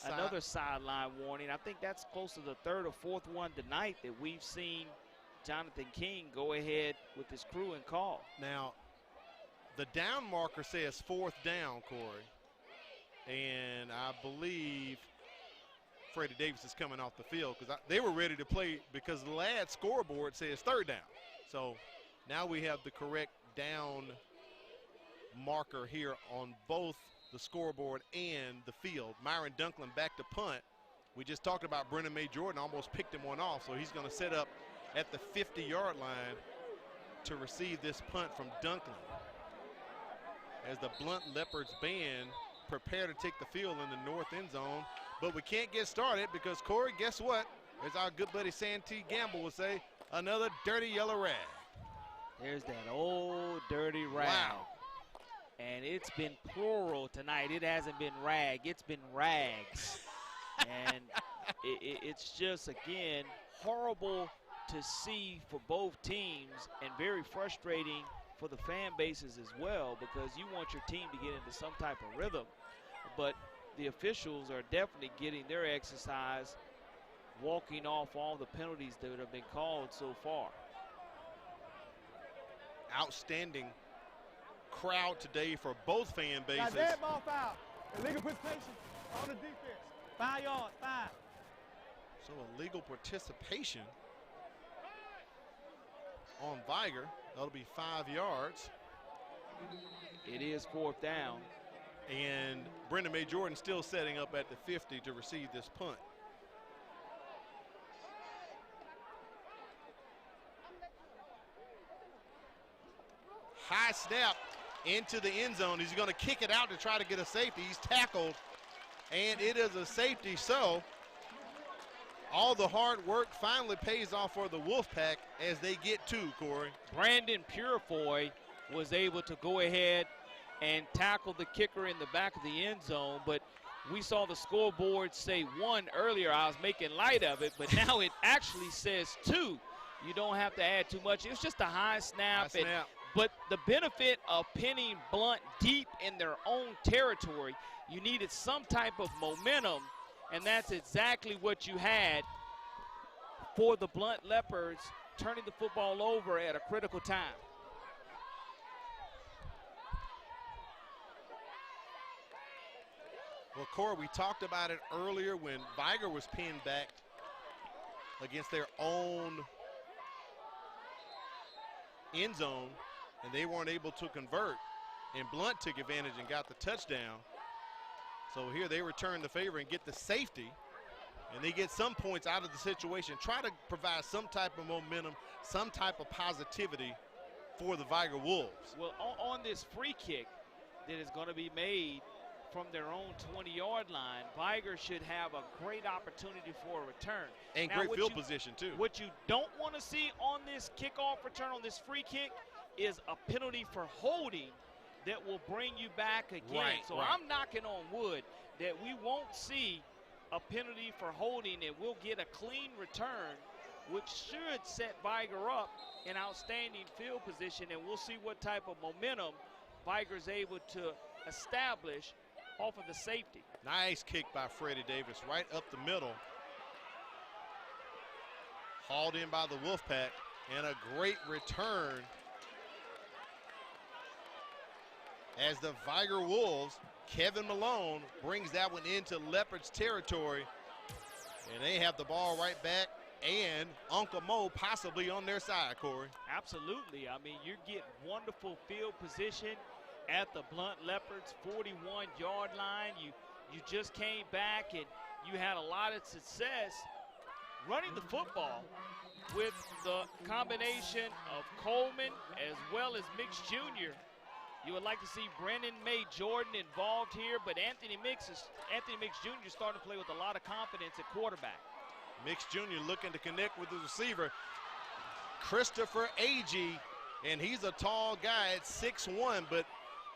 S2: another sideline warning. I think that's close to the third or fourth one tonight that we've seen Jonathan King go ahead with his crew and call.
S1: Now, the down marker says 4th down, Corey, and I believe Freddie Davis is coming off the field because they were ready to play because the lad scoreboard says 3rd down. So now we have the correct down marker here on both the scoreboard and the field. Myron Dunklin back to punt. We just talked about Brennan May Jordan almost picked him one off, so he's going to set up at the 50-yard line to receive this punt from Dunklin. As the Blount Leopards band prepare to take the field in the north end zone. But we can't get started because, Corey, guess what? As our good buddy Santee Gamble would say, another dirty yellow rag.
S2: There's that old dirty rag.
S1: Wow.
S2: And it's been plural tonight. It hasn't been rag. It's been rags. And it's just, again, horrible to see for both teams and very frustrating for the fan bases as well because you want your team to get into some type of rhythm. But the officials are definitely getting their exercise, walking off all the penalties that have been called so far.
S1: Outstanding crowd today for both fan bases.
S18: Got dead ball foul. Illegal participation on the defense. 5 yards, 5.
S1: So illegal participation on Vigor. That'll be 5 yards.
S2: It is 4th down.
S1: And Brendan May Jordan still setting up at the 50 to receive this punt. High snap into the end zone. He's going to kick it out to try to get a safety. He's tackled, and it is a safety. So all the hard work finally pays off for the Wolfpack as they get 2, Corey.
S2: Brandon Purefoy was able to go ahead and tackle the kicker in the back of the end zone, but we saw the scoreboard say 1 earlier. I was making light of it, but now it actually says 2. You don't have to add too much. It's just a high snap. But the benefit of pinning Blount deep in their own territory, you needed some type of momentum, and that's exactly what you had for the Blount Leopards, turning the football over at a critical time.
S1: Well, Corey, we talked about it earlier when Vigor was pinned back against their own end zone, and they weren't able to convert. And Blount took advantage and got the touchdown. So here they return the favor and get the safety, and they get some points out of the situation. Try to provide some type of momentum, some type of positivity for the Vigor Wolves.
S2: Well, on this free kick that is going to be made from their own 20-yard line, Vigor should have a great opportunity for a return.
S1: And
S2: now,
S1: great field position, too.
S2: What you don't want to see on this kickoff return, on this free kick, is a penalty for holding that will bring you back again. So I'm knocking on wood that we won't see a penalty for holding, and we'll get a clean return, which should set Vigor up in outstanding field position, and we'll see what type of momentum Vigor's able to establish off of the safety.
S1: Nice kick by Freddie Davis right up the middle. Hauled in by the Wolfpack, and a great return as the Vigor Wolves, Kevin Malone, brings that one into Leopards territory, and they have the ball right back, and Uncle Mo possibly on their side, Corey.
S2: Absolutely. I mean, you get wonderful field position at the Blount Leopards 41-yard line. You just came back and you had a lot of success running the football with the combination of Coleman as well as Mix Jr. You would like to see Brennan May Jordan involved here, but Anthony Mix Jr. is starting to play with a lot of confidence at quarterback.
S1: Mix Jr. looking to connect with the receiver, Christopher Agee, and he's a tall guy at 6'1", but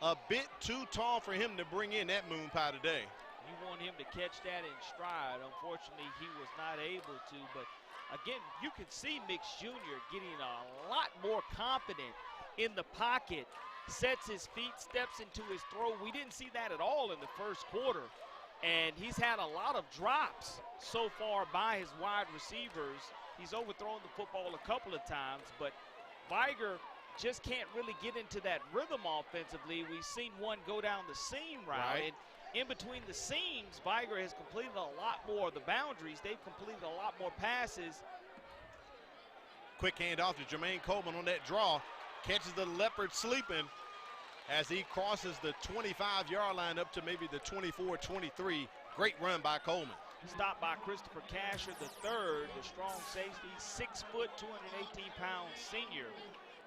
S1: a bit too tall for him to bring in that moon pie today.
S2: You want him to catch that in stride. Unfortunately, he was not able to, but again, you can see Mix Jr. getting a lot more confident in the pocket, sets his feet, steps into his throw. We didn't see that at all in the first quarter, and he's had a lot of drops so far by his wide receivers. He's overthrown the football a couple of times, but Vigor just can't really get into that rhythm offensively. We've seen one go down the seam route, and in between the seams, Vigor has completed a lot more of the boundaries. They've completed a lot more passes.
S1: Quick handoff to Jermaine Coleman on that draw. Catches the leopard sleeping as he crosses the 25-yard line up to maybe the 24-23. Great run by Coleman.
S2: Stopped by Christopher Casher III, the strong safety, 6 foot, 218-pound senior.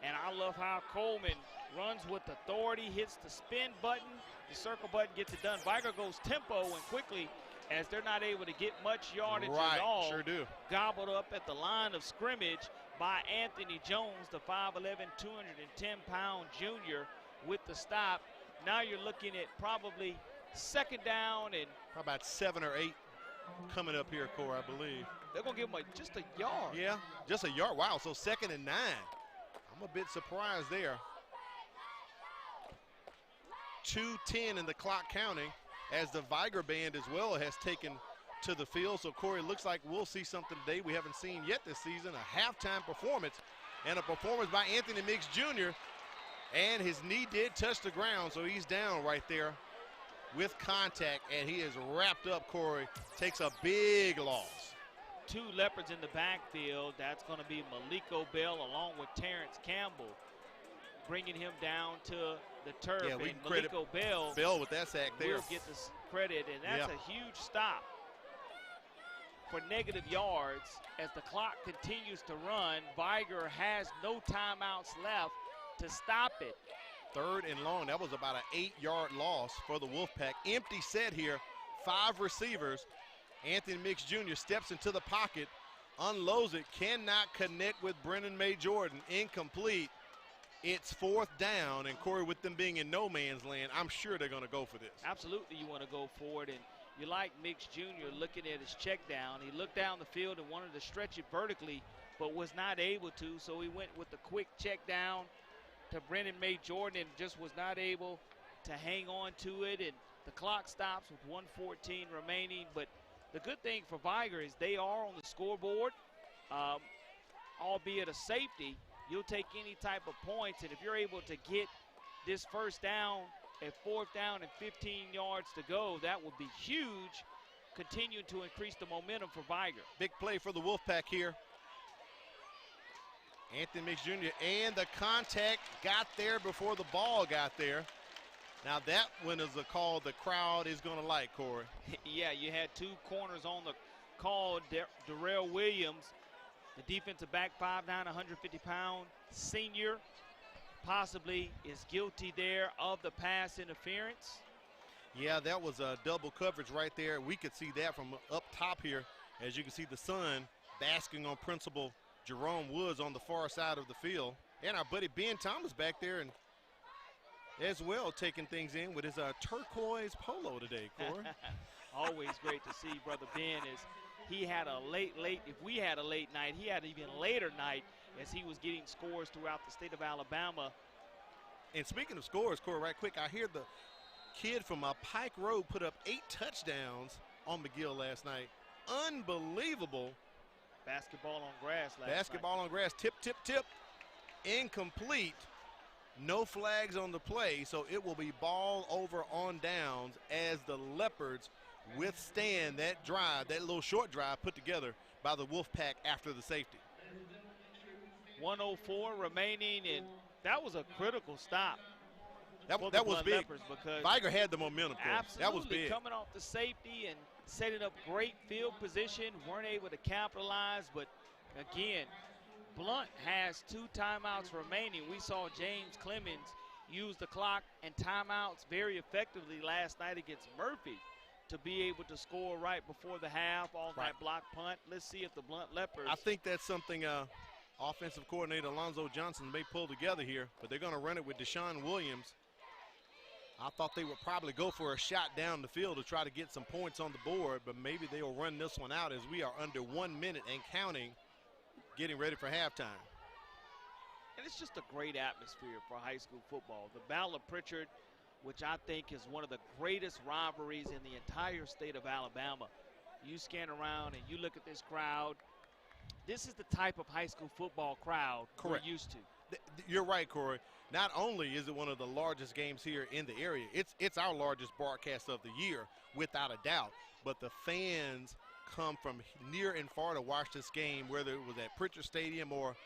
S2: And I love how Coleman runs with authority, hits the spin button, the circle button gets it done. Vigor goes tempo and quickly, as they're not able to get much yardage at all.
S1: Sure do.
S2: Gobbled up at the line of scrimmage by Anthony Jones, the 5'11", 210-pound junior with the stop. Now you're looking at probably second down and
S1: probably about 7 or 8 coming up here, Corey, I believe.
S2: They're going to give him just a yard.
S1: Yeah, just a yard. Wow, so 2nd and 9. I'm a bit surprised there. 2:10 in the clock counting as the Vigor band as well has taken to the field. So, Corey, it looks like we'll see something today we haven't seen yet this season, a halftime performance and a performance by Anthony Mix Jr. And his knee did touch the ground, so he's down right there with contact, and he is wrapped up, Corey. Takes a big loss.
S2: 2 Leopards in the backfield. That's going to be Maliko Bell along with Terrence Campbell, bringing him down to the turf.
S1: Yeah, we
S2: and
S1: credit
S2: Maliko
S1: Bell with that sack there.
S2: Will get this credit, and that's a huge stop for negative yards as the clock continues to run. Vigor has no timeouts left to stop it.
S1: 3rd and long. That was about an 8-yard loss for the Wolfpack. Empty set here. 5 receivers. Anthony Mix Jr. steps into the pocket, unloads it, cannot connect with Brennan May Jordan. Incomplete. It's 4th down, and Corey, with them being in no man's land, I'm sure they're going to go for this.
S2: Absolutely, you want to go for it, and you like Mix Jr. looking at his check down. He looked down the field and wanted to stretch it vertically, but was not able to, so he went with the quick check down to Brennan May Jordan and just was not able to hang on to it, and the clock stops with 1:14 remaining. But the good thing for Vigor is they are on the scoreboard, albeit a safety. You'll take any type of points, and if you're able to get this first down at 4th down and 15 yards to go, that would be huge, continuing to increase the momentum for Vigor.
S1: Big play for the Wolfpack here. Anthony Mix Jr. and the contact got there before the ball got there. Now that one is a call the crowd is going to like, Corey.
S2: Yeah, you had 2 corners on the call. Darrell Williams, the defensive back, 5'9", 150-pound senior, possibly is guilty there of the pass interference.
S1: Yeah, that was a double coverage right there. We could see that from up top here. As you can see the sun basking on Principal Jerome Woods on the far side of the field. And our buddy Ben Thomas back there and as well taking things in with his turquoise polo today, Corey.
S2: Always great to see Brother Ben as he had a late, if we had a late night, he had an even later night as he was getting scores throughout the state of Alabama.
S1: And speaking of scores, Corey, right quick, I hear the kid from Pike Road put up 8 touchdowns on McGill last night. Unbelievable.
S2: Basketball on grass last night.
S1: Basketball on grass, tip, tip, tip. Incomplete. No flags on the play, so it will be ball over on downs as the Leopards withstand that drive, that little short drive put together by the Wolfpack after the safety.
S2: 1:04 remaining, and that was a critical stop.
S1: That was big.
S2: Because
S1: Vigor had the momentum.
S2: Absolutely,
S1: that was big.
S2: Coming off the safety and setting up great field position, weren't able to capitalize, but again, Blount has 2 timeouts remaining. We saw James Clemens use the clock and timeouts very effectively last night against Murphy to be able to score right before the half on that block punt. Let's see if the Blount Leopards.
S1: I think that's something offensive coordinator Alonzo Johnson may pull together here, but they're going to run it with Deshaun Williams. I thought they would probably go for a shot down the field to try to get some points on the board, but maybe they'll run this one out as we are under 1 minute and counting, getting ready for halftime.
S2: And it's just a great atmosphere for high school football. The Battle of Pritchard, which I think is one of the greatest rivalries in the entire state of Alabama. You scan around and you look at this crowd. This is the type of high school football crowd we're used to.
S1: You're right, Corey. Not only is it one of the largest games here in the area, it's our largest broadcast of the year, without a doubt. But the fans come from near and far to watch this game, whether it was at Pritchard Stadium or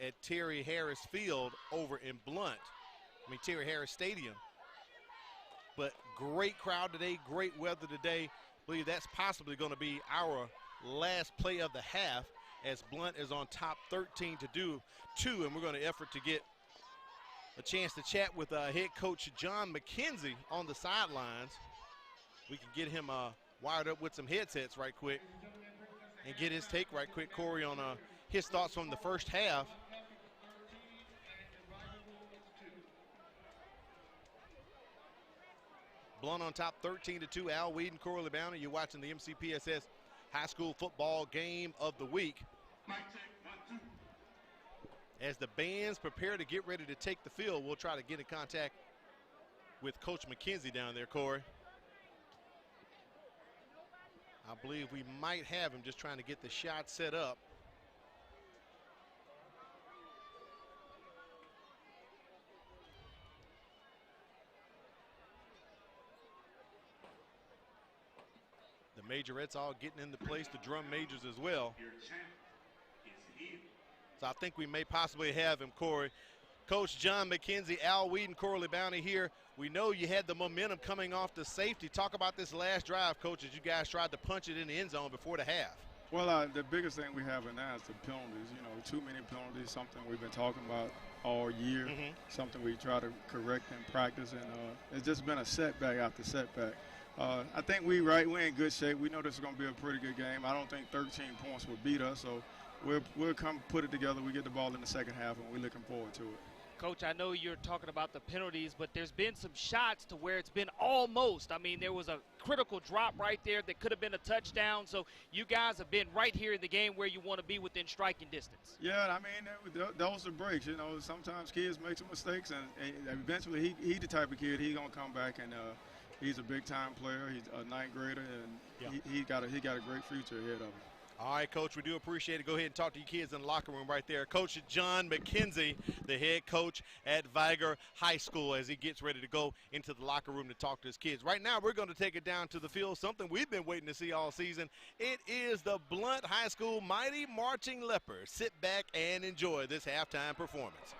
S1: at Terry Harris Field over in Blount. Terry Harris Stadium. But great crowd today, great weather today. I believe that's possibly going to be our last play of the half, as Blount is on top 13 to do 2, and we're going to effort to get a chance to chat with head coach John McKenzie on the sidelines. We can get him wired up with some headsets right quick and get his take right quick, Corey, on his thoughts from the first half. Blount on top 13-2. Al Weed and Corey Bounty. You're watching the MCPSS High School Football Game of the Week. As the bands prepare to get ready to take the field, we'll try to get in contact with Coach McKenzie down there, Corey. I believe we might have him just trying to get the shot set up. The majorettes all getting into place, the drum majors as well. So I think we may possibly have him, Corey. Coach John McKenzie, Al Weed, and Corley Bounty here. We know you had the momentum coming off the safety. Talk about this last drive, Coach, as you guys tried to punch it in the end zone before the half.
S5: Well, the biggest thing we have now is the penalties. You know, too many penalties, something we've been talking about all year, something we try to correct in practice, and it's just been a setback after setback. I think we're in good shape. We know this is going to be a pretty good game. I don't think 13 points will beat us, so we'll come put it together. We get the ball in the second half, and we're looking forward to it.
S2: Coach, I know you're talking about the penalties, but there's been some shots to where it's been almost. I mean, there was a critical drop right there that could have been a touchdown. So you guys have been right here in the game where you want to be within striking distance.
S5: Yeah, I mean, those are breaks. You know, sometimes kids make some mistakes, and eventually he's the type of kid, he's going to come back, and he's a big-time player. He's a ninth grader, and he got a great future ahead of him.
S1: All right, Coach, we do appreciate it. Go ahead and talk to your kids in the locker room right there. Coach John McKenzie, the head coach at Vigor High School, as he gets ready to go into the locker room to talk to his kids. Right now, we're going to take it down to the field, something we've been waiting to see all season. It is the Blount High School Mighty Marching Leopards. Sit back and enjoy this halftime performance.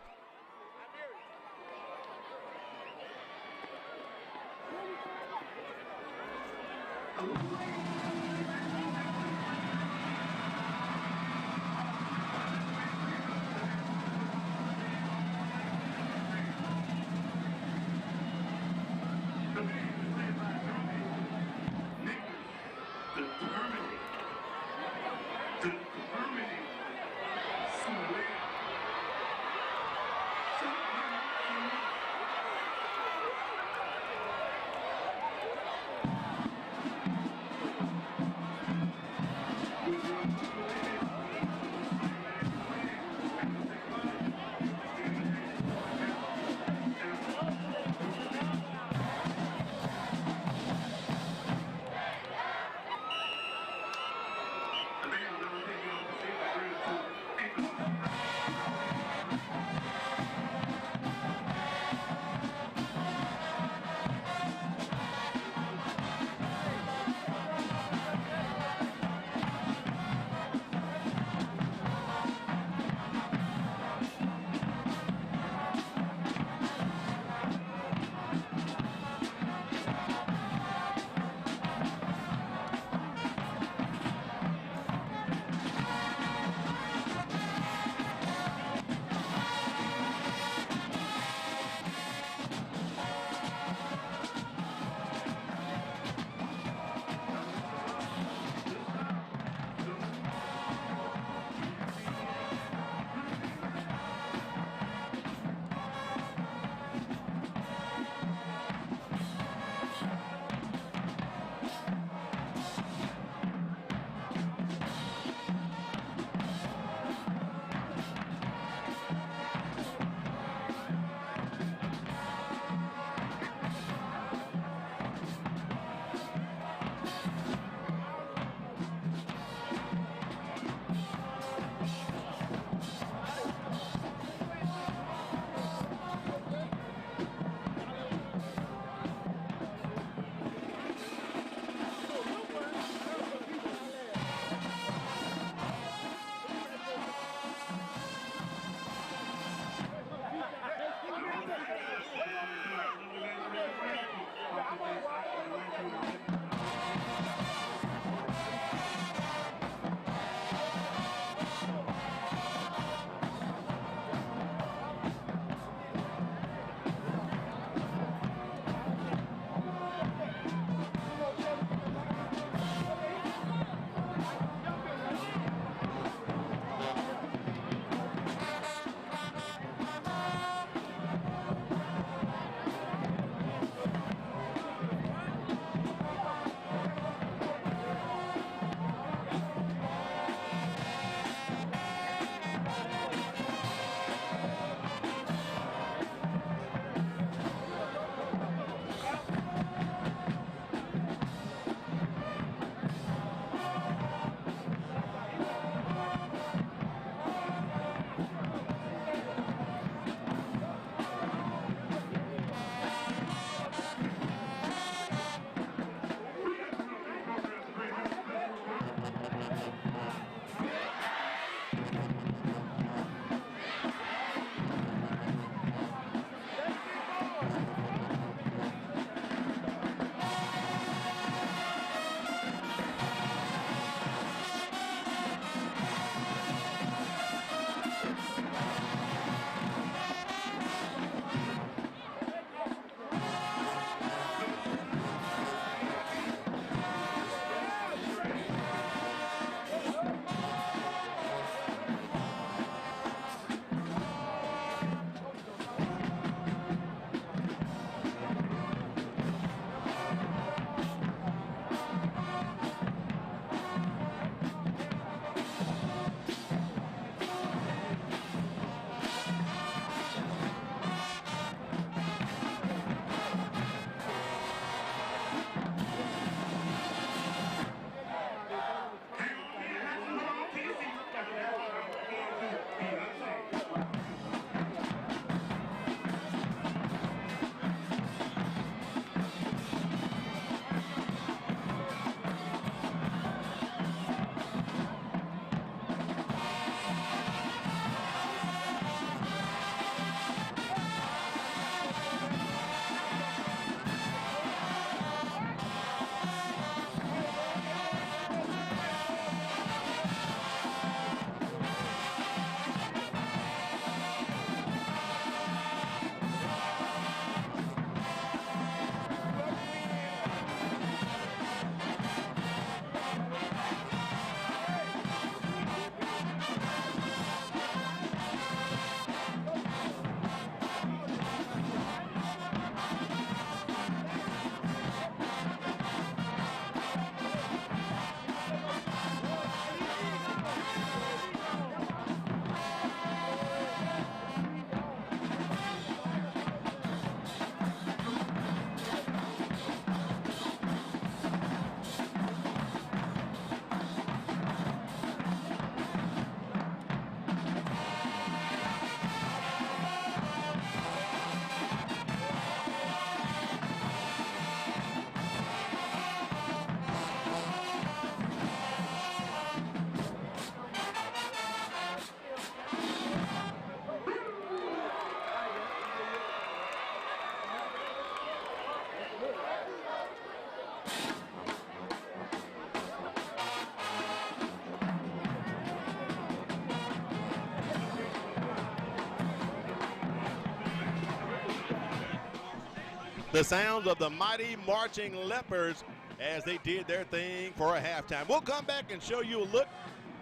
S1: The sounds of the mighty marching Leopards as they did their thing for a halftime. We'll come back and show you a look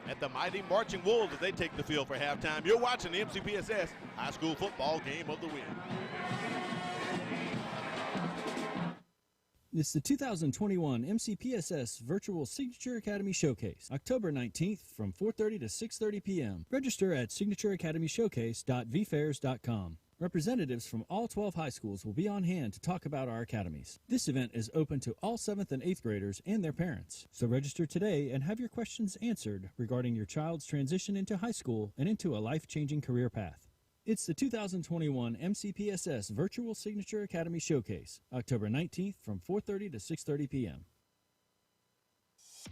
S1: at the mighty marching Wolves as they take the field for halftime. You're watching the MCPSS High School Football Game of the Week.
S6: It's the 2021 MCPSS Virtual Signature Academy Showcase, October 19th from 4:30 to 6:30 p.m. Register at signatureacademyshowcase.vfairs.com. Representatives from all 12 high schools will be on hand to talk about our academies. This event is open to all 7th and 8th graders and their parents. So register today and have your questions answered regarding your child's transition into high school and into a life-changing career path. It's the 2021 MCPSS Virtual Signature Academy Showcase, October 19th from 4:30 to 6:30 p.m.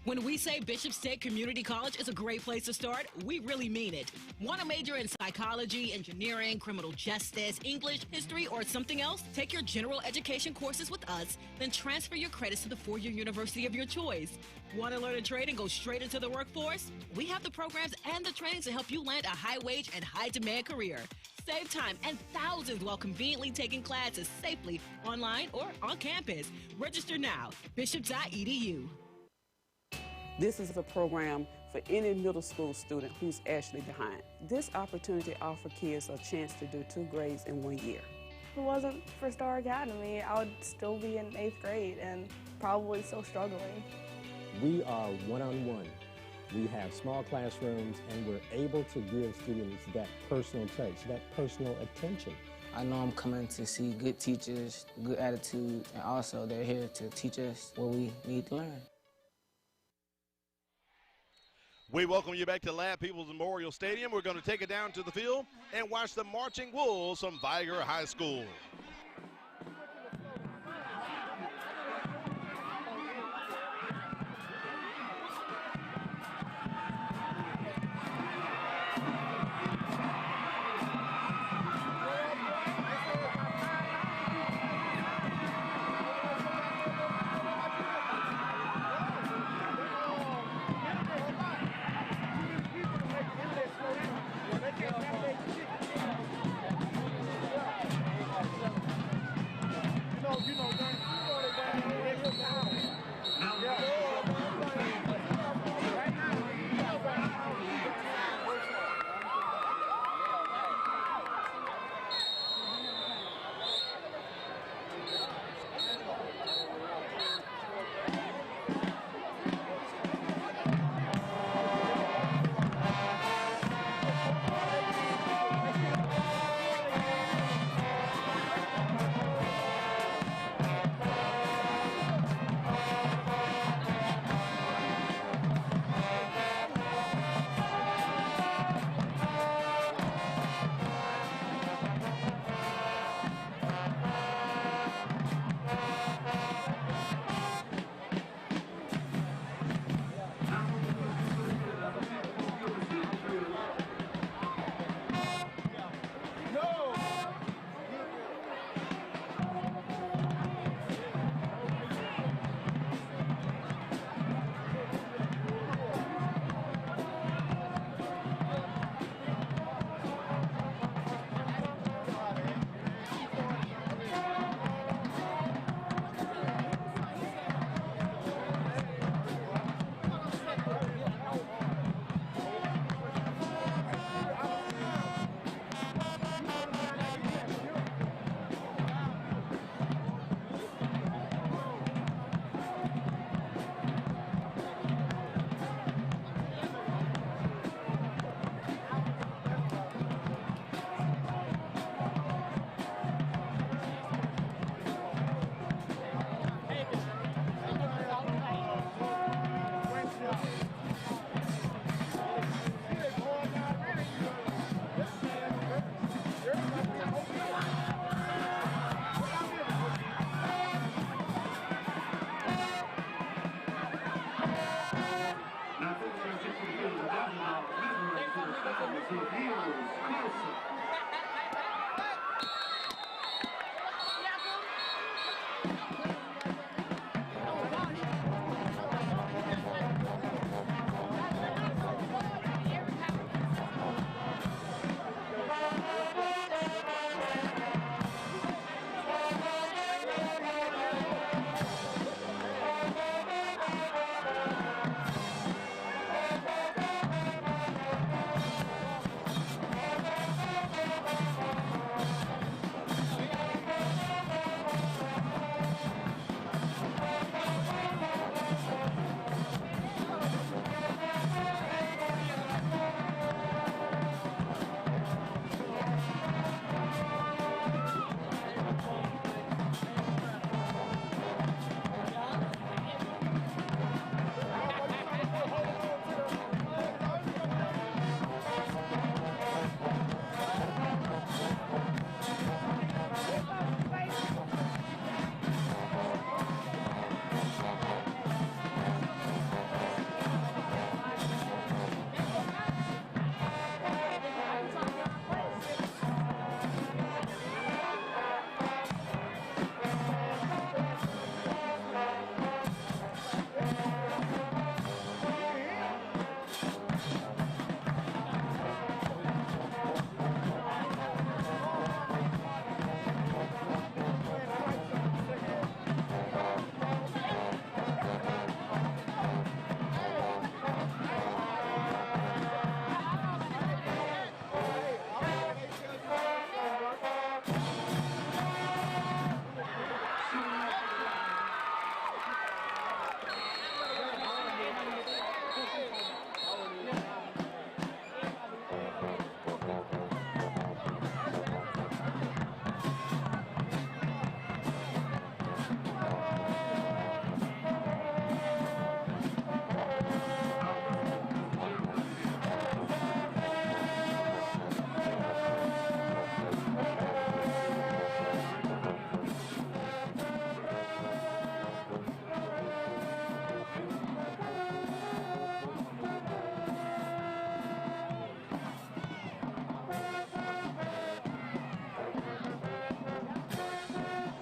S9: When we say Bishop State Community College is a great place to start, we really mean it. Want to major in psychology, engineering, criminal justice, English, history, or something else? Take your general education courses with us, then transfer your credits to the four-year university of your choice. Want to learn a trade and go straight into the workforce? We have the programs and the trainings to help you land a high-wage and high-demand career. Save time and thousands while conveniently taking classes safely online or on campus. Register now, bishop.edu.
S23: This is a program for any middle school student who's actually behind. This opportunity offers kids a chance to do 2 grades in 1 year.
S24: If it wasn't for Star Academy, I would still be in 8th grade and probably still struggling.
S22: We are one-on-one. We have small classrooms, and we're able to give students that personal touch, that personal attention.
S25: I know I'm coming to see good teachers, good attitude, and also they're here to teach us what we need to learn.
S1: We welcome you back to Lab People's Memorial Stadium. We're going to take it down to the field and watch the marching Wolves from Vigor High School.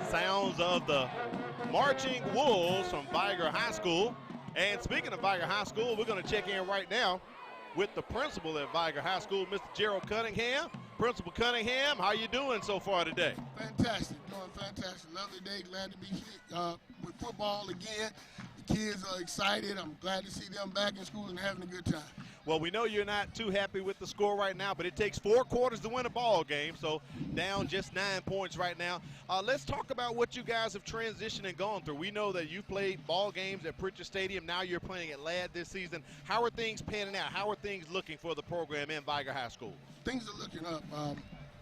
S1: Sounds of the marching wolves from Vigor High School. And speaking of Vigor High School, we're going to check in right now with the principal at Vigor High School, Mr. Gerald Cunningham. Principal Cunningham, how you doing so far today?
S10: Fantastic, doing fantastic. Lovely day, glad to be here with football again. The kids are excited. I'm glad to see them back in school and having a good time.
S1: Well, we know you're not too happy with the score right now, but it takes 4 quarters to win a ball game, so down just 9 points right now. Let's talk about what you guys have transitioned and gone through. We know that you played ball games at Pritchard Stadium. Now you're playing at Ladd this season. How are things panning out? How are things looking for the program in Vigor High School?
S10: Things are looking up.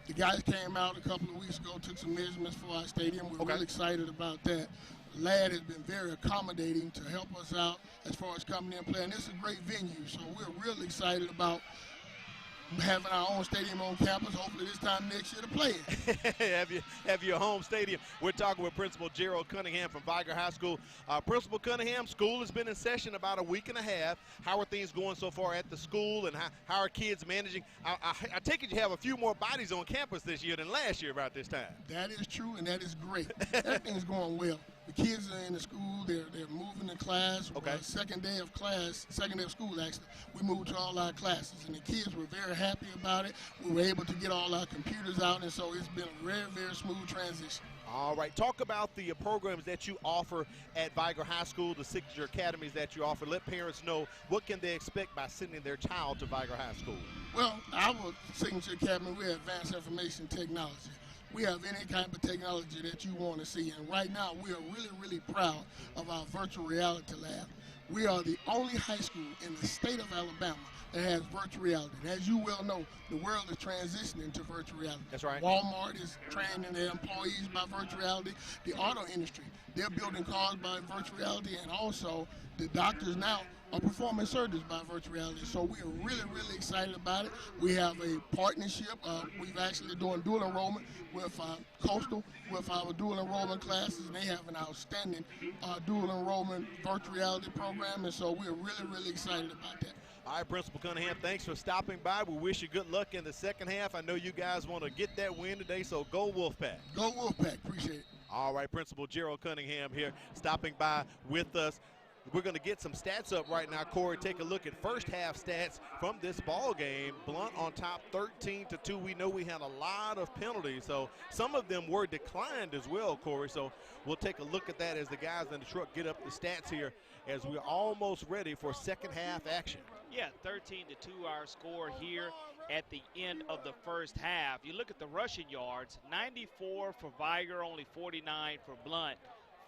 S10: The guys came out a couple of weeks ago, took some measurements for our stadium. We're really excited about that. Ladd has been very accommodating to help us out as far as coming in and playing. This is a great venue, so we're really excited about having our own stadium on campus, hopefully this time next year to play it.
S1: have your home stadium. We're talking with Principal Gerald Cunningham from Vigor High School. Principal Cunningham, school has been in session about a week and a half. How are things going so far at the school, and how are kids managing? I take it you have a few more bodies on campus this year than last year about this time.
S10: That is true, and that is great. Everything's going well. The kids are in the school. They're moving to class. Second day of school, actually. We moved to all our classes, and the kids were very happy about it. We were able to get all our computers out, and so it's been a very, very smooth transition.
S1: All right. Talk about the programs that you offer at Vigor High School, the signature academies that you offer. Let parents know what can they expect by sending their child to Vigor High School.
S10: Well, our signature academy, we're advanced information technology. We have any kind of technology that you want to see. And right now, we are really, really proud of our virtual reality lab. We are the only high school in the state of Alabama that has virtual reality. And as you well know, the world is transitioning to virtual reality.
S1: That's right.
S10: Walmart is training their employees by virtual reality. The auto industry, they're building cars by virtual reality. And also, the doctors now are performing surgeries by virtual reality. So we are really, really excited about it. We have a partnership. We've actually doing dual enrollment with Coastal with our dual enrollment classes, and they have an outstanding dual enrollment virtual reality program, and so we're really, really excited about that.
S1: All right, Principal Cunningham, thanks for stopping by. We wish you good luck in the second half. I know you guys want to get that win today, so go Wolfpack.
S10: Go Wolfpack. Appreciate it.
S1: All right, Principal Gerald Cunningham here stopping by with us. We're going to get some stats up right now, Corey. Take a look at first half stats from this ball game. Blount on top 13-2. We know we had a lot of penalties, so some of them were declined as well, Corey. So we'll take a look at that as the guys in the truck get up the stats here as we're almost ready for second half action.
S2: Yeah, 13-2 our score here at the end of the first half. You look at the rushing yards, 94 for Vigor, only 49 for Blount.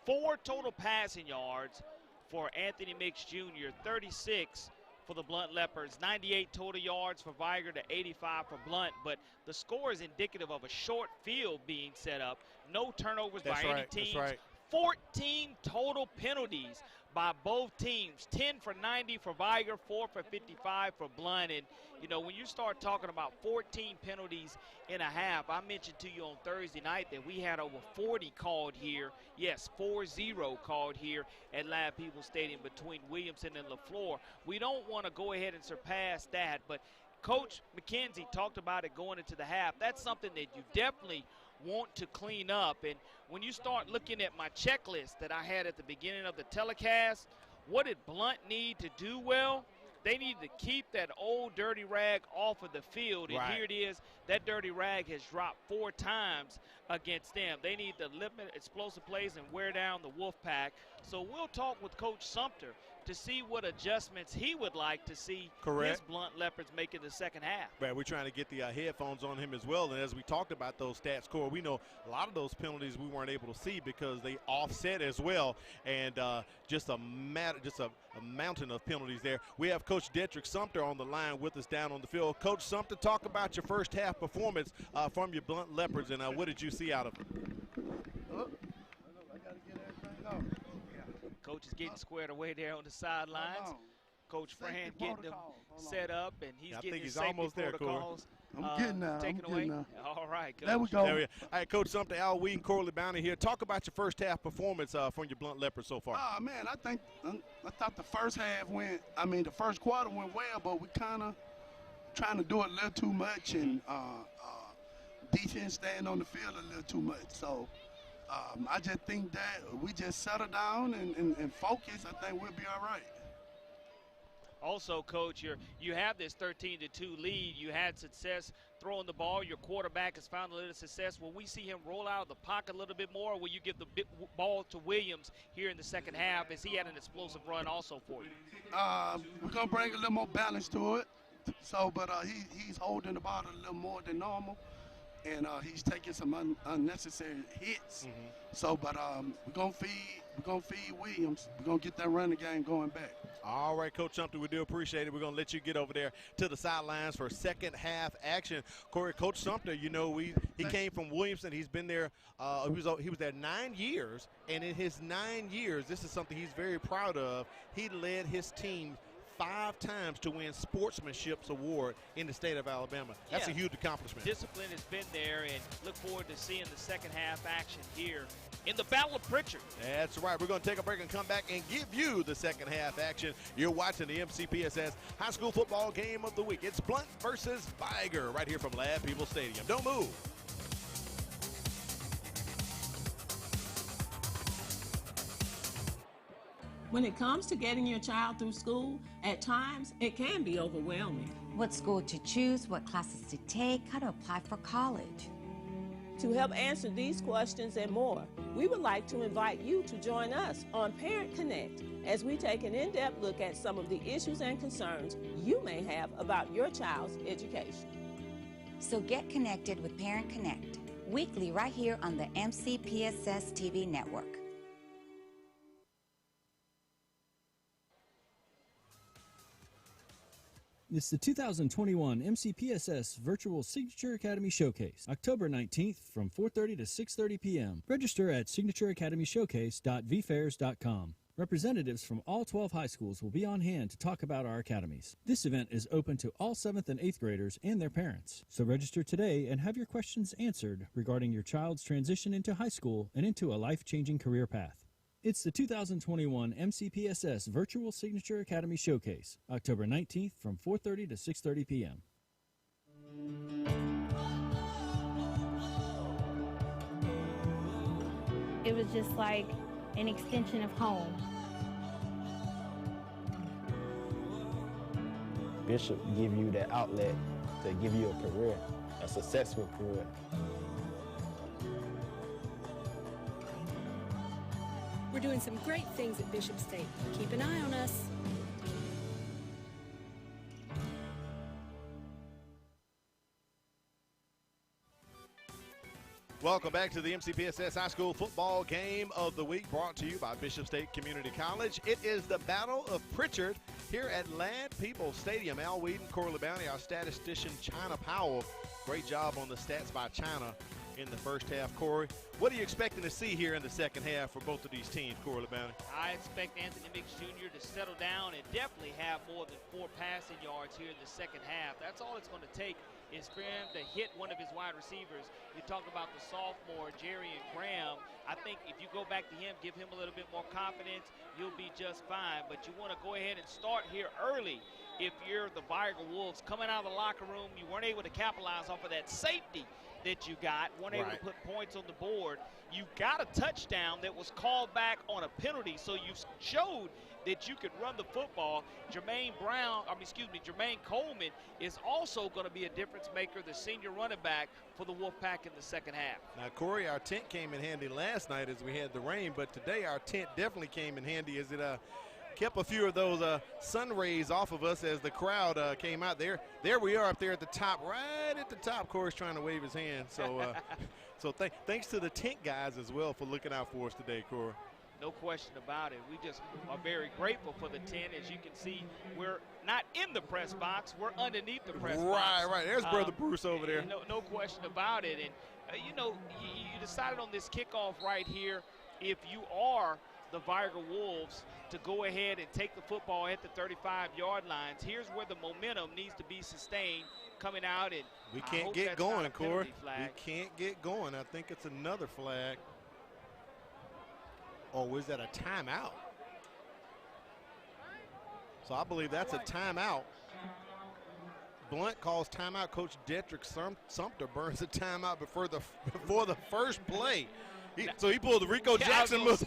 S2: 4 total passing yards for Anthony Mix Jr., 36 for the Blount Leopards, 98 total yards for Vigor to 85 for Blount, but the score is indicative of a short field being set up. No turnovers by any teams.
S1: That's right.
S2: 14 total penalties by both teams, 10 for 90 for Vigor, 4 for 55 for Blount. And, you know, when you start talking about 14 penalties in a half, I mentioned to you on Thursday night that we had over 40 called here. Yes, 4-0 called here at Ladd Peoples Stadium between Williamson and LaFleur. We don't want to go ahead and surpass that, but Coach McKenzie talked about it going into the half. That's something that you definitely want to clean up. And when you start looking at my checklist that I had at the beginning of the telecast, what did Blount need to do well? They need to keep that old dirty rag off of the field. And here it is, that dirty rag has dropped 4 times against them. They need to limit explosive plays and wear down the Wolfpack. So we'll talk with Coach Sumter to see what adjustments he would like to see his Blount Leopards make in the second half.
S1: Right, we're trying to get the headphones on him as well. And as we talked about those stats, Corey, we know a lot of those penalties we weren't able to see because they offset as well. And just a mountain of penalties there. We have Coach Detrick Sumter on the line with us down on the field. Coach Sumter, talk about your first half performance from your Blount Leopards, and what did you see out of them?
S2: Coach is getting squared away there on the sidelines. Coach Fran getting them set up, and he's getting his safety protocols.
S11: I'm getting now.
S2: Taken away. All right, Coach.
S11: There we go.
S1: All right, Coach Sumter, Al Wheaton, Corley Bounty here. Talk about your first half performance from your Blount Leopards so far.
S11: Oh, man, I thought the first half the first quarter went well, but we kind of trying to do it a little too much, and defense staying on the field a little too much. So I just think that we just settle down and focus. I think we'll be all right.
S2: Also, Coach, you have this 13-2 lead. You had success throwing the ball. Your quarterback has found a little success. Will we see him roll out of the pocket a little bit more, or will you give the ball to Williams here in the second half, as he had an explosive run also for you?
S11: We're going to bring a little more balance to it. So, but he's holding the ball a little more than normal, and he's taking some unnecessary hits. So, but we're gonna feed Williams. We're gonna get that running game going back.
S1: All right, Coach Sumter, we do appreciate it. We're gonna let you get over there to the sidelines for second half action. Corey, Coach Sumter, you know, he came from Williamson. He's been there. He was there 9 years, and in his 9 years, this is something he's very proud of. He led his team 5 times to win Sportsmanship's Award in the state of Alabama. That's a huge accomplishment.
S2: Discipline has been there, and look forward to seeing the second half action here in the Battle of Pritchard.
S1: That's right. We're going to take a break and come back and give you the second half action. You're watching the MCPSS High School Football Game of the Week. It's Blount versus Vigor right here from Lab People Stadium. Don't move.
S12: When it comes to getting your child through school, at times it can be overwhelming.
S13: What school to choose, what classes to take, how to apply for college.
S12: To help answer these questions and more, we would like to invite you to join us on Parent Connect as we take an in-depth look at some of the issues and concerns you may have about your child's education.
S13: So get connected with Parent Connect, weekly right here on the MCPSS TV network.
S6: It's the 2021 MCPSS Virtual Signature Academy Showcase, October 19th from 4:30 to 6:30 p.m. Register at signatureacademyshowcase.vfairs.com. Representatives from all 12 high schools will be on hand to talk about our academies. This event is open to all 7th and 8th graders and their parents. So register today and have your questions answered regarding your child's transition into high school and into a life-changing career path. It's the 2021 MCPSS Virtual Signature Academy Showcase, October 19th from 4:30 to 6:30 p.m.
S7: It was just like an extension of home.
S14: Bishop give you that outlet to give you a career, a successful career.
S8: We're doing some great things at Bishop State. Keep an eye on us.
S1: Welcome back to the MCPSS High School Football Game of the Week, brought to you by Bishop State Community College. It is the Battle of Pritchard here at Lad People Stadium. Al Whedon, Corley Bounty, our statistician China Powell. Great job on the stats by China in the first half. Corey, what are you expecting to see here in the second half for both of these teams, Corley Bounty?
S2: I expect Anthony Mix Jr. to settle down and definitely have more than 4 passing yards here in the second half. That's all it's going to take is for him to hit one of his wide receivers. You talk about the sophomore, Jerry and Graham. I think if you go back to him, give him a little bit more confidence, you'll be just fine. But you want to go ahead and start here early. If you're the Vigor Wolves coming out of the locker room, you weren't able to capitalize off of that safety that you got, weren't able to put points on the board. You got a touchdown that was called back on a penalty, so you showed that you could run the football. Jermaine Coleman is also going to be a difference maker, the senior running back for the Wolfpack in the second half.
S1: Now, Corey, our tent came in handy last night as we had the rain, but today our tent definitely came in handy as it kept a few of those sun rays off of us as the crowd came out there. There we are up there at the top, right at the top. Corey's trying to wave his hand. So, thanks to the tent guys as well for looking out for us today, Corey.
S2: No question about it. We just are very grateful for the tent. As you can see, we're not in the press box. We're underneath the press box.
S1: Right. There's Brother Bruce over there.
S2: No question about it. And, you decided on this kickoff right here, if you are the Vigor Wolves, to go ahead and take the football at the 35-yard lines. Here's where the momentum needs to be sustained coming out. And
S1: we can't get going, Corey. We can't get going. I think it's another flag. Or was that a timeout? So I believe that's a timeout. Blount calls timeout. Coach Detrick Sumter burns a timeout before the first play. So he pulled the Rico Jackson move.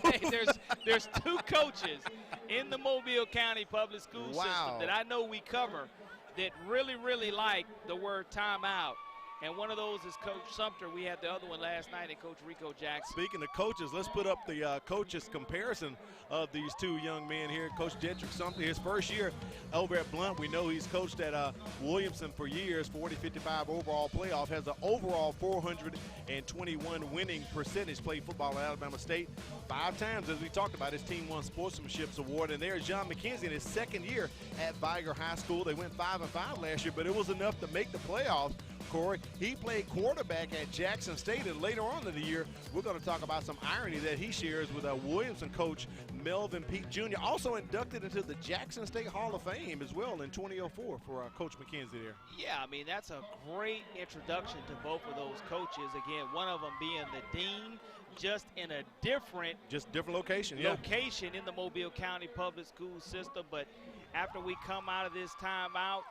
S2: There's 2 coaches in the Mobile County Public School system that I know we cover that really like the word timeout. And one of those is Coach Sumter. We had the other one last night, and Coach Rico Jackson.
S1: Speaking of coaches, let's put up the coaches comparison of these 2 young men here. Coach Jedrick Sumter, his first year over at Blount. We know he's coached at Williamson for years, 40-55 overall playoff, has an overall 421 winning percentage, played football at Alabama State 5 times. As we talked about, his team won Sportsmanship Award. And there's John McKenzie in his second year at Vigor High School. They went 5-5 last year, but it was enough to make the playoffs. Corey, he played quarterback at Jackson State, and later on in the year, we're going to talk about some irony that he shares with Williamson coach Melvin Peake Jr., also inducted into the Jackson State Hall of Fame as well in 2004 for Coach McKenzie there.
S2: Yeah, I mean, that's a great introduction to both of those coaches. Again, one of them being the dean, just in a different
S1: location,
S2: location in the Mobile County Public School system. But after we come out of this timeout,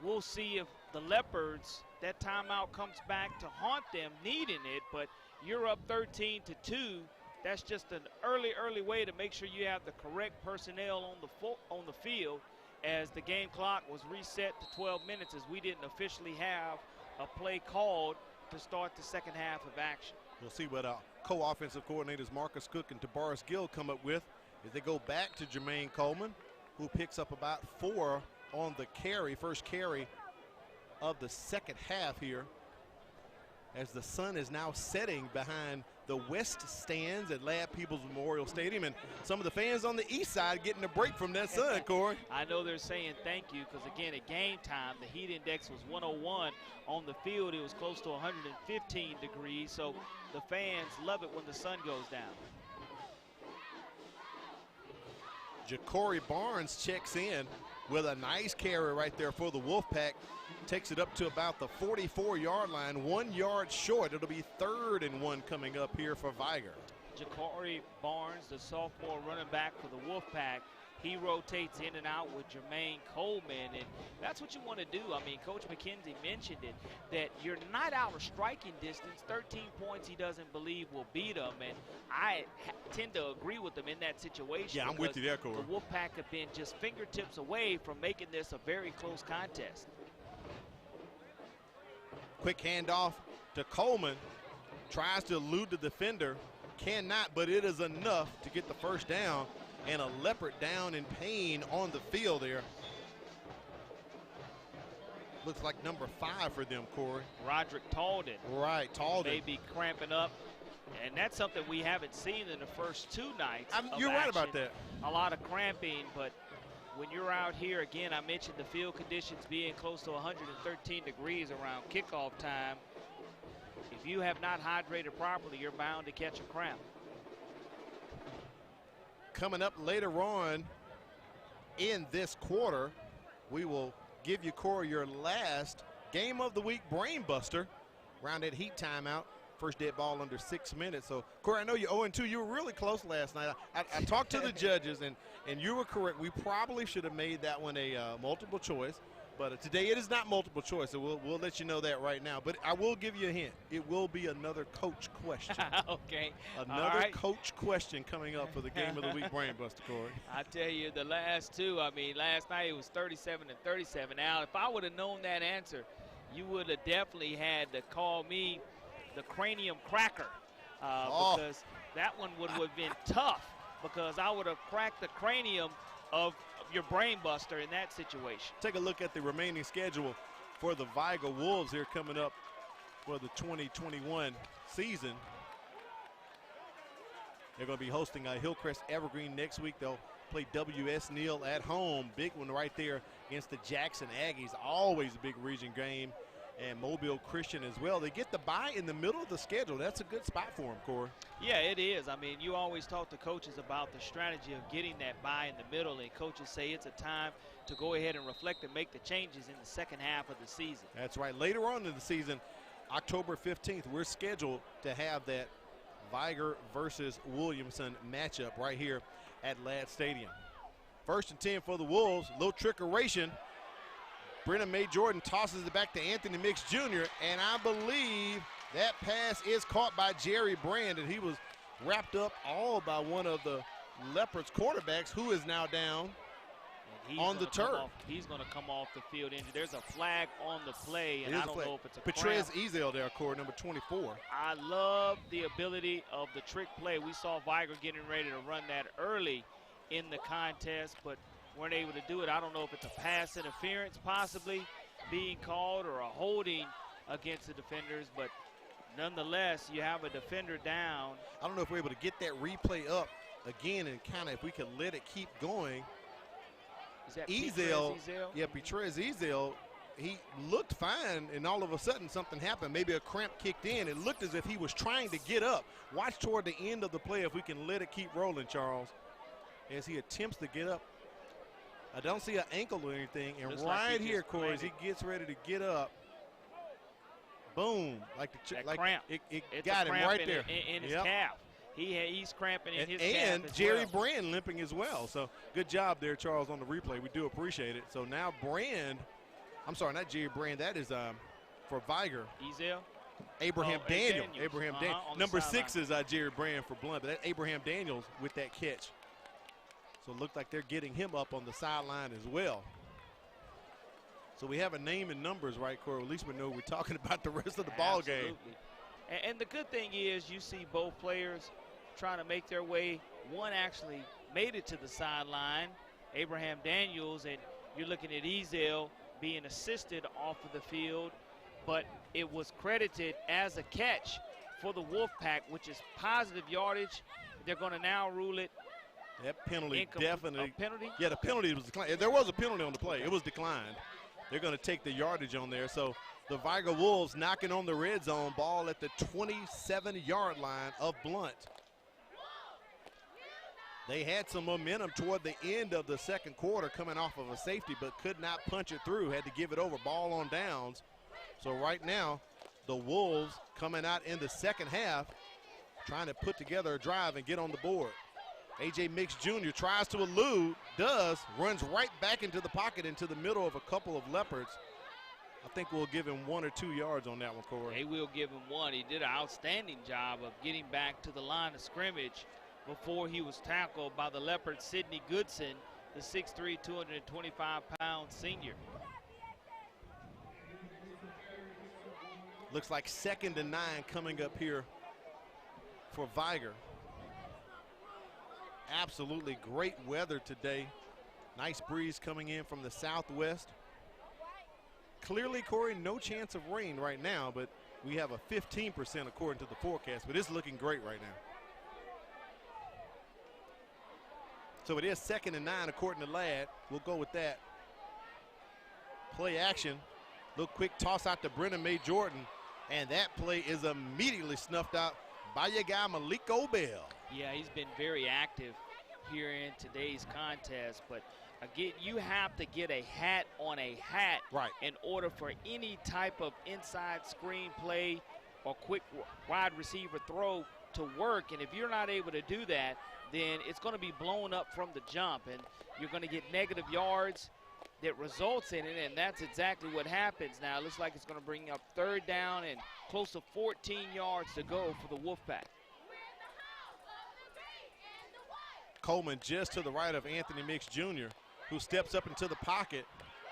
S2: we'll see if the Leopards, that timeout comes back to haunt them, needing it. But you're up 13-2. That's just an early way to make sure you have the correct personnel on the field, as the game clock was reset to 12 minutes, as we didn't officially have a play called to start the second half of action.
S1: We'll see what co-offensive coordinators Marcus Cook and Tabaris Gill come up with as they go back to Jermaine Coleman, who picks up about 4 on the carry, first carry of the second half here, as the sun is now setting behind the west stands at Lab Peoples Memorial Stadium, and some of the fans on the east side getting a break from that sun, Corey.
S2: I know they're saying thank you, because again, at game time, the heat index was 101. On the field, it was close to 115 degrees, so the fans love it when the sun goes down.
S1: Ja'Cory Barnes checks in with a nice carry right there for the Wolfpack. Takes it up to about the 44-yard line, 1 yard short. It'll be 3rd and 1 coming up here for Vigor.
S2: Ja'Cory Barnes, the sophomore running back for the Wolfpack, he rotates in and out with Jermaine Coleman, and that's what you want to do. I mean, Coach McKenzie mentioned it, that you're not out of striking distance. 13 points he doesn't believe will beat them, and I tend to agree with him in that situation.
S1: Yeah, I'm with you there, Corey.
S2: The Wolfpack have been just fingertips away from making this a very close contest.
S1: Quick handoff to Coleman. Tries to elude the defender. Cannot, but it is enough to get the first down. And a Leopard down in pain on the field there. Looks like number 5 for them, Corey.
S2: Roderick Talden.
S1: Right, Talden.
S2: May be cramping up. And that's something we haven't seen in the first 2 nights.
S1: You're right about that.
S2: A lot of cramping, but when you're out here, again, I mentioned the field conditions being close to 113 degrees around kickoff time. If you have not hydrated properly, you're bound to catch a cramp.
S1: Coming up later on in this quarter, we will give you, Corey, your last game of the week brain buster around that heat timeout. First dead ball under 6 minutes. So, Corey, I know you're 0-2. You were really close last night. I talked to the judges, and you were correct. We probably should have made that one a multiple choice. But today it is not multiple choice, so we'll let you know that right now. But I will give you a hint. It will be another coach question.
S2: Okay.
S1: Another coach question coming up for the game of the week brain buster, Corey.
S2: I tell you, the last 2, I mean, last night it was 37-37. Now, if I would have known that answer, you would have definitely had to call me the cranium cracker, because that one would have been tough, because I would have cracked the cranium of your brain buster in that situation.
S1: Take a look at the remaining schedule for the Vigor Wolves here coming up for the 2021 season. They're going to be hosting Hillcrest Evergreen next week. They'll play W.S. Neal at home. Big one right there against the Jackson Aggies. Always a big region game. And Mobile Christian as well. They get the bye in the middle of the schedule. That's a good spot for them, Corey.
S2: Yeah, it is. I mean, you always talk to coaches about the strategy of getting that bye in the middle, and coaches say it's a time to go ahead and reflect and make the changes in the second half of the season.
S1: That's right. Later on in the season, October 15th, we're scheduled to have that Vigor versus Williamson matchup right here at Ladd Stadium. 1st and 10 for the Wolves. A little trickeration. Brennan May Jordan tosses it back to Anthony Mix Jr., and I believe
S15: That pass is caught by Jerry Brand, and he was wrapped up all by one of the Leopards quarterbacks, who is now down on the turf.
S2: He's going to come off the field injured. There's a flag on the play, and I don't know if it's a
S15: Petrez Ezel there, Corey, number 24.
S2: I love the ability of the trick play. We saw Vigor getting ready to run that early in the contest, but weren't able to do it. I don't know if it's a pass interference possibly being called or a holding against the defenders, but nonetheless, you have a defender down.
S15: I don't know if we're able to get that replay up again and kind of if we could let it keep going.
S2: Is that
S15: Ezel?
S2: Ezel?
S15: Yeah, Petrez Ezel, he looked fine, and all of a sudden something happened. Maybe a cramp kicked in. It looked as if he was trying to get up. Watch toward the end of the play if we can let it keep rolling, Charles, as he attempts to get up. I don't see an ankle or anything, and
S2: Looks
S15: right
S2: like
S15: here, Corey, as he gets ready to get up, boom, like
S2: cramp.
S15: It
S2: It's
S15: got
S2: a
S15: him
S2: cramp
S15: right
S2: in
S15: there.
S2: In his calf. He's cramping in his calf
S15: And
S2: as
S15: Jerry
S2: well.
S15: Brand limping as well. So good job there, Charles, on the replay. We do appreciate it. So now Brand, I'm sorry, not Jerry Brand. That is for Vigor.
S2: Ezel?
S15: Abraham Daniels. Abraham Daniels.
S2: On the
S15: Number 6
S2: sideline.
S15: is Jerry Brand for Blount, but that's Abraham Daniels with that catch. So it looked like they're getting him up on the sideline as well. So we have a name and numbers, right, Corey? At least we know we're talking about the rest of the ball game.
S2: And the good thing is you see both players trying to make their way. One actually made it to the sideline, Abraham Daniels, and you're looking at Ezel being assisted off of the field, but it was credited as a catch for the Wolfpack, which is positive yardage. They're going to now rule it.
S15: That penalty definitely.
S2: A penalty?
S15: Yeah, the penalty was declined. There was a penalty on the play. It was declined. They're going to take the yardage on there. So the Vigor Wolves knocking on the red zone, ball at the 27-yard line of Blount. They had some momentum toward the end of the second quarter coming off of a safety, but could not punch it through, had to give it over, ball on downs. So right now, the Wolves coming out in the second half, trying to put together a drive and get on the board. A.J. Mix Jr. tries to elude, runs right back into the pocket into the middle of a couple of Leopards. I think we'll give him 1 or 2 yards on that one, Corey.
S2: They will give him 1. He did an outstanding job of getting back to the line of scrimmage before he was tackled by the Leopard Sidney Goodson, the 6'3", 225-pound senior.
S15: Looks like 2nd and 9 coming up here for Vigor. Absolutely great weather today. Nice breeze coming in from the southwest. Clearly, Corey, no chance of rain right now, but we have a 15% according to the forecast, but it's looking great right now. So it is 2nd and 9 according to Ladd. We'll go with that. Play action. Little quick toss out to Brennan May Jordan, and that play is immediately snuffed out by your guy Malik Obell.
S2: Yeah, he's been very active here in today's contest, but again, you have to get a hat on a hat in order for any type of inside screen play or quick wide receiver throw to work, and if you're not able to do that, then it's going to be blown up from the jump, and you're going to get negative yards that results in it, and that's exactly what happens now. It looks like it's going to bring up 3rd down and close to 14 yards to go for the Wolfpack.
S15: Coleman just to the right of Anthony Mix Jr., who steps up into the pocket,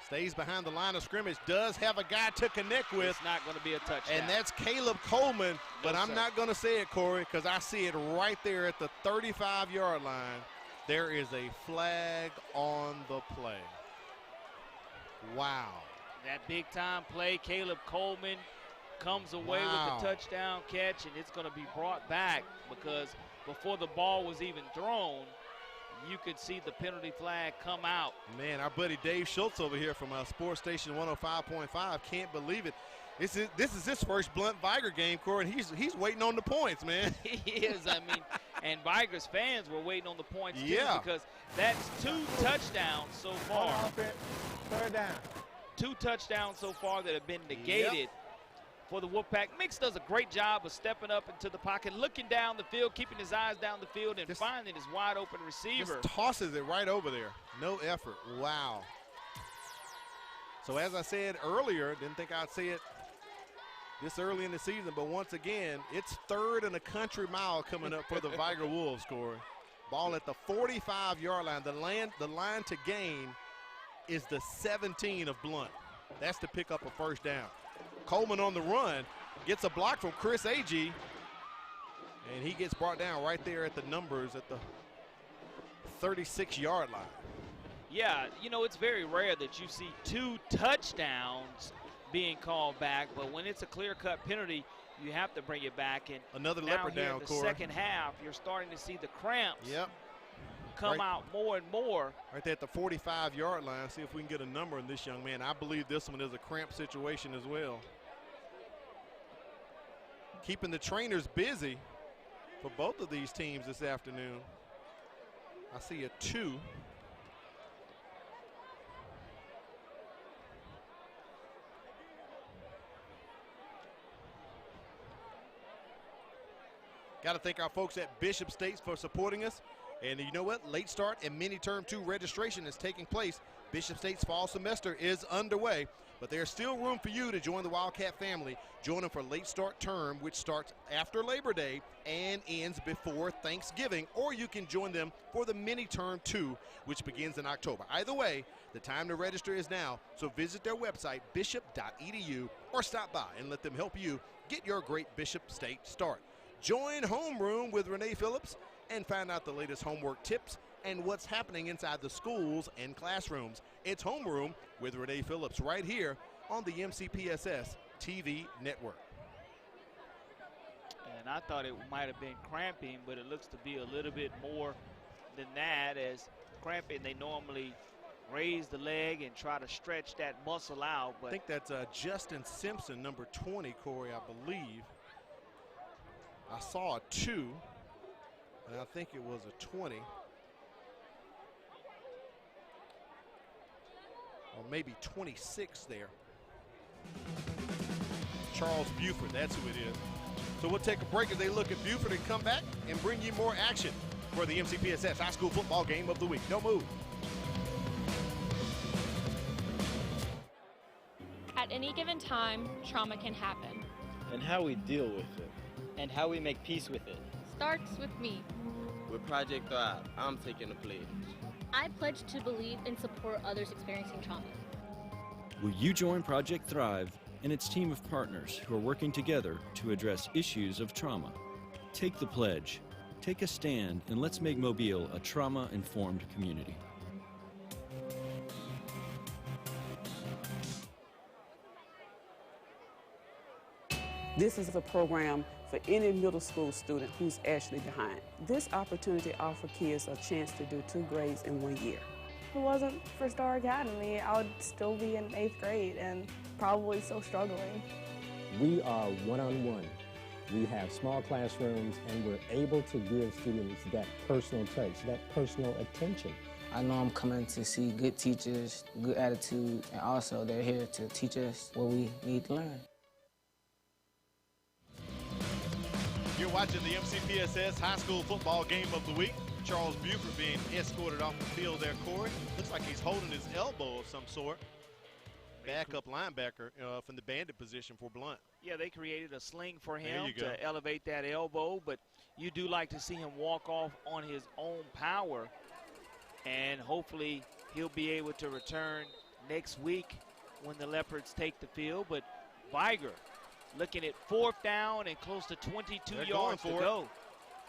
S15: stays behind the line of scrimmage, does have a guy to connect with.
S2: It's not going to be a touchdown.
S15: And that's Caleb Coleman, but I'm not going to say it, Corey, because I see it right there at the 35-yard line. There is a flag on the play. Wow.
S2: That big-time play, Caleb Coleman comes away with the touchdown catch, and it's going to be brought back because before the ball was even thrown, you could see the penalty flag come out.
S15: Man, our buddy Dave Schultz over here from Sports Station 105.5 can't believe it. This is his first Blount Vigor game, Corey, and he's waiting on the points, man.
S2: He is, I mean, and Vigor's fans were waiting on the points too, because that's 2 touchdowns so far.
S18: 3rd down.
S2: 2 touchdowns so far that have been negated for the Wolfpack. Mix does a great job of stepping up into the pocket, looking down the field, keeping his eyes down the field, and finding his wide open receiver.
S15: Just tosses it right over there. No effort. Wow. So as I said earlier, didn't think I'd say it this early in the season, but once again, it's 3rd and a country mile coming up for the Vigor Wolves, Corey. Ball at the 45-yard line. The line to gain is the 17 of Blount. That's to pick up a first down. Coleman on the run gets a block from Chris Agee, and he gets brought down right there at the numbers at the 36-yard line.
S2: Yeah, you know, it's very rare that you see 2 touchdowns being called back, but when it's a clear-cut penalty, you have to bring it back. And
S15: another
S2: now
S15: leopard
S2: here
S15: down,
S2: in the
S15: Corey.
S2: second half, you're starting to see the cramps come
S15: Right.
S2: out more and more.
S15: Right there at the 45-yard line. See if we can get a number on this young man. I believe this one is a cramp situation as well. Keeping the trainers busy for both of these teams this afternoon. I see a 2. Got to thank our folks at Bishop State for supporting us. And you know what? Late start and mini term 2 registration is taking place. Bishop State's fall semester is underway, but there's still room for you to join the Wildcat family. Join them for late start term, which starts after Labor Day and ends before Thanksgiving, or you can join them for the mini term 2, which begins in October. Either way, the time to register is now, so visit their website, bishop.edu, or stop by and let them help you get your great Bishop State start. Join Homeroom with Renee Phillips and find out the latest homework tips and what's happening inside the schools and classrooms. It's Homeroom with Renee Phillips right here on the MCPSS TV network.
S2: And I thought it might have been cramping, but it looks to be a little bit more than that. As cramping, they normally raise the leg and try to stretch that muscle out. But
S15: I think that's Justin Simpson, number 20, Corey, I believe. I saw a 2, and I think it was a 20. Or maybe 26 there. Charles Buford, that's who it is. So we'll take a break as they look at Buford and come back and bring you more action for the MCPSS High School Football Game of the Week. Don't move.
S16: At any given time, trauma can happen.
S17: And how we deal with it. And how we make peace with it.
S16: Starts with me.
S17: With Project Thrive, I'm taking the pledge.
S16: I pledge to believe and support others experiencing trauma.
S6: Will you join Project Thrive and its team of partners who are working together to address issues of trauma? Take the pledge, take a stand, and let's make Mobile a trauma-informed community.
S23: This is a program for any middle school student who's actually behind. This opportunity offers kids a chance to do 2 grades in 1 year.
S24: If it wasn't for Star Academy, I would still be in 8th grade and probably still struggling.
S22: We are one-on-one. We have small classrooms, and we're able to give students that personal touch, that personal attention.
S25: I know I'm coming to see good teachers, good attitude, and also they're here to teach us what we need to learn.
S1: You're watching the MCPSS High School Football Game of the Week. Charles Buford being escorted off the field there, Corey. Looks like he's holding his elbow of some sort. Backup linebacker from the bandit position for Blount.
S2: Yeah, they created a sling for him
S1: you go.
S2: to elevate that elbow, but you do like to see him walk off on his own power, and hopefully he'll be able to return next week when the Leopards take the field. But Vigor looking at 4th down and close to 22 yards to go.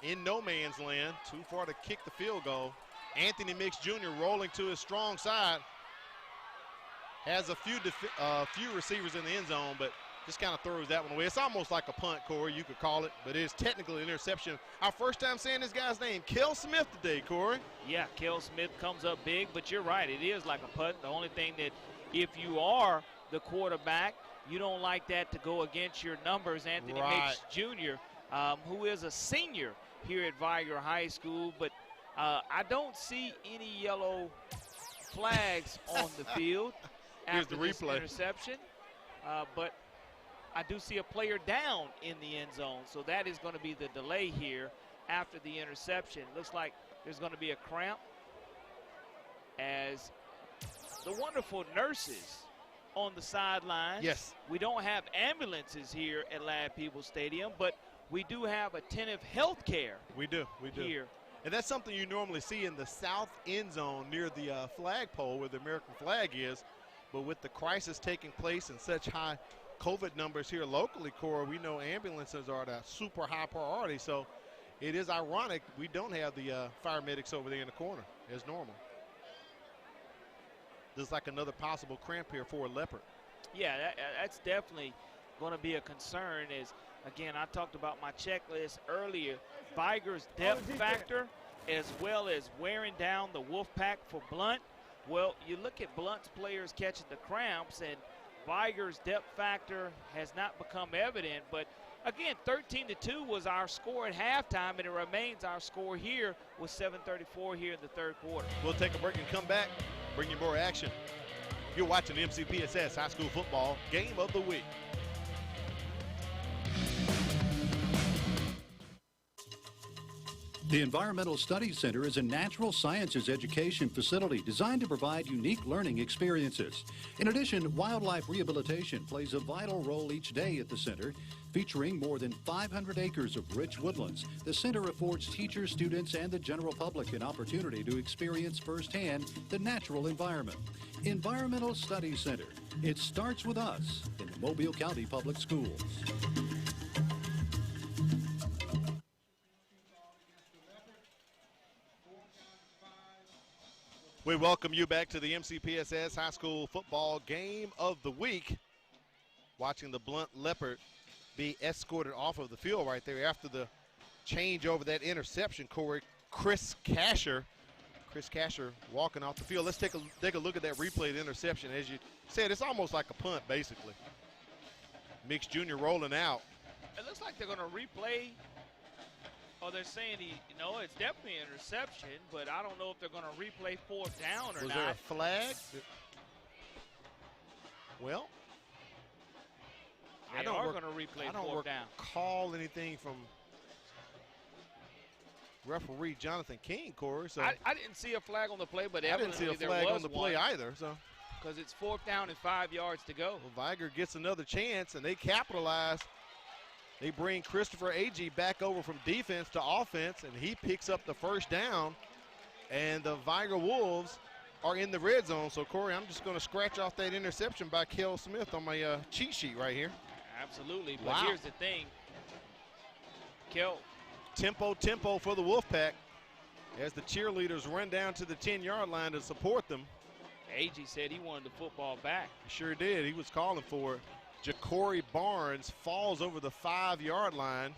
S1: In no man's land, too far to kick the field goal. Anthony Mix Jr. rolling to his strong side. Has a few receivers in the end zone, but just kind of throws that one away. It's almost like a punt, Corey, you could call it, but it is technically an interception. Our first time saying this guy's name, Kel Smith today, Corey.
S2: Yeah, Kel Smith comes up big, but you're right, it is like a punt. The only thing that if you are the quarterback, you don't like that to go against your numbers. Anthony Mix Jr., who is a senior here at Vigor High School, but I don't see any yellow flags on the field after this interception, but I do see a player down in the end zone, so that is going to be the delay here after the interception. Looks like there's going to be a cramp as the wonderful nurses on the sidelines.
S15: Yes.
S2: We don't have ambulances here at Ladd Peebles Stadium, but we do have attentive health care.
S15: We do.
S2: Here.
S15: And that's something you normally see in the south end zone near the flagpole where the American flag is. But with the crisis taking place and such high COVID numbers here locally, Cora, we know ambulances are the super high priority. So it is ironic we don't have the fire medics over there in the corner as normal. There's like another possible cramp here for a Leopard.
S2: Yeah, that's definitely going to be a concern. Is again, I talked about my checklist earlier. Vigor's depth factor, as well as wearing down the Wolfpack for Blount. Well, you look at Blount's players catching the cramps, and Vigor's depth factor has not become evident. But again, 13-2 was our score at halftime, and it remains our score here with 7:34 here in the third quarter.
S15: We'll take a break and come back, bring you more action. You're watching the MCPSS High School Football Game of the Week.
S3: The Environmental Studies Center is a natural sciences education facility designed to provide unique learning experiences. In addition, wildlife rehabilitation plays a vital role each day at the center. Featuring more than 500 acres of rich woodlands, the center affords teachers, students, and the general public an opportunity to experience firsthand the natural environment. Environmental Studies Center. It starts with us in the Mobile County Public Schools.
S15: We welcome you back to the MCPSS High School Football Game of the Week. Watching the Blount Leopard be escorted off of the field right there after the change over that interception, Corey. Chris Casher walking off the field. Let's take a look at that replay of the interception. As you said, it's almost like a punt, basically. Mix Jr. rolling out.
S2: It looks like they're going to replay. Oh, they're saying it's definitely an interception, but I don't know if they're going to replay fourth down or not.
S15: Was there a flag? Well,
S2: they are going to replay fourth down.
S15: Call anything from referee Jonathan King, Corey. So
S2: I didn't see a flag on the play, but
S15: I didn't see a flag on the play either. So
S2: because it's fourth down and 5 yards to go.
S15: Well, Vigor gets another chance, and they capitalize. They bring Christopher Agee back over from defense to offense, and he picks up the first down. And the Vigor Wolves are in the red zone. So, Corey, I'm just going to scratch off that interception by Kel Smith on my cheat sheet right here.
S2: Absolutely. But
S15: wow.
S2: Here's the thing. Kel.
S15: Tempo for the Wolfpack as the cheerleaders run down to the 10-yard line to support them.
S2: Agee said he wanted the football back.
S15: He sure did. He was calling for it. Ja'Cory Barnes falls over the 5-yard line.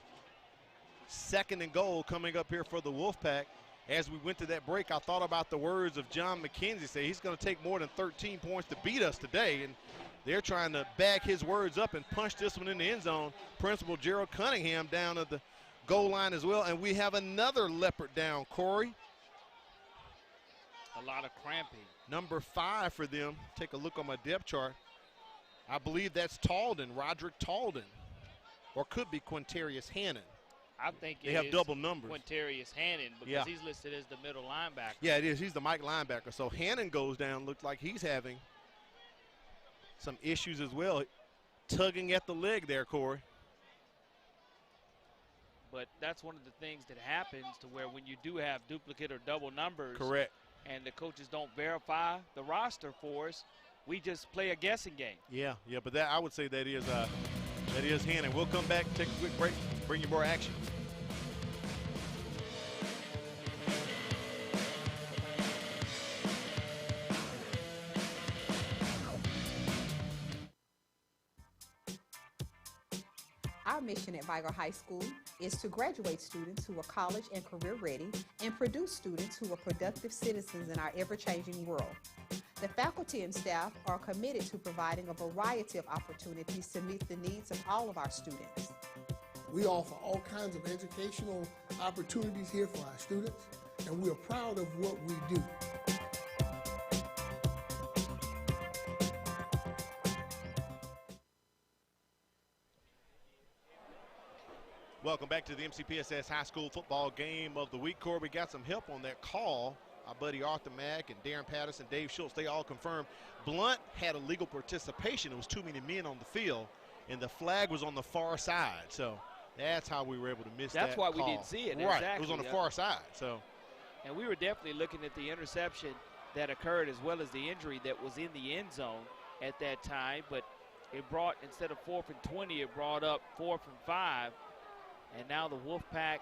S15: 2nd and goal coming up here for the Wolfpack. As we went to that break, I thought about the words of John McKenzie. Say he's going to take more than 13 points to beat us today. And they're trying to back his words up and punch this one in the end zone. Principal Gerald Cunningham down at the goal line as well. And we have another Leopard down, Corey.
S2: A lot of cramping.
S15: Number 5 for them. Take a look on my depth chart. I believe that's Talden, Roderick Talden, or could be Quintarius Hannon.
S2: I think
S15: they have double numbers.
S2: Quintarius Hannon because he's listed as the middle linebacker.
S15: Yeah, it is. He's the Mike linebacker. So Hannon goes down. Looks like he's having some issues as well, tugging at the leg there, Corey.
S2: But that's one of the things that happens to where when you do have duplicate or double numbers.
S15: Correct.
S2: And the coaches don't verify the roster for us, we just play a guessing game.
S15: Yeah, but that I would say that is Hannon. We'll come back, take a quick break, bring you more action.
S4: Our mission at Vigor High School is to graduate students who are college and career ready and produce students who are productive citizens in our ever-changing world. The faculty and staff are committed to providing a variety of opportunities to meet the needs of all of our students.
S10: We offer all kinds of educational opportunities here for our students, and we are proud of what we do.
S15: Welcome back to the MCPSS High School Football Game of the Week. Corey, we got some help on that call our buddy Arthur Mack and Darren Patterson, Dave Schultz, they all confirmed Blount had illegal participation. There was too many men on the field, and the flag was on the far side. So that's how we were able to miss that
S2: That's why
S15: call.
S2: we didn't see it.
S15: Right,
S2: exactly.
S15: it was on the far side. So,
S2: and we were definitely looking at the interception that occurred as well as the injury that was in the end zone at that time. But it brought, instead of 4th and 20, it brought up 4th and 5. And now the Wolfpack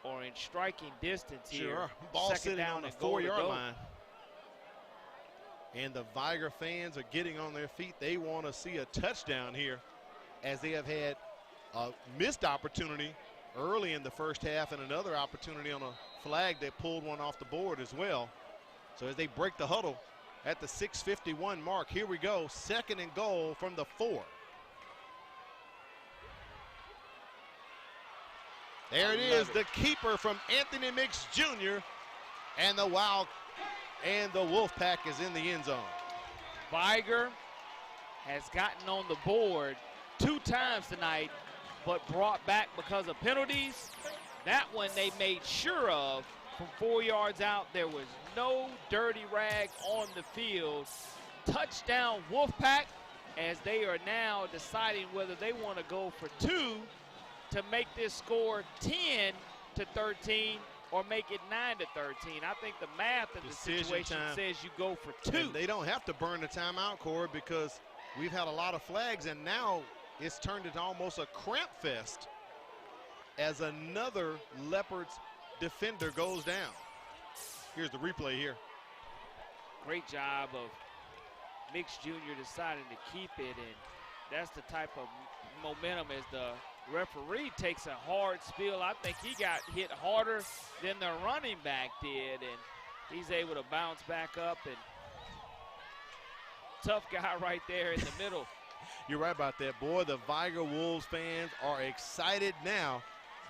S2: are in striking distance here.
S15: Sure. Ball
S2: Second
S15: sitting
S2: down
S15: on the
S2: and goal to
S15: 4-yard
S2: go.
S15: line. And the Vigor fans are getting on their feet. They want to see a touchdown here, as they have had a missed opportunity early in the first half and another opportunity on a flag that pulled one off the board as well. So as they break the huddle at the 6:51 mark, here we go, 2nd and goal from the 4. There it is, the keeper from Anthony Mix Jr. and the Wolfpack is in the end zone.
S2: Vigor has gotten on the board 2 times tonight, but brought back because of penalties. That one they made sure of from 4 yards out. There was no dirty rag on the field. Touchdown Wolfpack, as they are now deciding whether they want to go for 2 to make this score 10-13 or make it 9-13. I think the math of the situation says you go for 2.
S15: And they don't have to burn the timeout, Corey, because we've had a lot of flags, and now it's turned into almost a cramp fest as another Leopards defender goes down. Here's the replay here.
S2: Great job of Mix Jr. deciding to keep it, and that's the type of momentum as the referee takes a hard spill. I think he got hit harder than the running back did, and he's able to bounce back up. And tough guy right there in the middle.
S15: You're right about that, boy. The Vigor Wolves fans are excited now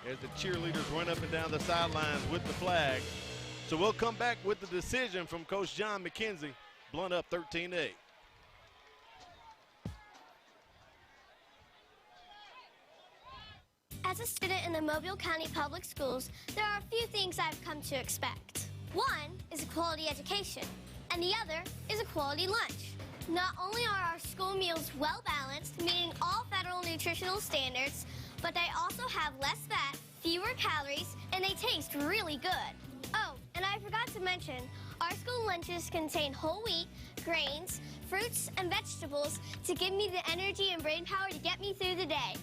S15: as the cheerleaders run up and down the sidelines with the flag. So we'll come back with the decision from Coach John McKenzie. Blount up 13-8.
S5: As a student in the Mobile County Public Schools, there are a few things I've come to expect. One is a quality education, and the other is a quality lunch. Not only are our school meals well balanced, meeting all federal nutritional standards, but they also have less fat, fewer calories, and they taste really good. Oh, and I forgot to mention, our school lunches contain whole wheat, grains, fruits, and vegetables to give me the energy and brain power to get me through the day.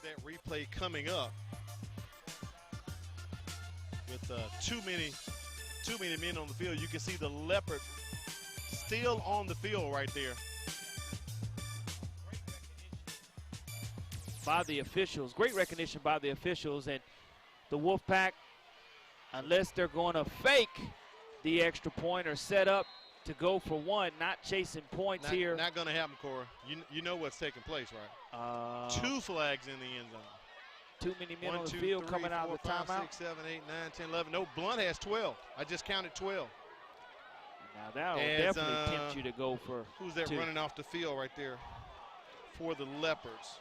S15: That replay coming up with too many men on the field. You can see the Leopard still on the field right there.
S2: By the officials, great recognition by the officials, and the Wolfpack, unless they're going to fake the extra point or set up to go for 1, not chasing points here.
S15: Not going to happen, Cora. You know what's taking place, right? 2 flags in the end zone.
S2: Too many men on the field coming out of the timeout.
S15: 5, 6, 7, 8, 9, 10, 11. No, Blount has 12. I just counted 12.
S2: Now that will definitely tempt you to go for
S15: Who's that
S2: 2.
S15: running off the field right there for the Leopards?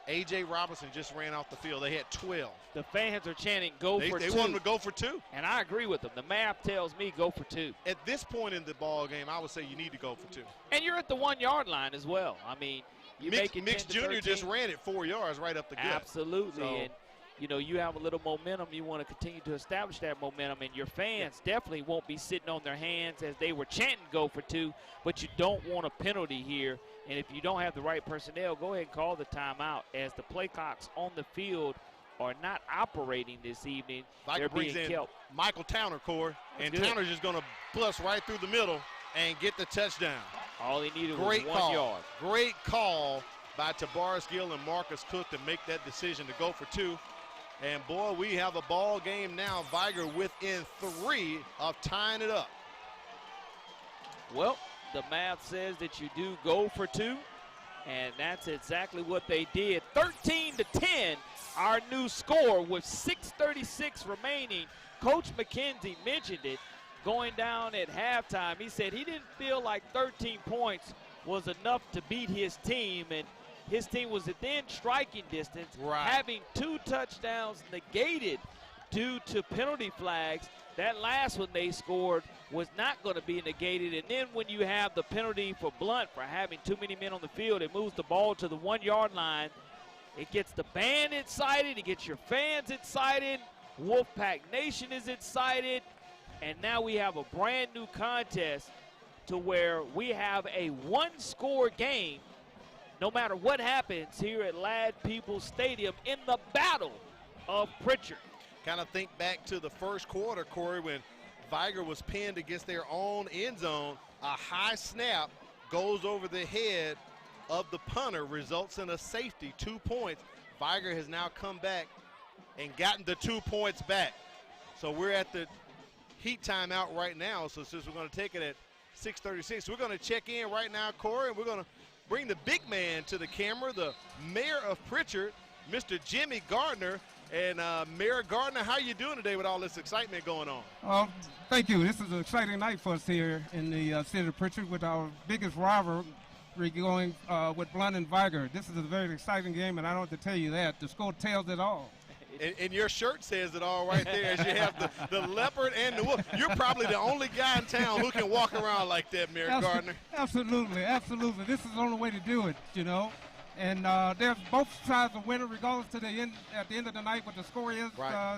S15: A.J. Robinson just ran off the field. They had 12.
S2: The fans are chanting, go for 2.
S15: They want them to go for 2.
S2: And I agree with them. The math tells me go for 2.
S15: At this point in the ball game, I would say you need to go for 2.
S2: And you're at the 1-yard line as well. I mean, you make it
S15: Mix Jr. just ran it 4 yards right up the gut.
S2: Absolutely.
S15: So,
S2: and, you know, you have a little momentum. You want to continue to establish that momentum. And your fans definitely won't be sitting on their hands as they were chanting go for 2. But you don't want a penalty here. And if you don't have the right personnel, go ahead and call the timeout, as the play clocks on the field are not operating this evening.
S15: Vigor brings in Michael Towner, Corey, and Towner's just going to bust right through the middle and get the touchdown.
S2: All he needed was 1 yard.
S15: Great call by Tabaris Gill and Marcus Cook to make that decision to go for 2. And, boy, we have a ball game now. Vigor within 3 of tying it up.
S2: Well, the math says that you do go for 2, and that's exactly what they did. 13-10, our new score with 6:36 remaining. Coach McKenzie mentioned it going down at halftime. He said he didn't feel like 13 points was enough to beat his team, and his team was within striking distance, having 2 touchdowns negated due to penalty flags. That last one they scored was not going to be negated. And then when you have the penalty for Blount for having too many men on the field, it moves the ball to the 1-yard line. It gets the band excited. It gets your fans excited. Wolfpack Nation is excited. And now we have a brand new contest to where we have a 1-score game no matter what happens here at Ladd Peoples Stadium in the Battle of Pritchard.
S15: Kind of think back to the first quarter, Corey, when Vigor was pinned against their own end zone. A high snap goes over the head of the punter, results in a safety, 2 points. Vigor has now come back and gotten the 2 points back. So we're at the heat timeout right now. So since we're going to take it at 6:36, we're going to check in right now, Corey, and we're going to bring the big man to the camera, the mayor of Pritchard, Mr. Jimmy Gardner. And Mayor Gardner, how you doing today with all this excitement going on?
S9: Thank you. This is an exciting night for us here in the city of Pritchard with our biggest rivalry going with Blount and Vigor. This is a very exciting game, and I don't have to tell you that. The score tells it all.
S15: And your shirt says it all right there, as you have the leopard and the wolf. You're probably the only guy in town who can walk around like that, Mayor Gardner.
S9: Absolutely, absolutely. This is the only way to do it, you know. And there's both sides of winner, regardless to the end. At the end of the night, what the score is.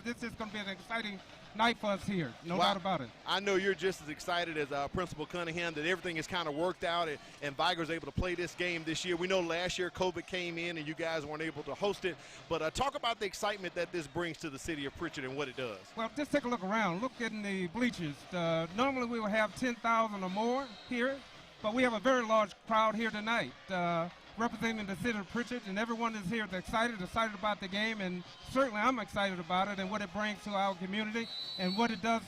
S9: This is going to be an exciting night for us here, no doubt about it.
S15: I know you're just as excited as Principal Cunningham that everything is kind of worked out and Vigor's able to play this game this year. We know last year COVID came in and you guys weren't able to host it, but talk about the excitement that this brings to the city of Pritchard and what it does.
S9: Well, just take a look around. Look in the bleachers. Normally we would have 10,000 or more here, but we have a very large crowd here tonight. Representing the city of Pritchard, and everyone is here excited about the game, and certainly I'm excited about it and what it brings to our community and what it does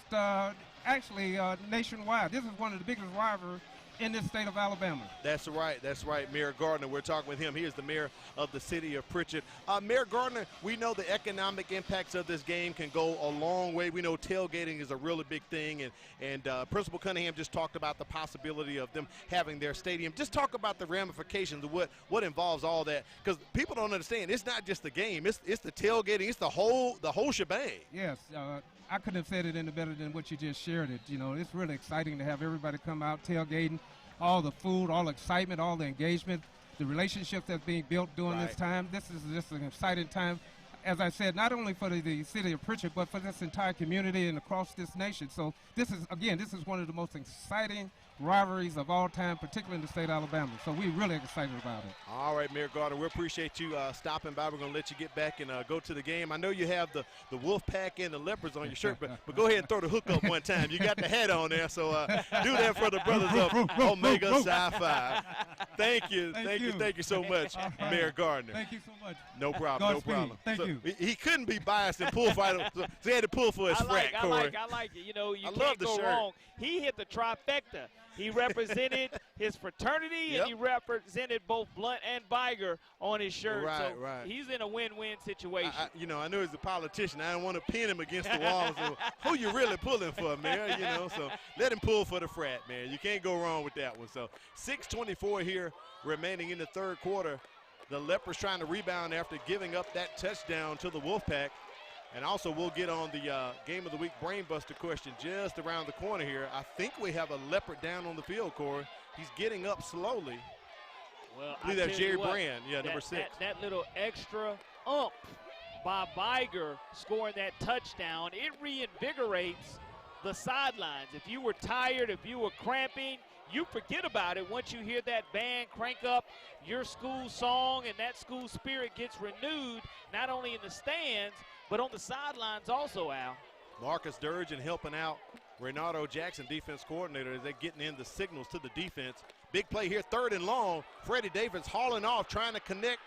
S9: actually nationwide. This is one of the biggest rivalries in this state of Alabama.
S15: That's right, Mayor Gardner. We're talking with him. He is the mayor of the city of Pritchard. Mayor Gardner, we know the economic impacts of this game can go a long way. We know tailgating is a really big thing, and Principal Cunningham just talked about the possibility of them having their stadium. Just talk about the ramifications of what involves all that, because people don't understand. It's not just the game. It's the tailgating. It's the whole shebang.
S9: Yes. I couldn't have said it any better than what you just shared it. You know, it's really exciting to have everybody come out tailgating, all the food, all the excitement, all the engagement, the relationships that's being built during this time. This is just an exciting time, as I said, not only for the city of Pritchard, but for this entire community and across this nation. So this is one of the most exciting rivalries of all time, particularly in the state of Alabama. So we're really excited about it.
S15: All right, Mayor Gardner, we appreciate you stopping by. We're going to let you get back and go to the game. I know you have the Wolfpack and the Leopards on your shirt, but go ahead and throw the hook up one time. You got the hat on there, so do that for the brothers of Omega Sci-Fi. Thank you so much, Mayor Gardner.
S9: Thank you so much.
S15: No problem, no problem.
S9: Thank you.
S15: He couldn't be biased and pull fighter, so he had to pull for his frat, Corey.
S2: I like it. You know, you can't go wrong. He hit the trifecta. He represented his fraternity, and he represented both Blount and Vigor on his shirt.
S15: Right.
S2: He's in a win-win situation.
S15: I know he's a politician. I don't want to pin him against the wall. So who you really pulling for, Mayor? You know, so let him pull for the frat, man. You can't go wrong with that one. So 6:24 here remaining in the third quarter. The Leopards trying to rebound after giving up that touchdown to the Wolfpack. And also, we'll get on the Game of the Week Brainbuster question just around the corner here. I think we have a Leopard down on the field, Corey. He's getting up slowly.
S2: Well,
S15: I believe that's Jerry Brand, number 6.
S2: That little extra by Vigor scoring that touchdown, it reinvigorates the sidelines. If you were tired, if you were cramping, you forget about it once you hear that band crank up your school song, and that school spirit gets renewed not only in the stands, but on the sidelines also, Al.
S15: Marcus Durgeon helping out Renato Jackson, defense coordinator, as they're getting in the signals to the defense. Big play here, 3rd and long. Freddie Davis hauling off, trying to connect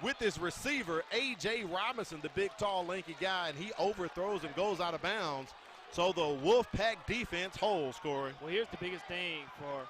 S15: with his receiver, A.J. Robinson, the big, tall, lanky guy, and he overthrows and goes out of bounds. So the Wolfpack defense holds, Corey.
S2: Well, here's the biggest thing for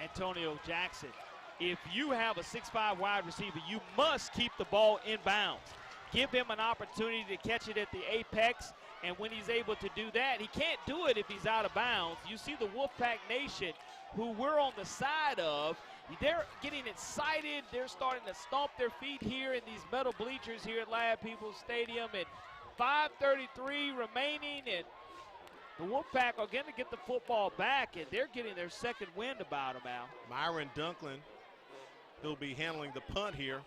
S2: Antonio Jackson. If you have a 6'5" wide receiver, you must keep the ball in bounds. Give him an opportunity to catch it at the apex, and when he's able to do that, he can't do it if he's out of bounds. You see the Wolfpack Nation, who we're on the side of, they're getting excited. They're starting to stomp their feet here in these metal bleachers here at Lab People's Stadium. And 5:33 remaining, and the Wolfpack are going to get the football back, and they're getting their second wind about them, Al.
S15: Myron Dunklin, he'll be handling the punt here.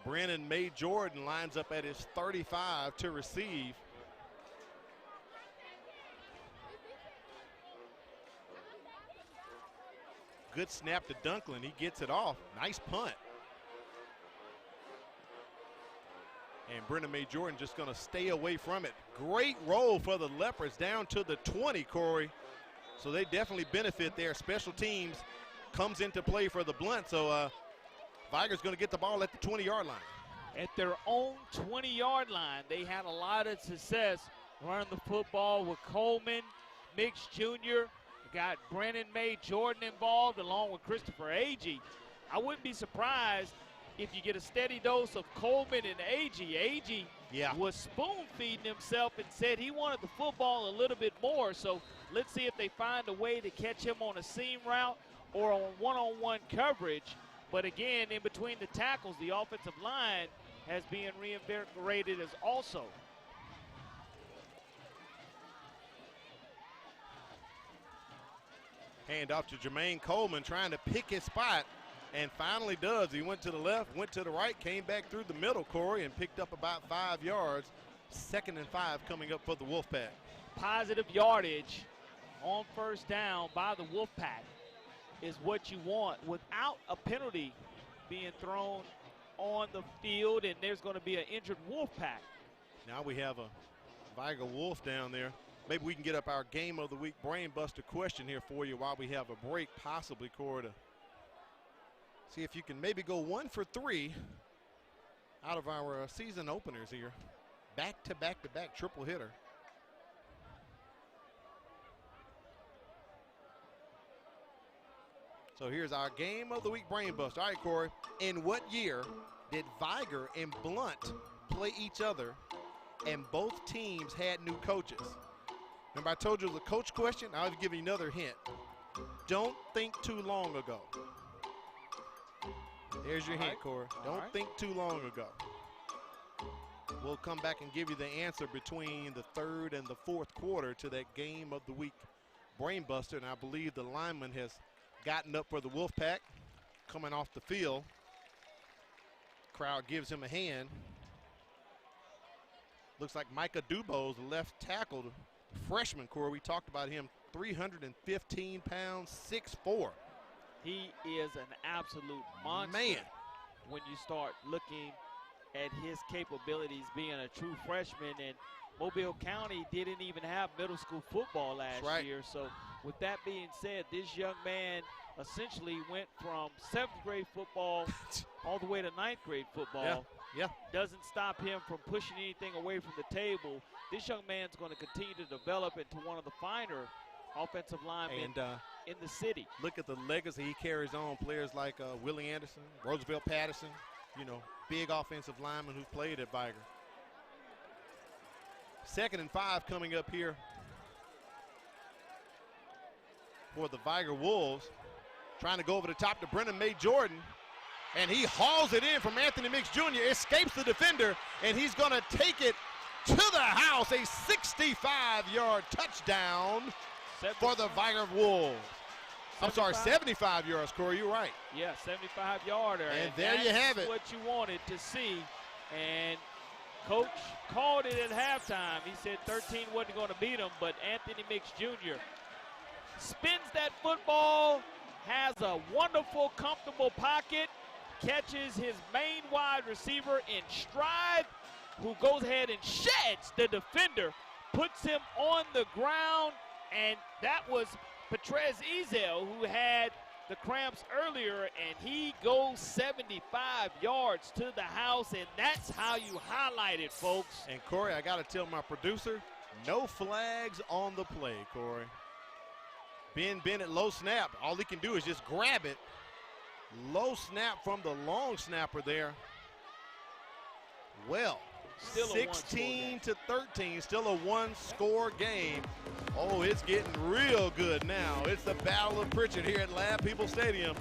S15: Brennan May Jordan lines up at his 35 to receive. Good snap to Dunklin. He gets it off. Nice punt. And Brennan May Jordan just going to stay away from it. Great roll for the Leopards down to the 20, Corey. So they definitely benefit there. Special teams comes into play for the Blount. So Vigor's going to get the ball at the 20-yard line.
S2: At their own 20-yard line, they had a lot of success running the football with Coleman, Mix Jr., got Brennan May Jordan involved along with Christopher Agee. I wouldn't be surprised if you get a steady dose of Coleman and Agee. Agee was spoon-feeding himself and said he wanted the football a little bit more. So let's see if they find a way to catch him on a seam route or on one-on-one coverage. But again, in between the tackles, the offensive line has been reinvigorated as also.
S15: Hand off to Jermaine Coleman, trying to pick his spot, and finally does. He went to the left, went to the right, came back through the middle, Corey, and picked up about 5 yards. 2nd and 5 coming up for the Wolfpack.
S2: Positive yardage on first down by the Wolfpack is what you want without a penalty being thrown on the field, and there's going to be an injured Wolfpack.
S15: Now we have a Vigor Wolf down there. Maybe we can get up our Game of the Week brain buster question here for you while we have a break, possibly, Corey, to see if you can maybe go 1 for 3 out of our season openers here. Back-to-back-to-back triple hitter. So here's our Game of the Week brain buster. All right, Corey, in what year did Vigor and Blount play each other and both teams had new coaches? Remember I told you it was a coach question? I'll give you another hint. Don't think too long ago. There's your hint, Corey. Don't think too long ago. We'll come back and give you the answer between the 3rd and the 4th quarter to that Game of the Week brain buster, and I believe the lineman has gotten up for the Wolfpack, coming off the field. Crowd gives him a hand. Looks like Micah Dubose, the left tackle, freshman, Corey. We talked about him, 315 pounds, 6'4".
S2: He is an absolute monster.
S15: Man.
S2: When you start looking at his capabilities being a true freshman, and Mobile County didn't even have middle school football last year. So with that being said, this young man essentially went from 7th grade football all the way to 9th grade football.
S15: Yeah.
S2: Doesn't stop him from pushing anything away from the table. This young man's going to continue to develop into one of the finer offensive linemen in the city.
S15: Look at the legacy he carries on. Players like Willie Anderson, Roosevelt Patterson, you know, big offensive linemen who've played at Vigor. 2nd and 5 coming up here for the Vigor Wolves. Trying to go over the top to Brennan May Jordan, and he hauls it in from Anthony Mix Jr., escapes the defender, and he's going to take it to the house. A 65-yard touchdown for the Vigor Wolves. I'm sorry, 75 yards, Corey, you're right.
S2: Yeah, 75-yarder.
S15: And there you have it.
S2: What you wanted to see. And Coach called it at halftime. He said 13 wasn't going to beat him, but Anthony Mix Jr. spins that football, has a wonderful, comfortable pocket, catches his main wide receiver in stride, who goes ahead and sheds the defender, puts him on the ground, and that was Petrez Ezel, who had the cramps earlier, and he goes 75 yards to the house, and that's how you highlight it, folks.
S15: And, Corey, I got to tell my producer, no flags on the play, Corey. Ben Bennett, low snap. All he can do is just grab it. Low snap from the long snapper there. Well,
S2: Still a
S15: 16 to 13, still a one-score game. Oh, it's getting real good now. It's the Battle of Pritchard here at Lab People Stadium.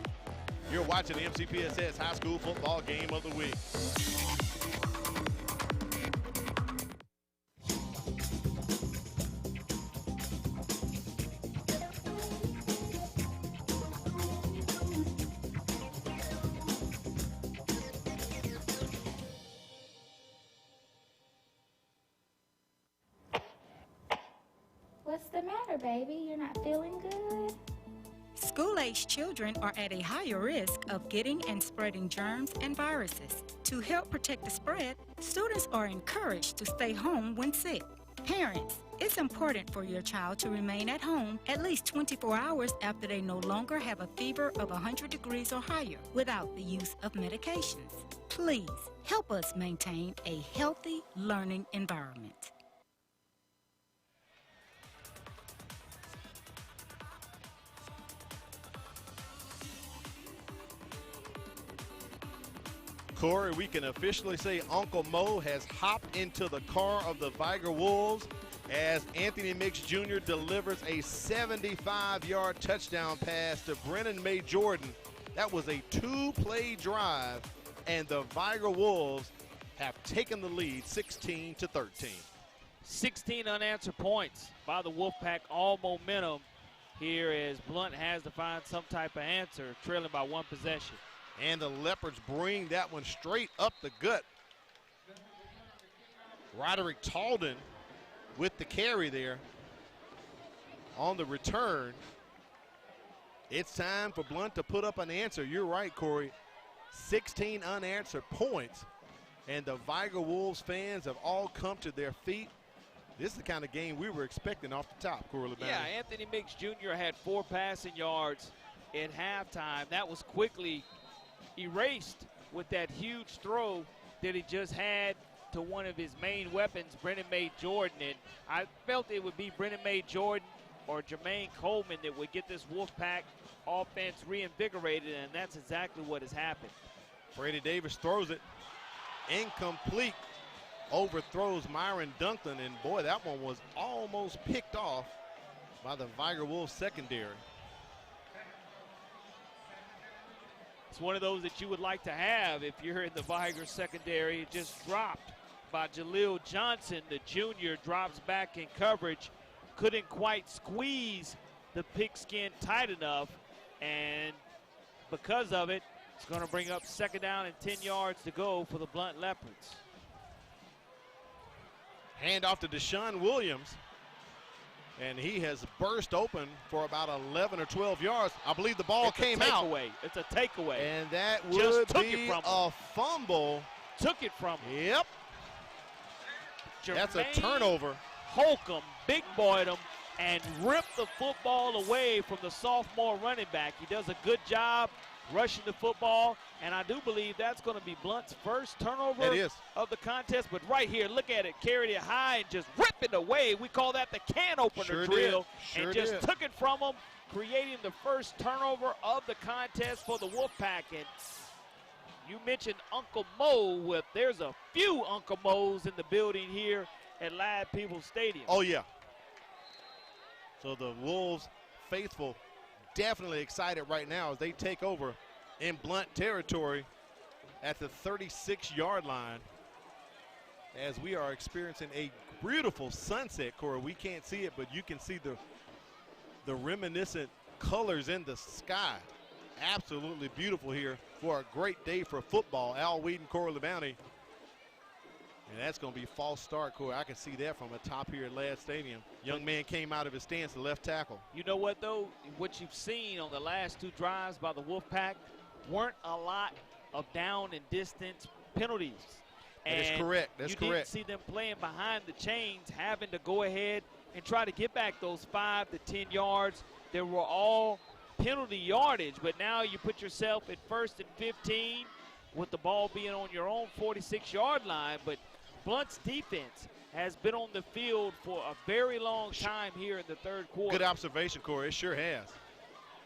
S15: You're watching the MCPSS High School Football Game of the Week.
S7: What's the matter, baby? You're not feeling good?
S11: School-aged children are at a higher risk of getting and spreading germs and viruses. To help protect the spread, students are encouraged to stay home when sick. Parents, it's important for your child to remain at home at least 24 hours after they no longer have a fever of 100 degrees or higher without the use of medications. Please help us maintain a healthy learning environment.
S15: Corey, we can officially say Uncle Mo has hopped into the car of the Vigor Wolves as Anthony Mix Jr. delivers a 75-yard touchdown pass to Brennan May Jordan. That was a two-play drive, and the Vigor Wolves have taken the lead 16 to 13.
S2: 16 unanswered points by the Wolfpack, all momentum here as Blount has to find some type of answer, trailing by one possession.
S15: And the Leopards bring that one straight up the gut. Roderick Talden with the carry there on the return. It's time for Blount to put up an answer. You're right, Corey. 16 unanswered points. And the Vigor Wolves fans have all come to their feet. This is the kind of game we were expecting off the top, Corey LeBounty.
S2: Yeah, Anthony Mix Jr. had 4 passing yards at halftime. That was quickly erased with that huge throw that he just had to one of his main weapons, Brennan May Jordan. And I felt it would be Brennan May Jordan or Jermaine Coleman that would get this Wolfpack offense reinvigorated, and that's exactly what has happened.
S15: Brady Davis throws it incomplete, overthrows Myron Duncan, and boy, that one was almost picked off by the Vigor Wolves secondary.
S2: It's one of those that you would like to have if you're in the Vigor secondary. It just dropped by Jaleel Johnson. The junior drops back in coverage. Couldn't quite squeeze the pigskin tight enough, and because of it, it's going to bring up second down and 10 yards to go for the Blount Leopards.
S15: Hand off to Deshaun Williams, and he has burst open for about 11 or 12 yards. I believe the ball came out.
S2: It's a takeaway.
S15: And that would be a fumble.
S2: Took it from him.
S15: Yep. That's a turnover.
S2: Holcomb big boyed him and ripped the football away from the sophomore running back. He does a good job rushing the football, and I do believe that's going to be Blount's first turnover of the contest. But right here, look at it, carried it high and just ripped it away. We call that the can opener drill, and just took it from him, creating the first turnover of the contest for the Wolfpack. And you mentioned Uncle Mo. There's a few Uncle Mo's in the building here at Lab People Stadium.
S15: Oh, yeah. So the Wolves faithful definitely excited right now as they take over in Blount territory at the 36-yard line as we are experiencing a beautiful sunset, Corey. We can't see it, but you can see the reminiscent colors in the sky. Absolutely beautiful here for a great day for football. Al Whedon, Corey LeBounty. And that's going to be a false start, Corey. I can see that from the top here at Ladd Stadium. Young man came out of his stance, the left tackle.
S2: You know what, though? What you've seen on the last 2 drives by the Wolfpack weren't a lot of down and distance penalties.
S15: That is correct. That's correct.
S2: You didn't see them playing behind the chains, having to go ahead and try to get back those 5 to 10 yards. They were all penalty yardage, but now you put yourself at 1st and 15 with the ball being on your own 46-yard line. But Blount's defense has been on the field for a very long time here in the 3rd quarter.
S15: Good observation, Corey. It sure has.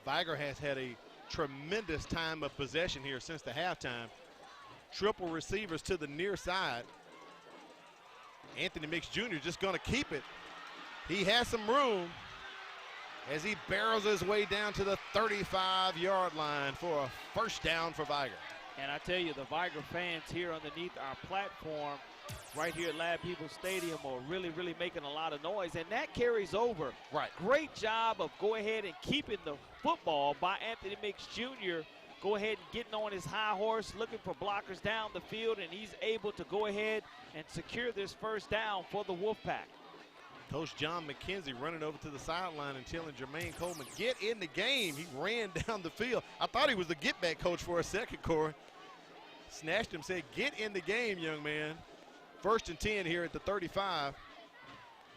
S15: Vigor has had a tremendous time of possession here since the halftime. Triple receivers to the near side. Anthony Mix Jr. just going to keep it. He has some room as he barrels his way down to the 35-yard line for a first down for Vigor.
S2: And I tell you, the Vigor fans here underneath our platform right here at Lab People Stadium are really, really making a lot of noise, and that carries over.
S15: Right.
S2: Great job of go ahead and keeping the football by Anthony Mix Jr. Go ahead and getting on his high horse, looking for blockers down the field, and he's able to go ahead and secure this first down for the Wolfpack.
S15: Coach John McKenzie running over to the sideline and telling Jermaine Coleman, get in the game. He ran down the field. I thought he was the get-back coach for a second, Corey. Snatched him, said, get in the game, young man. 1st and 10 here at the 35.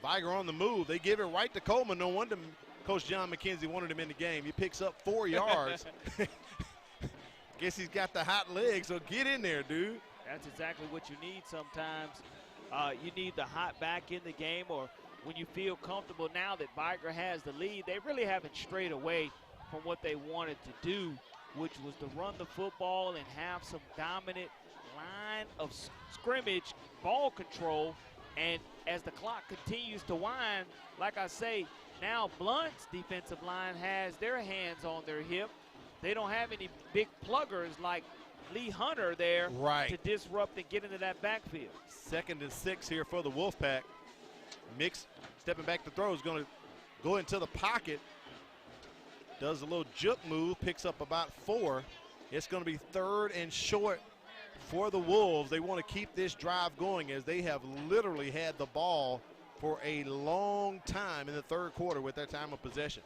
S15: Vigor on the move. They give it right to Coleman. No wonder Coach John McKenzie wanted him in the game. He picks up 4 yards. Guess he's got the hot legs, so get in there, dude.
S2: That's exactly what you need sometimes. You need the hot back in the game, or when you feel comfortable now that Vigor has the lead. They really haven't strayed away from what they wanted to do, which was to run the football and have some dominant line of scrimmage ball control. And as the clock continues to wind, like I say, now Blount's defensive line has their hands on their hip. They don't have any big pluggers like Lee Hunter there to disrupt and get into that backfield.
S15: 2nd and 6 here for the Wolfpack. Mix stepping back to throw is going to go into the pocket. Does a little juke move, picks up about 4. It's going to be 3rd and short for the Wolves. They want to keep this drive going as they have literally had the ball for a long time in the 3rd quarter with their time of possession.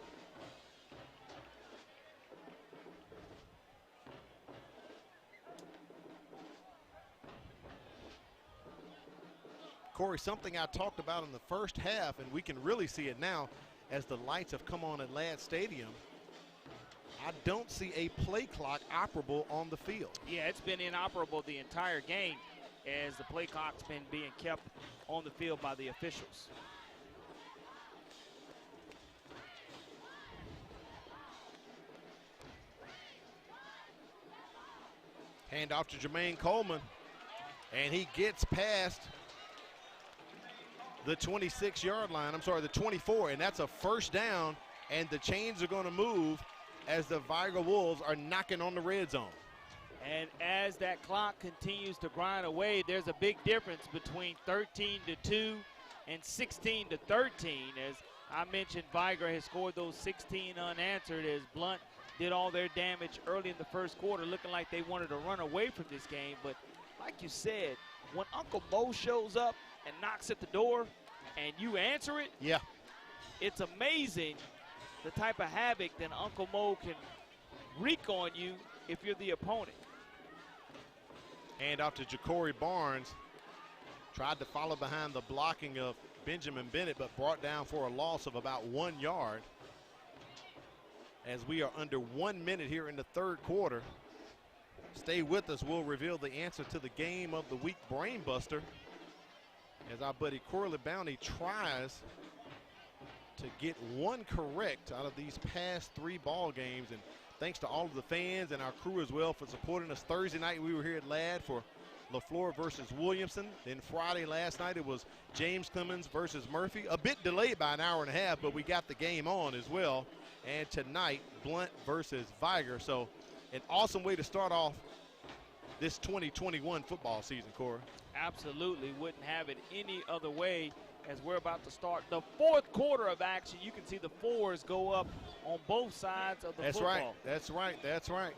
S15: Corey, something I talked about in the first half, and we can really see it now as the lights have come on at Ladd Stadium. I don't see a play clock operable on the field.
S2: Yeah, it's been inoperable the entire game as the play clock's been being kept on the field by the officials.
S15: Hand off to Jermaine Coleman, and he gets past the 26-yard line. I'm sorry, the 24, and that's a first down, and the chains are going to move as the Vigor Wolves are knocking on the red zone.
S2: And as that clock continues to grind away, there's a big difference between 13-2 and 16-13. As I mentioned, Vigor has scored those 16 unanswered as Blount did all their damage early in the first quarter, looking like they wanted to run away from this game. But like you said, when Uncle Mo shows up and knocks at the door and you answer it, it's amazing the type of havoc that Uncle Mo can wreak on you if you're the opponent.
S15: Hand off to Ja'Cory Barnes. Tried to follow behind the blocking of Benjamin Bennett, but brought down for a loss of about 1 yard. As we are under 1 minute here in the 3rd quarter. Stay with us. We'll reveal the answer to the game of the week brain buster as our buddy Corley Bounty tries to get 1 correct out of these past 3 ball games. And thanks to all of the fans and our crew as well for supporting us. Thursday night we were here at Ladd for LaFleur versus Williamson. Then Friday last night it was James Clemens versus Murphy. A bit delayed by an hour and a half, but we got the game on as well. And tonight, Blount versus Vigor. So an awesome way to start off this 2021 football season, Corey.
S2: Absolutely. Wouldn't have it any other way as we're about to start the 4th quarter of action. You can see the 4s go up on both sides of the football.
S15: That's right. That's right.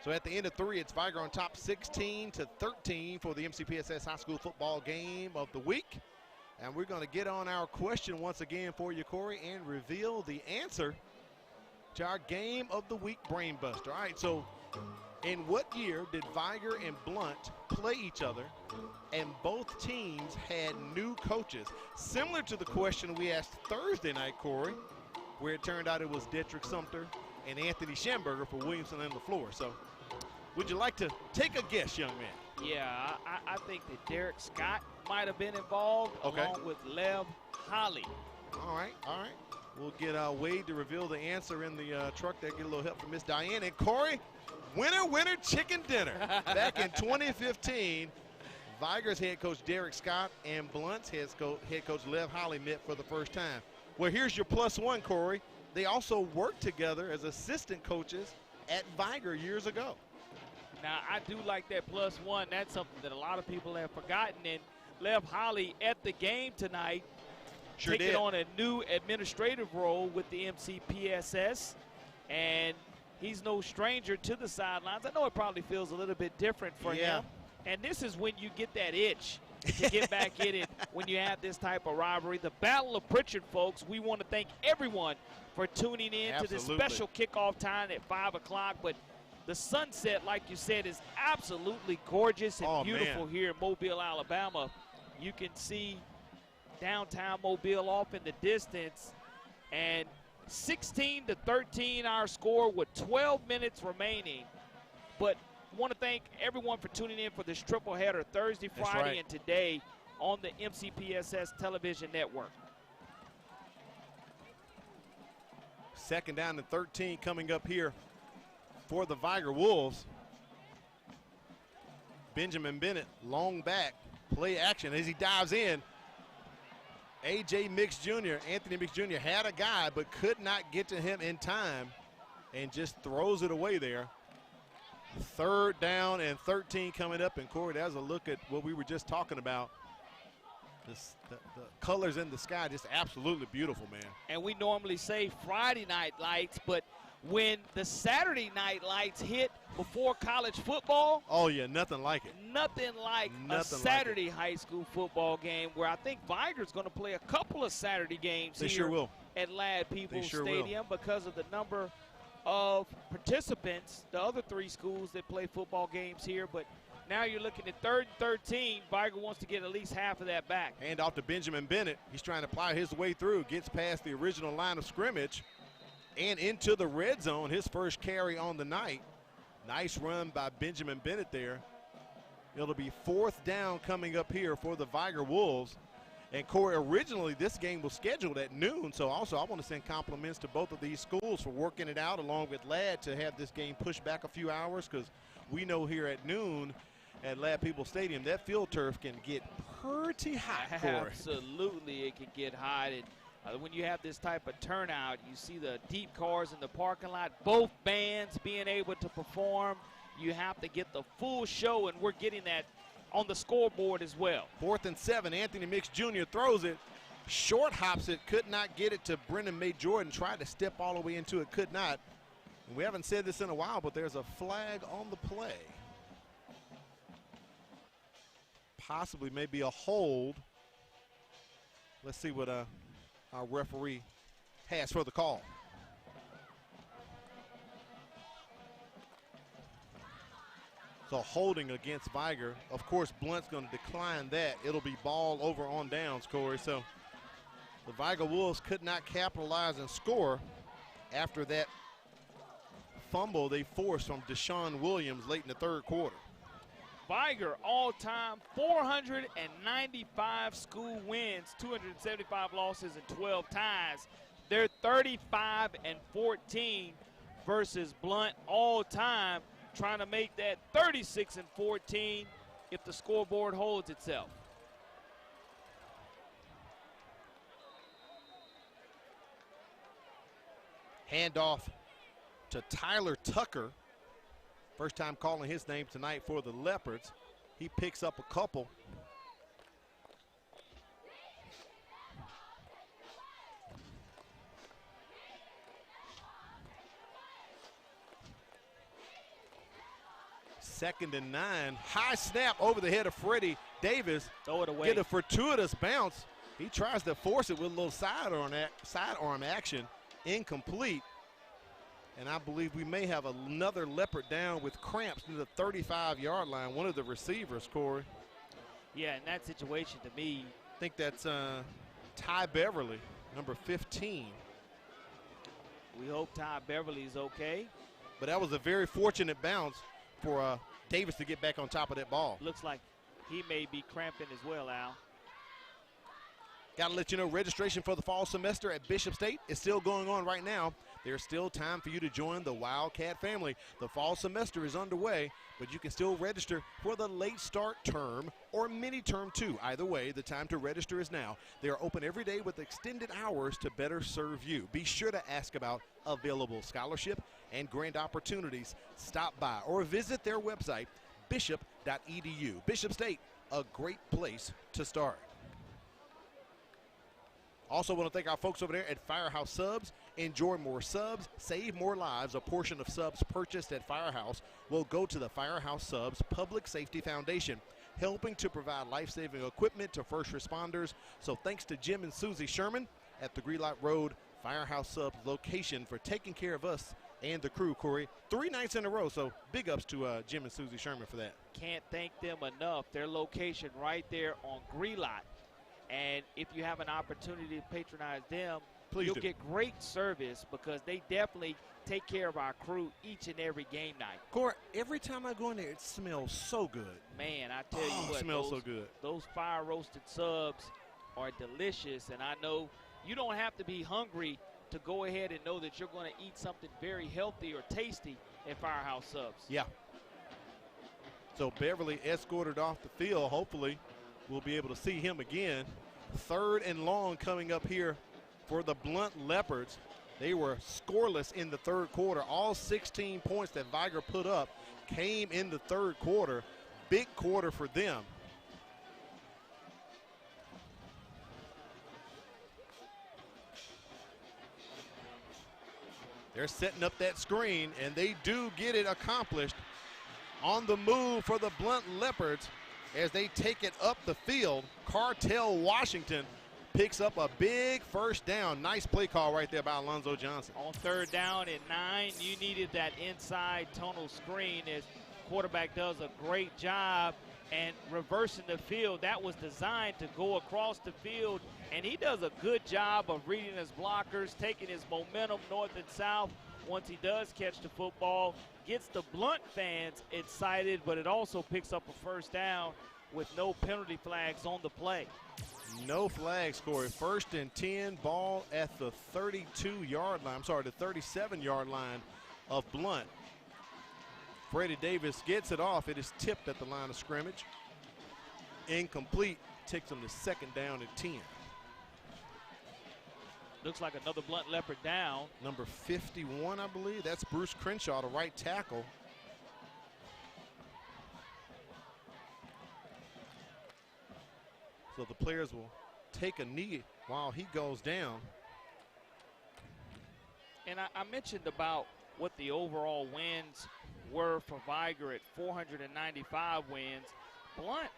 S15: So at the end of 3, it's Vigor on top 16-13 for the MCPSS High School football game of the week. And we're going to get on our question once again for you, Corey, and reveal the answer to our game of the week brain buster. All right, so in what year did Vigor and Blount play each other and both teams had new coaches? Similar to the question we asked Thursday night, Corey, where it turned out it was Detrick Sumter and Anthony Schamberger for Williamson and LaFleur. So would you like to take a guess, young man?
S2: Yeah, I think that Derek Scott might have been involved along with Lev Holly.
S15: All right. We'll get Wade to reveal the answer in the truck there. Get a little help from Miss Diane. And Corey, Winner, winner, chicken dinner. Back in 2015, Vigor's head coach Derek Scott and Blount's head coach Lev Holly met for the first time. Well, here's your +1, Corey. They also worked together as assistant coaches at Vigor years ago.
S2: Now, I do like that +1. That's something that a lot of people have forgotten. And Lev Holly at the game tonight, taking on a new administrative role with the MCPSS. And he's no stranger to the sidelines. I know it probably feels a little bit different for him. And this is when you get that itch to get back in it when you have this type of rivalry. The Battle of Pritchard, folks. We want to thank everyone for tuning in to this special kickoff time at 5 o'clock. But the sunset, like you said, is absolutely gorgeous and beautiful here in Mobile, Alabama. You can see downtown Mobile off in the distance. And 16-13 our score with 12 minutes remaining. But want to thank everyone for tuning in for this triple header Thursday, Friday, and today on the MCPSS television network.
S15: 2nd down and 13 coming up here for the Vigor Wolves. Benjamin Bennett, long back, play action as he dives in. A.J. Mix Jr., Anthony Mix Jr. had a guy but could not get to him in time and just throws it away there. 3rd down and 13 coming up. And, Corey, that was a look at what we were just talking about. The colors in the sky, just absolutely beautiful, man.
S2: And we normally say Friday night lights, but when the Saturday night lights hit before college football.
S15: Oh, yeah, nothing like it.
S2: Nothing like a Saturday high school football game where I think Vigor's going to play a couple of Saturday games here at Ladd Peoples Stadium because of the number of participants, the other 3 schools that play football games here. But now you're looking at 3rd and 13. Vigor wants to get at least half of that back.
S15: Hand off to Benjamin Bennett. He's trying to plow his way through, gets past the original line of scrimmage and into the red zone, his first carry on the night. Nice run by Benjamin Bennett there. It'll be 4th down coming up here for the Vigor Wolves. And, Corey, originally this game was scheduled at noon, so also I want to send compliments to both of these schools for working it out along with Ladd to have this game pushed back a few hours, because we know here at noon at Ladd Peoples Stadium that field turf can get pretty hot, Corey.
S2: Absolutely, it can get hot. And when you have this type of turnout, you see the deep cars in the parking lot, both bands being able to perform. You have to get the full show, and we're getting that on the scoreboard as well.
S15: 4th and 7, Anthony Mix Jr. throws it, short hops it, could not get it to Brendan May Jordan, tried to step all the way into it, could not. And we haven't said this in a while, but there's a flag on the play. Possibly maybe a hold. Let's see what our referee has for the call. So holding against Vigor. Of course, Blount's going to decline that. It'll be ball over on downs, Corey. So the Vigor Wolves could not capitalize and score after that fumble they forced from Deshaun Williams late in the 3rd quarter.
S2: Vigor all-time 495 school wins, 275 losses, and 12 ties. They're 35-14 versus Blount all-time, trying to make that 36-14 if the scoreboard holds itself.
S15: Handoff to Tyler Tucker. First time calling his name tonight for the Leopards. He picks up a couple. Second and 9. High snap over the head of Freddie Davis.
S2: Throw it away.
S15: Get a fortuitous bounce. He tries to force it with a little sidearm action. Incomplete. And I believe we may have another Leopard down with cramps near the 35-yard line. One of the receivers, Corey.
S2: Yeah, in that situation, to me,
S15: I think that's Ty Beverly, number 15.
S2: We hope Ty Beverly's okay.
S15: But that was a very fortunate bounce for Davis to get back on top of that ball.
S2: Looks like he may be cramping as well, Al.
S15: Got to let you know, registration for the fall semester at Bishop State is still going on right now. there's still time for you to join the Wildcat family. The fall semester is underway, but you can still register for the late start term or mini term too. Either way, the time to register is now. They are open every day with extended hours to better serve you. Be sure to ask about available scholarship and grant opportunities. Stop by or visit their website, bishop.edu. Bishop State, a great place to start. Also want to thank our folks over there at Firehouse Subs. Enjoy more subs, save more lives. A portion of subs purchased at Firehouse will go to the Firehouse Subs Public Safety Foundation, helping to provide life-saving equipment to first responders. So thanks to Jim and Susie Sherman at the Greenlight Road Firehouse Subs location for taking care of us and the crew, Corey. 3 nights in a row, so big ups to Jim and Susie Sherman for that.
S2: Can't thank them enough. Their location right there on Greenlight. And if you have an opportunity to patronize them,
S15: Please
S2: you'll
S15: do.
S2: get great service because they definitely take care of our crew each and every game night.
S15: Corey, every time I go in there, it smells so good.
S2: Man, I tell you what,
S15: it smells so good.
S2: Those fire-roasted subs are delicious, and I know you don't have to be hungry to go ahead and know that you're going to eat something very healthy or tasty at Firehouse Subs.
S15: Yeah. So Beverly escorted off the field. Hopefully we'll be able to see him again. 3rd and long coming up here for the Blount Leopards. They were scoreless in the 3rd quarter. All 16 points that Vigor put up came in the 3rd quarter. Big quarter for them. They're setting up that screen, and they do get it accomplished. On the move for the Blount Leopards as they take it up the field. Cartel Washington picks up a big first down. Nice play call right there by Alonzo Johnson.
S2: On 3rd down and 9, you needed that inside tonal screen as quarterback does a great job and reversing the field. That was designed to go across the field, and he does a good job of reading his blockers, taking his momentum north and south. Once he does catch the football, gets the Blount fans excited, but it also picks up a first down with no penalty flags on the play.
S15: No flags, Corey. 1st and 10, ball at the 32-yard line. I'm sorry, the 37-yard line of Blount. Freddie Davis gets it off. It is tipped at the line of scrimmage. Incomplete. Takes him to 2nd down and 10.
S2: Looks like another Blount Leopard down.
S15: Number 51, I believe. That's Bruce Crenshaw, the right tackle. So the players will take a knee while he goes down.
S2: And I mentioned about what the overall wins were for Vigor at 495 wins. Blount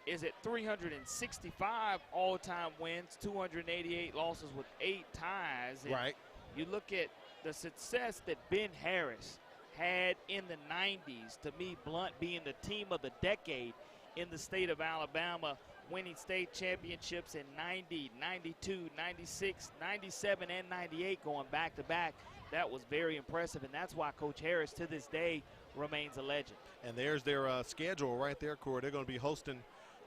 S2: is at 365 all-time wins, 288 losses with 8 ties. And
S15: right.
S2: You look at the success that Ben Harris had in the 90s. To me, Blount being the team of the decade in the state of Alabama, winning state championships in 90, 92, 96, 97, and 98 going back-to-back. That was very impressive, and that's why Coach Harris to this day remains a legend.
S15: And there's their schedule right there, Corey. They're going to be hosting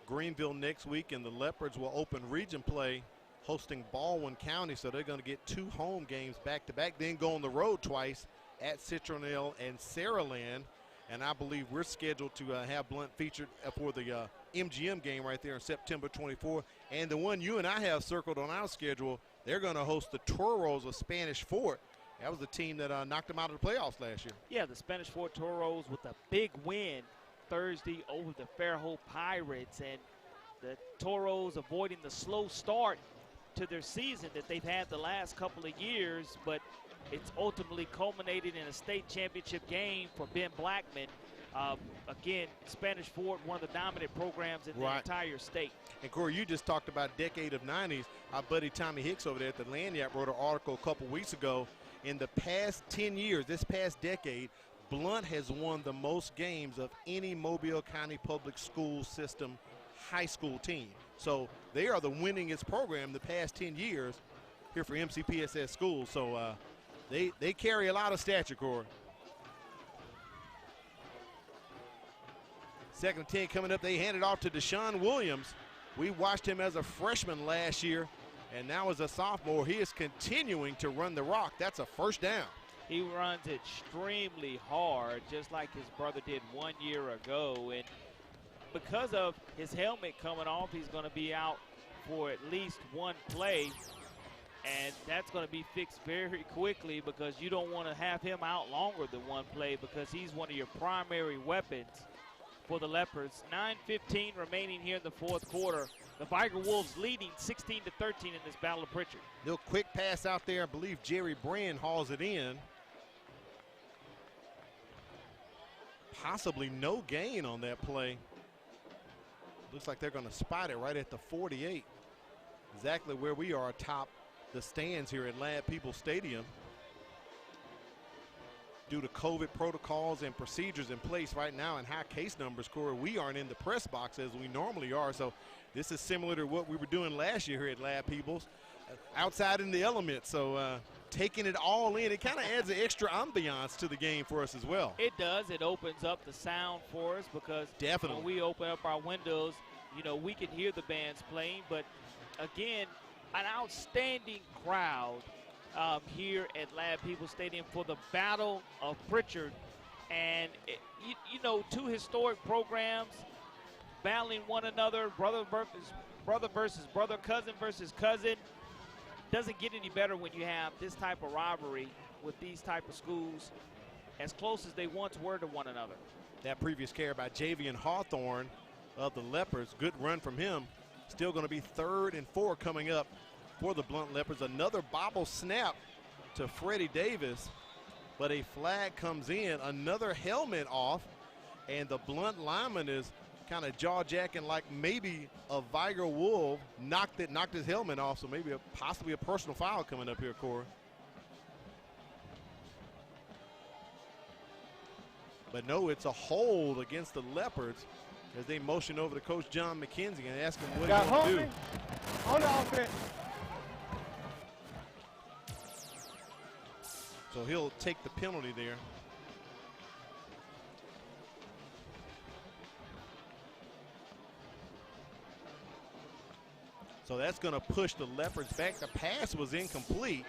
S15: Greenville next week, and the Leopards will open region play hosting Baldwin County, so they're going to get 2 home games back-to-back, then go on the road twice at Citronelle and Saraland. And I believe we're scheduled to have Blount featured for the MGM game right there on September 24th. And the one you and I have circled on our schedule, they're going to host the Toros of Spanish Fort. That was the team that knocked them out of the playoffs last year.
S2: Yeah, the Spanish Fort Toros with a big win Thursday over the Fairhope Pirates. And the Toros avoiding the slow start to their season that they've had the last couple of years, but it's ultimately culminated in a state championship game for Ben Blackman. Again, Spanish Fort, one of the dominant programs in the entire state.
S15: And Corey, you just talked about decade of 90s. Our buddy Tommy Hicks over there at the Lanyard wrote an article a couple weeks ago. In the past 10 years, this past decade, Blount has won the most games of any Mobile County public school system high school team. So they are the winningest program the past 10 years here for MCPSS schools. So they carry a lot of stature, Corey. 2nd and 10 coming up. They hand it off to Deshaun Williams. We watched him as a freshman last year And now as a sophomore, he is continuing to run the rock. That's a first down.
S2: He runs extremely hard, just like his brother did 1 year ago. And because of his helmet coming off, he's going to be out for at least one play. And that's going to be fixed very quickly because you don't want to have him out longer than one play because he's one of your primary weapons for the Leopards. 9:15 remaining here in the fourth quarter. The Vigor Wolves leading 16-13 in this Battle of Pritchard.
S15: Little quick pass out there. I believe Jerry Brand hauls it in. Possibly no gain on that play. Looks like they're going to spot it right at the 48. Exactly where we are atop the stands here at Lad Peoples Stadium. Due to COVID protocols and procedures in place right now and high case numbers, Corey, we aren't in the press box as we normally are. So this is similar to what we were doing last year here at Lad Peoples, outside in the element. So taking it all in, it kind of adds an extra ambiance to the game for us as well.
S2: It does. It opens up the sound for us because
S15: definitely
S2: when we open up our windows, you know, we can hear the bands playing. But again, an outstanding crowd here at Lad Peoples Stadium for the Battle of Pritchard. And, you know, two historic programs battling one another, brother versus brother, cousin versus cousin. Doesn't get any better when you have this type of rivalry with these type of schools as close as they once were to one another.
S15: That previous carry by Javian Hawthorne of the Leopards, good run from him. Still going to be 3rd and 4 coming up for the Blount Leopards. Another bobble snap to Freddie Davis, but a flag comes in. Another helmet off, and the Blount lineman is kind of jaw-jacking like maybe a Vigor Wolf knocked his helmet off, so maybe possibly a personal foul coming up here, Corey. But no, it's a hold against the Leopards as they motion over to Coach John McKenzie and ask him what he wants to do.
S18: On the offense.
S15: So he'll take the penalty there. So that's going to push the Leopards back. The pass was incomplete.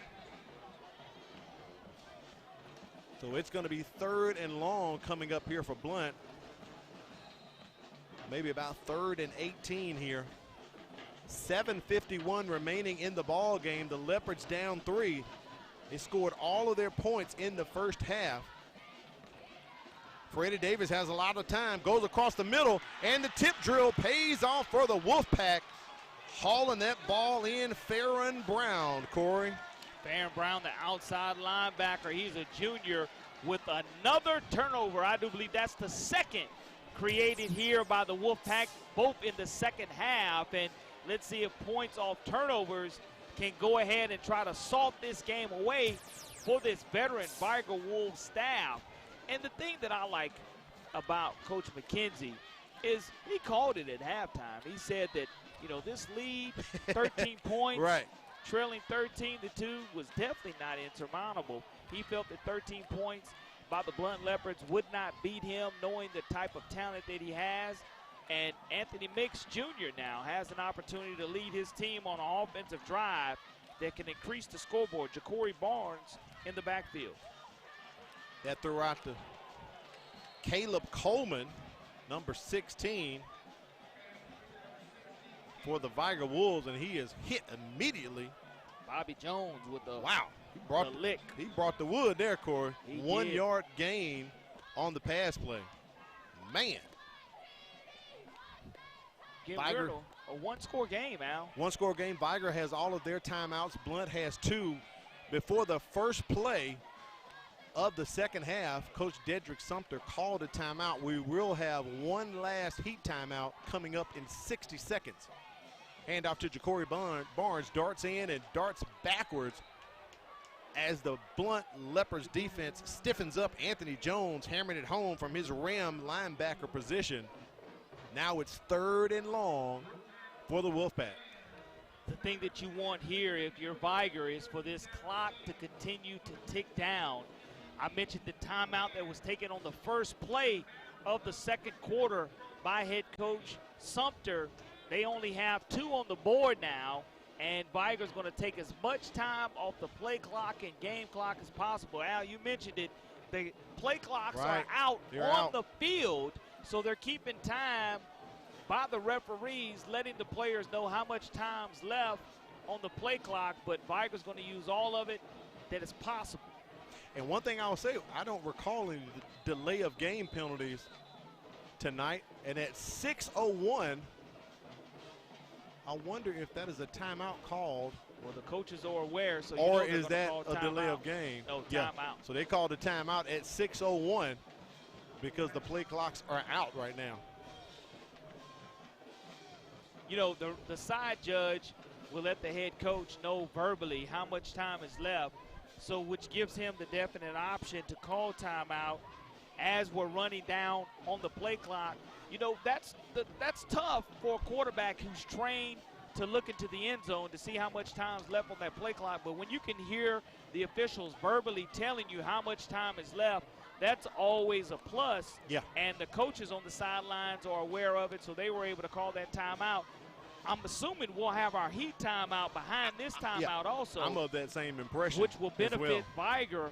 S15: So it's going to be 3rd and long coming up here for Blount. Maybe about 3rd and 18 here. 7:51 remaining in the ball game. The Leopards down 3. They scored all of their points in the first half. Freddie Davis has a lot of time, goes across the middle, and the tip drill pays off for the Wolfpack. Hauling that ball in, Farron Brown, Corey.
S2: Farron Brown, the outside linebacker. He's a junior with another turnover. I do believe that's the second created here by the Wolfpack, both in the second half. And let's see if points off turnovers can go ahead and try to salt this game away for this veteran Vigor Wolves staff. And the thing that I like about Coach McKenzie is he called it at halftime. He said that, you know, this lead, 13 points,
S15: right,
S2: trailing 13-2, was definitely not insurmountable. He felt that 13 points by the Blount Leopards would not beat him, knowing the type of talent that he has. And Anthony Mix Jr. now has an opportunity to lead his team on an offensive drive that can increase the scoreboard. Ja'Cory Barnes in the backfield.
S15: That threw out to Caleb Coleman, number 16, for the Vigor Wolves, and he is hit immediately.
S2: Bobby Jones with the
S15: lick. He brought the wood there, Corey.
S2: He
S15: 1
S2: did.
S15: yard gain on the pass play. Man.
S2: Vigor, a one-score game, Al.
S15: One-score game. Vigor has all of their timeouts. Blount has 2. Before the first play of the second half, Coach Dedrick Sumter called a timeout. We will have one last heat timeout coming up in 60 seconds. Hand off to Ja'Cory Barnes, darts in and darts backwards as the Blount Leopards defense stiffens up. Anthony Jones hammering it home from his Ram linebacker position. Now it's 3rd and long for the Wolfpack.
S2: The thing that you want here, if you're Vigor, is for this clock to continue to tick down. I mentioned the timeout that was taken on the first play of the second quarter by head coach Sumter. They only have 2 on the board now, and Vigor's going to take as much time off the play clock and game clock as possible. Al, you mentioned it. The play clocks are out on the field, so they're keeping time by the referees, letting the players know how much time's left on the play clock, but Vigor's going to use all of it that is possible.
S15: And one thing I will say, I don't recall any delay of game penalties tonight. And at 6:01, I wonder if that is a timeout called.
S2: Well, the coaches are aware, so
S15: or is that a delay of game?
S2: No,
S15: yeah.
S2: timeout.
S15: So they called a timeout at 6:01 because the play clocks are out right now.
S2: You know, the side judge will let the head coach know verbally how much time is left, so which gives him the definite option to call timeout as we're running down on the play clock. You know, that's tough for a quarterback who's trained to look into the end zone to see how much time's left on that play clock. But when you can hear the officials verbally telling you how much time is left, that's always a plus.
S15: Yeah.
S2: And the coaches on the sidelines are aware of it, so they were able to call that timeout. I'm assuming we'll have our heat timeout behind this timeout also.
S15: I'm of that same impression.
S2: Which will benefit Vigor,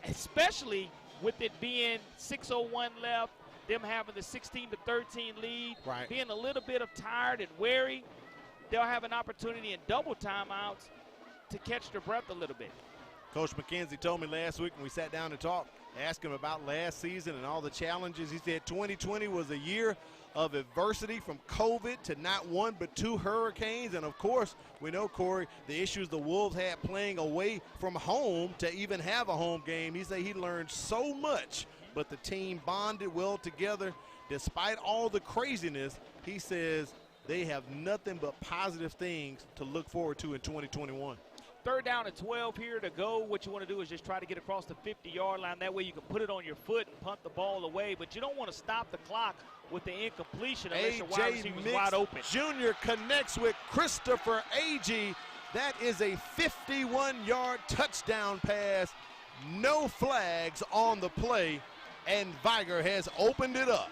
S2: especially with it being 6:01 left, them having the 16-13 lead, being a little bit of tired and weary. They'll have an opportunity in double timeouts to catch their breath a little bit.
S15: Coach McKenzie told me last week when we sat down to talk, asked him about last season and all the challenges. He said 2020 was a year of adversity from COVID to not one but two hurricanes. And, of course, we know, Corey, the issues the Wolves had playing away from home to even have a home game. He said he learned so much, but the team bonded well together. Despite all the craziness, he says they have nothing but positive things to look forward to in 2021.
S2: 3rd down and 12 here to go. What you want to do is just try to get across the 50-yard line. That way you can put it on your foot and punt the ball away. But you don't want to stop the clock with the incompletion unless your wide receiver's wide open.
S15: Jr. connects with Christopher Agee. That is a 51-yard touchdown pass. No flags on the play, and Vigor has opened it up.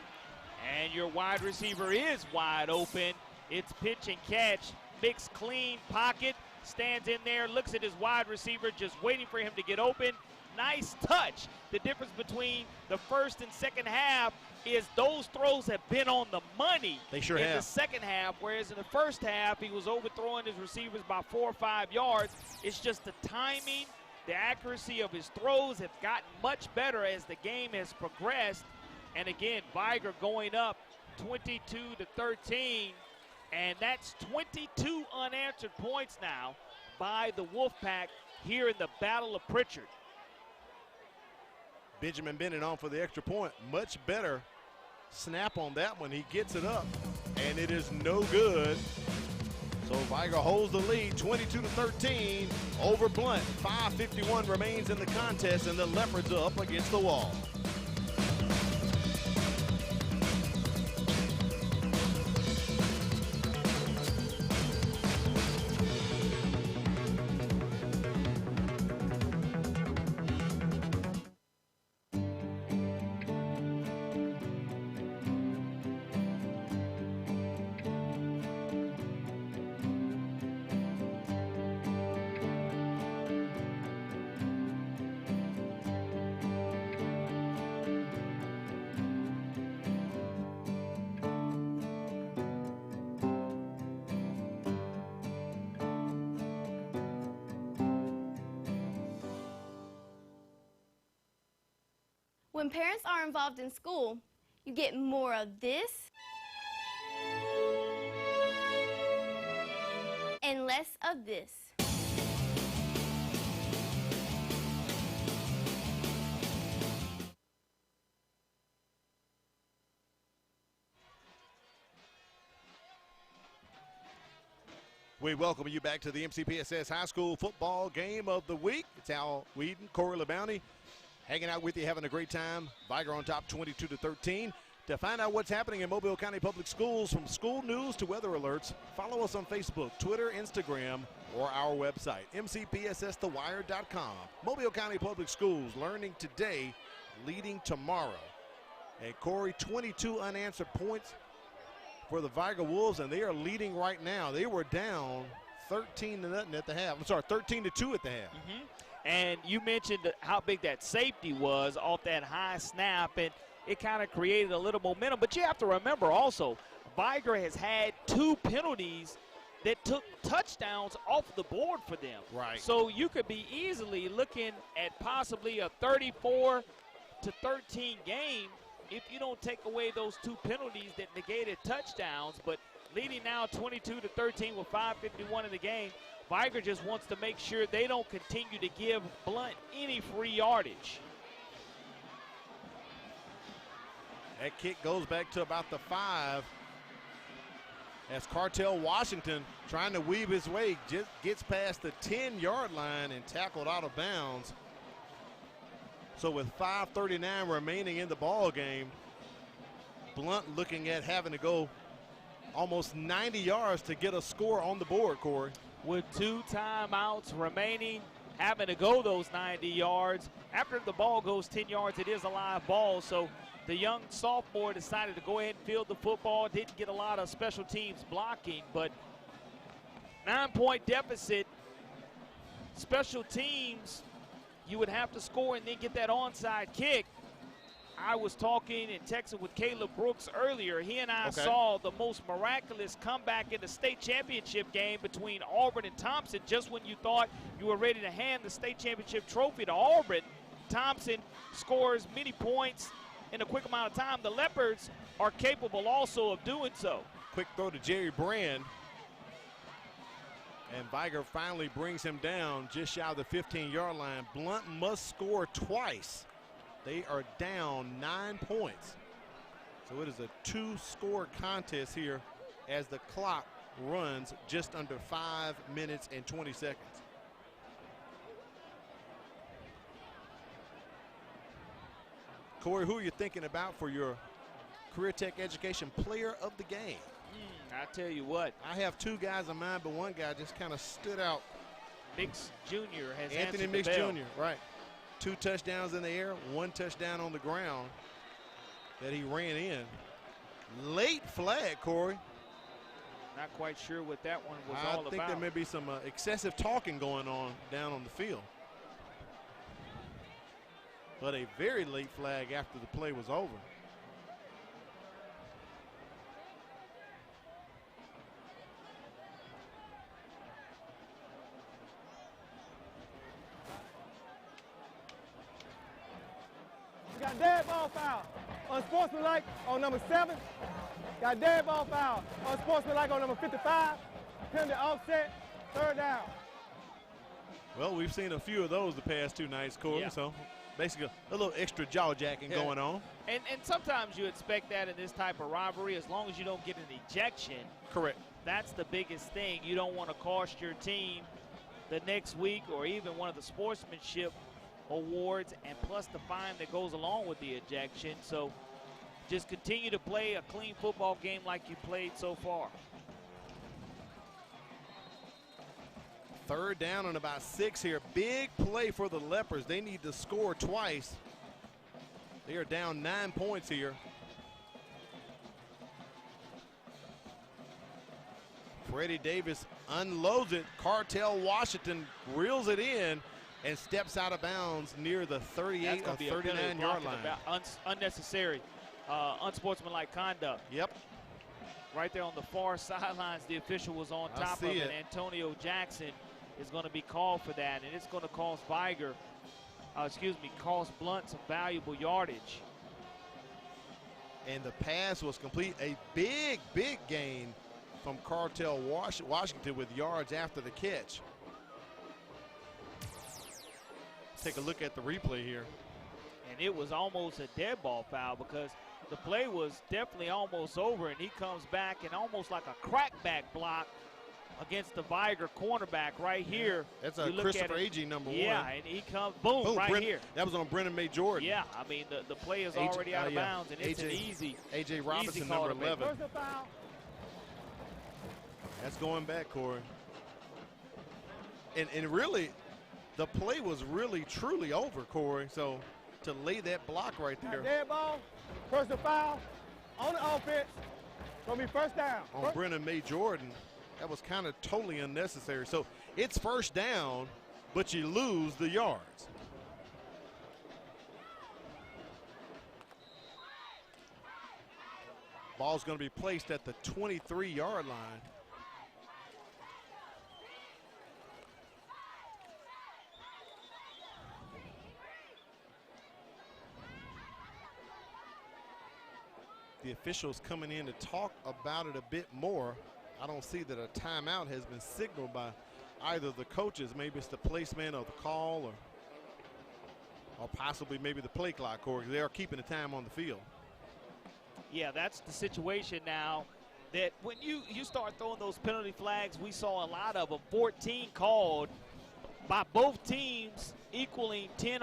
S2: And your wide receiver is wide open. It's pitch and catch. Mixed clean pocket. Stands in there, looks at his wide receiver, just waiting for him to get open. Nice touch. The difference between the first and second half is those throws have been on the money.
S15: They sure
S2: in
S15: have.
S2: the second half, whereas in the first half, he was overthrowing his receivers by 4 or 5 yards. It's just the timing, the accuracy of his throws have gotten much better as the game has progressed. And again, Vigor going up 22-13. And that's 22 unanswered points now by the Wolfpack here in the Battle of Pritchard.
S15: Benjamin Bennett on for the extra point. Much better snap on that one. He gets it up, and it is no good. So Vigor holds the lead 22-13 over Blount. 5:51 remains in the contest, and the Leopards are up against the wall.
S5: When parents are involved in school, you get more of this and less of this.
S15: We welcome you back to the MCPSS High School Football Game of the Week. It's Al Whedon, Corey LeBounty, hanging out with you, having a great time. Vigor on top 22-13. To find out what's happening in Mobile County Public Schools, from school news to weather alerts, follow us on Facebook, Twitter, Instagram, or our website, mcpssthewire.com. Mobile County Public Schools, learning today, leading tomorrow. And Corey, 22 unanswered points for the Vigor Wolves, and they are leading right now. They were down 13-0 at the half. I'm sorry, 13-2 at the half.
S2: And you mentioned how big that safety was off that high snap, and it kind of created a little momentum. But you have to remember also, Vigor has had 2 penalties that took touchdowns off the board for them.
S15: Right.
S2: So you could be easily looking at possibly a 34-13 game if you don't take away those 2 penalties that negated touchdowns. But leading now 22-13 with 5:51 in the game, Vigor just wants to make sure they don't continue to give Blount any free yardage.
S15: That kick goes back to about the 5. As Cartel Washington, trying to weave his way, just gets past the 10-yard line and tackled out of bounds. So with 5:39 remaining in the ball game, Blount looking at having to go almost 90 yards to get a score on the board, Corey.
S2: With 2 timeouts remaining, having to go those 90 yards. After the ball goes 10 yards, it is a live ball, so the young sophomore decided to go ahead and field the football. Didn't get a lot of special teams blocking, but 9-point deficit. Special teams, you would have to score and then get that onside kick. I was talking and texting with Caleb Brooks earlier. He and I saw the most miraculous comeback in the state championship game between Auburn and Thompson. Just when you thought you were ready to hand the state championship trophy to Auburn, Thompson scores many points in a quick amount of time. The Leopards are capable also of doing so.
S15: Quick throw to Jerry Brand. And Vigor finally brings him down just shy of the 15-yard line. Blount must score twice. They are down 9 points. So it is a 2-score contest here as the clock runs just under 5 minutes and 20 seconds. Corey, who are you thinking about for your Career Tech Education Player of the Game?
S2: I tell you what.
S15: I have 2 guys in mind, but one guy just kind of stood out.
S2: Mix Jr. has
S15: Anthony
S2: answered
S15: Mix
S2: the bell.
S15: Jr., right. 2 touchdowns in the air, 1 touchdown on the ground that he ran in. Late flag, Corey.
S2: Not quite sure what that one was all about.
S15: I think there may be some excessive talking going on down on the field. But a very late flag after the play was over.
S18: Got dead ball foul. Unsportsmanlike on number 7. Got dead ball foul. Unsportsmanlike on number 55. Penalty offset. 3rd down.
S15: Well, we've seen a few of those the past 2 nights, Corey.
S2: Yeah.
S15: So basically a little extra jaw jacking going on.
S2: And sometimes you expect that in this type of rivalry, as long as you don't get an ejection.
S15: Correct.
S2: That's the biggest thing. You don't want to cost your team the next week or even one of the sportsmanship awards, and plus the fine that goes along with the ejection. So just continue to play a clean football game like you played so far.
S15: 3rd down and about 6 here. Big play for the Leopards. They need to score twice. They are down 9 points here. Freddie Davis unloads it. Cartel Washington reels it in and steps out of bounds near the 38 or 39-yard line.
S2: Unnecessary, unsportsmanlike conduct.
S15: Yep.
S2: Right there on the far sidelines, the official was on top of it. Antonio Jackson is going to be called for that, and it's going to cost cost Blount some valuable yardage.
S15: And the pass was complete. A big, big gain from Cartel Washington with yards after the catch. Take a look at the replay here.
S2: And it was almost a dead ball foul because the play was definitely almost over, and he comes back and almost like a crackback block against the Vigor cornerback right here.
S15: That's a Christopher Agee number 1.
S2: Yeah, and he comes, boom, right here.
S15: That was on Brennan May Jordan.
S2: Yeah, I mean, the play is already out of bounds, and it's an easy
S15: A.J. Robinson,
S2: easy call
S15: number 11.
S18: Personal foul.
S15: That's going back, Corey. And really, the play was really, truly over, Corey. So to lay that block right there.
S18: Dead ball, personal foul, on the offense, gonna be 1st down.
S15: On Brennan May Jordan. That was kind of totally unnecessary. So it's first down, but you lose the yards. Ball's going to be placed at the 23-yard line. The officials coming in to talk about it a bit more. I don't see that a timeout has been signaled by either of the coaches. Maybe it's the placement of the call or possibly maybe the play clock, or they are keeping the time on the field.
S2: Yeah, that's the situation now, that when you start throwing those penalty flags, we saw a lot of them, 14 called by both teams, equaling 10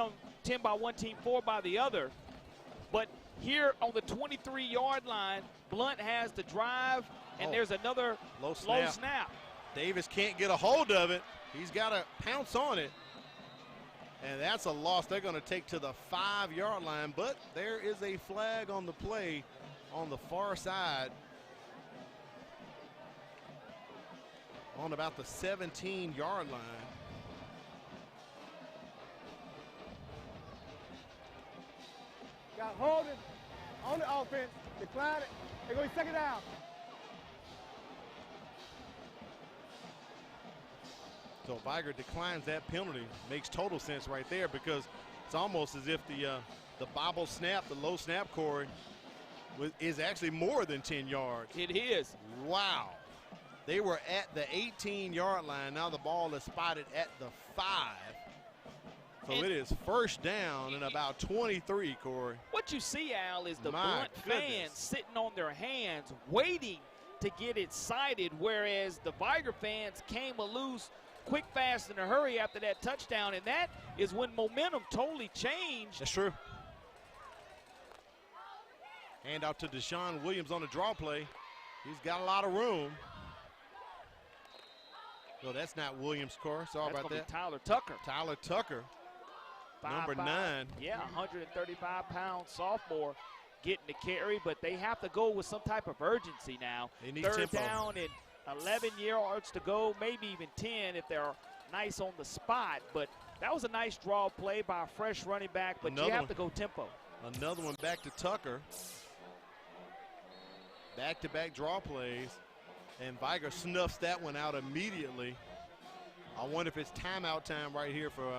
S2: by one team, 4 by the other. But here on the 23-yard line, Blount has the drive, and there's another low snap.
S15: Davis can't get a hold of it. He's got to pounce on it. And that's a loss they're going to take to the 5-yard line. But there is a flag on the play on the far side on about the 17-yard line.
S18: Got holding on the offense, decline it, they're going to second down.
S15: So Vigor declines that penalty. Makes total sense right there, because it's almost as if the bobble snap, the low snap, Corey, is actually more than 10 yards.
S2: It is.
S15: Wow. They were at the 18-yard line. Now the ball is spotted at the 5. So it is first down and about 23, Corey.
S2: What you see, Al, is the Blount fans sitting on their hands waiting to get it sighted, whereas the Vigor fans came loose quick, fast, in a hurry after that touchdown, and that is when momentum totally changed.
S15: That's true. Hand out to Deshaun Williams on the draw play. He's got a lot of room. No, that's not Williams, Corey. Sorry about that.
S2: Tyler Tucker.
S15: Tyler Tucker. Number 9.
S2: Yeah, 135-pound sophomore getting the carry, but they have to go with some type of urgency now.
S15: They need
S2: Third
S15: tempo.
S2: down and 11 yards to go, maybe even 10 if they're nice on the spot. But that was a nice draw play by a fresh running back, but you have to go tempo.
S15: Another one back to Tucker. Back-to-back draw plays, and Vigor snuffs that one out immediately. I wonder if it's timeout time right here for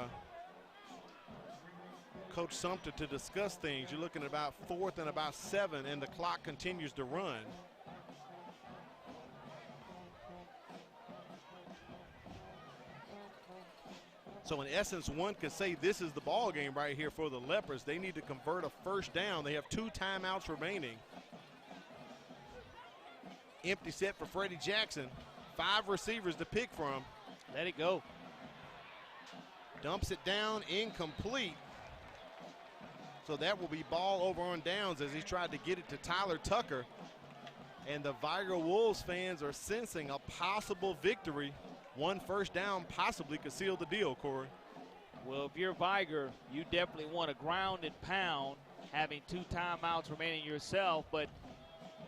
S15: Coach Sumter to discuss things. You're looking at about 4th and about 7, and the clock continues to run. So in essence, one could say this is the ball game right here for the Leopards. They need to convert a first down. They have 2 timeouts remaining. Empty set for Freddie Jackson. 5 receivers to pick from.
S2: Let it go.
S15: Dumps it down, incomplete. So that will be ball over on downs as he tried to get it to Tyler Tucker. And the Vigor Wolves fans are sensing a possible victory. 1 first down possibly could seal the deal, Corey.
S2: Well, if you're Vigor, you definitely want to ground and pound, having 2 timeouts remaining yourself. But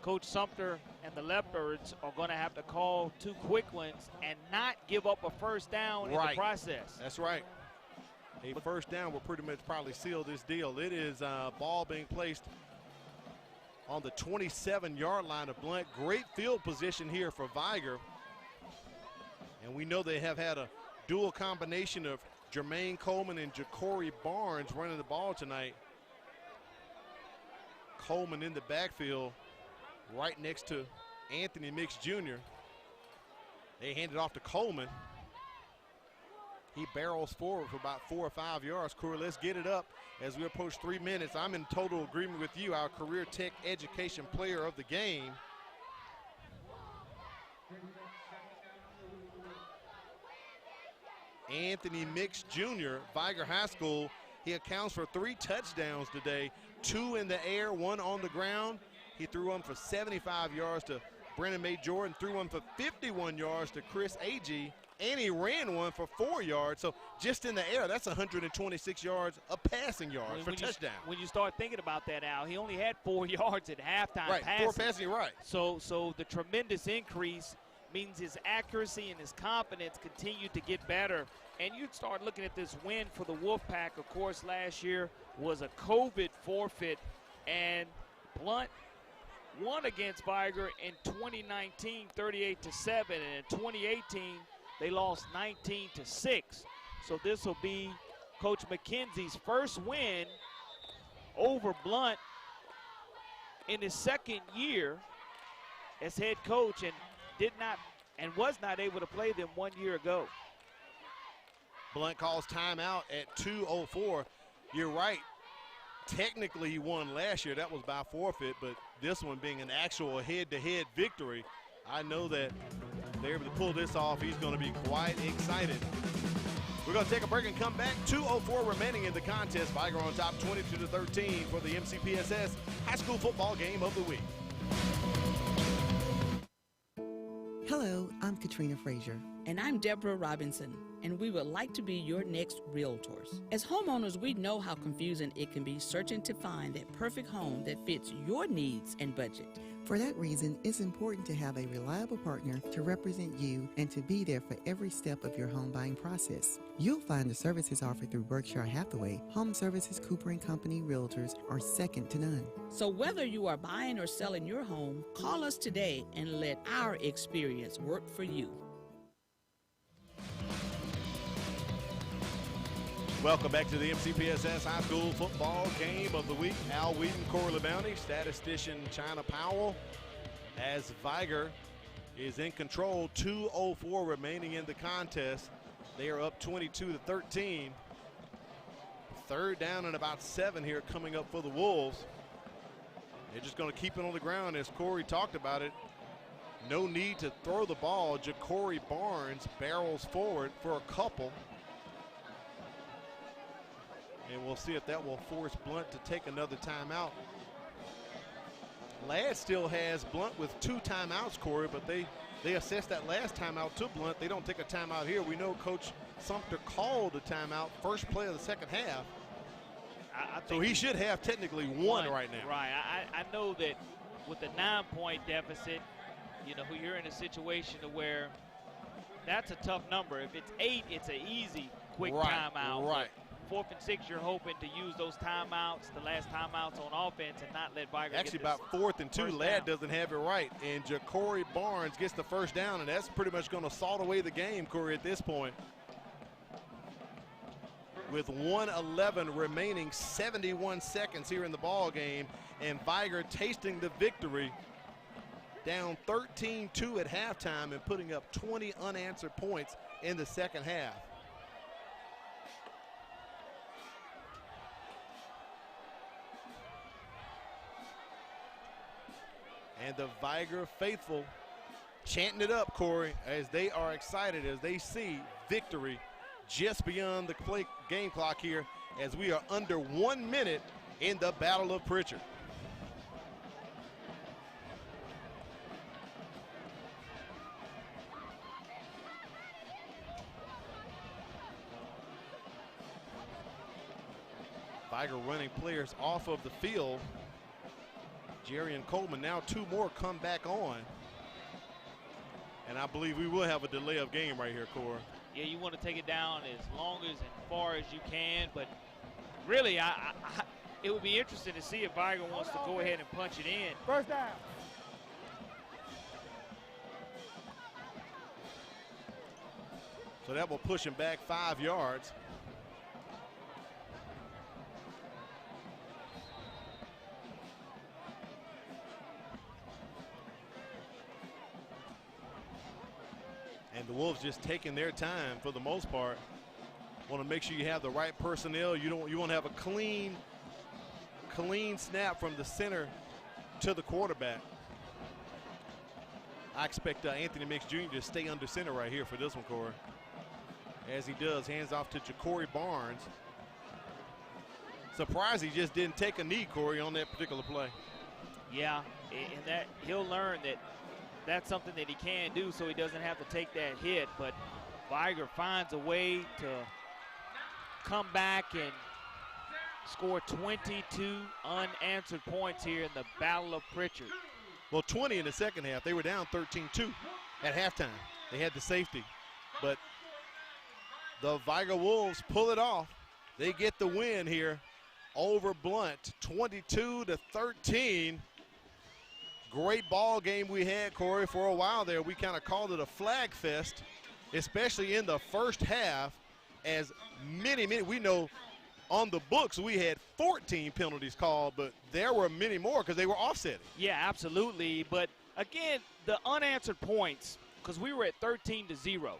S2: Coach Sumter and the Leopards are going to have to call 2 quick ones and not give up a first down in the process.
S15: That's right. A first down will pretty much probably seal this deal. It is ball being placed on the 27-yard line of Blount. Great field position here for Vigor. And we know they have had a dual combination of Jermaine Coleman and Ja'Cory Barnes running the ball tonight. Coleman in the backfield right next to Anthony Mix Jr. They hand it off to Coleman. He barrels forward for about 4 or 5 yards. Corey, let's get it up as we approach 3 minutes. I'm in total agreement with you, our Career Tech Education Player of the Game. Anthony Mix Jr., Vigor High School. He accounts for 3 touchdowns today, 2 in the air, 1 on the ground. He threw one for 75 yards to Brennan May Jordan, threw one for 51 yards to Chris Agee, and he ran one for 4 yards. So just in the air, that's 126 yards of passing yards for touchdown.
S2: When you start thinking about that, Al, he only had 4 yards at halftime.
S15: Right,
S2: passing.
S15: 4 passing, right.
S2: So the tremendous increase means his accuracy and his confidence continue to get better. And you'd start looking at this win for the Wolfpack. Of course, last year was a COVID forfeit, and Blount won against Vigor in 2019, 38-7, and in 2018, they lost 19-6. So this will be Coach McKenzie's first win over Blount in his second year as head coach, and was not able to play them 1 year ago.
S15: Blount calls timeout at 2:04. You're right. Technically, he won last year. That was by forfeit, but this one being an actual head-to-head victory, I know that they're able to pull this off. He's going to be quite excited. We're going to take a break and come back. 2:04 remaining in the contest. Vigor on top 22-13 for the MCPSS High School Football Game of the Week.
S12: Hello, I'm Katrina Frazier.
S13: And I'm Deborah Robinson, and we would like to be your next realtors. As homeowners, we know how confusing it can be searching to find that perfect home that fits your needs and budget.
S12: For that reason, it's important to have a reliable partner to represent you and to be there for every step of your home buying process. You'll find the services offered through Berkshire Hathaway, Home Services, Cooper & Company Realtors are second to none.
S13: So whether you are buying or selling your home, call us today and let our experience work for you.
S15: Welcome back to the MCPSS High School Football Game of the Week. Al Wheaton, Corey LeBounty, statistician China Powell, as Vigor is in control. 2:04 remaining in the contest. They are up 22-13. Third down and about 7 here coming up for the Wolves. They're just going to keep it on the ground, as Corey talked about it. No need to throw the ball. Ja'Cory Barnes barrels forward for a couple. And we'll see if that will force Blount to take another timeout. Ladd still has Blount with 2 timeouts, Corey, but they assessed that last timeout to Blount. They don't take a timeout here. We know Coach Sumter called the timeout first play of the second half. So he should have technically won right now.
S2: Right. I know that with the 9-point deficit, you know, you're in a situation where that's a tough number. If it's 8, it's an easy, quick timeout.
S15: Right.
S2: 4th and 6, you're hoping to use those timeouts, the last timeouts on offense, and not let Vigor
S15: actually
S2: get this
S15: about 4th and 2. Ladd doesn't have it right, and Ja'Cory Barnes gets the first down, and that's pretty much going to salt away the game, Corey, at this point. With 1:11 remaining, 71 seconds here in the ball game, and Vigor tasting the victory, down 13-2 at halftime and putting up 20 unanswered points in the second half. And the Vigor faithful chanting it up, Corey, as they are excited as they see victory just beyond the game clock here, as we are under 1 minute in the Battle of Pritchard. Vigor running players off of the field. Jerry and Coleman, now 2 more come back on. And I believe we will have a delay of game right here, Corey.
S2: Yeah, you want to take it down as long as and far as you can, but really, it would be interesting to see if Vigor wants to go ahead and punch it in.
S18: First down.
S15: So that will push him back 5 yards. And the Wolves just taking their time for the most part. Want to make sure you have the right personnel. You want to have a clean snap from the center to the quarterback. I expect Anthony Mix Jr. to stay under center right here for this one, Corey. As he does, hands off to Ja'Cory Barnes. Surprised he just didn't take a knee, Corey, on that particular play.
S2: Yeah, and that he'll learn that that's something that he can do, so he doesn't have to take that hit. But Vigor finds a way to come back and score 22 unanswered points here in the Battle of Pritchard.
S15: Well, 20 in the second half. They were down 13-2. at halftime. They had the safety, but the Vigor Wolves pull it off. They get the win here over Blount, 22-13. Great ball game we had, Corey, for a while there. We kind of called it a flag fest, especially in the first half, as many, we know on the books we had 14 penalties called, but there were many more because they were offsetting.
S2: Yeah, absolutely. But again, the unanswered points, because we were at 13-0,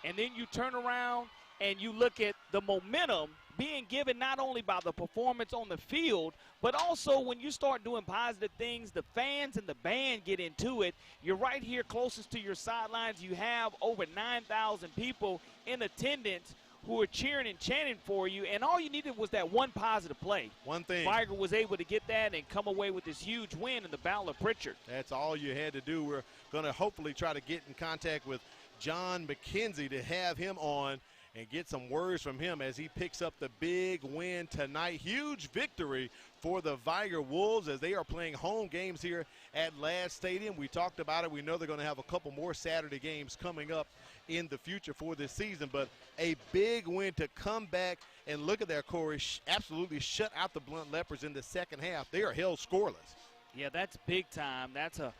S2: and then you turn around and you look at the momentum being given not only by the performance on the field, but also when you start doing positive things, the fans and the band get into it. You're right here closest to your sidelines. You have over 9,000 people in attendance who are cheering and chanting for you, and all you needed was that one positive play.
S15: One thing.
S2: Vigor was able to get that and come away with this huge win in the Battle of Pritchard.
S15: That's all you had to do. We're going to hopefully try to get in contact with John McKenzie to have him on and get some words from him as he picks up the big win tonight. Huge victory for the Vigor Wolves as they are playing home games here at Ladd Stadium. We talked about it. We know they're going to have a couple more Saturday games coming up in the future for this season, but a big win to come back and look at that, Corey, absolutely shut out the Blount Leopards in the second half. They are held scoreless.
S2: Yeah, that's big time. That's a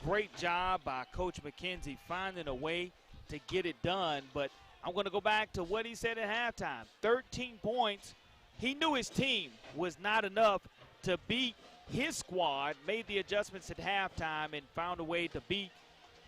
S2: great job by Coach McKenzie finding a way to get it done, but I'm going to go back to what he said at halftime. 13 points. He knew his team was not enough to beat his squad, made the adjustments at halftime, and found a way to beat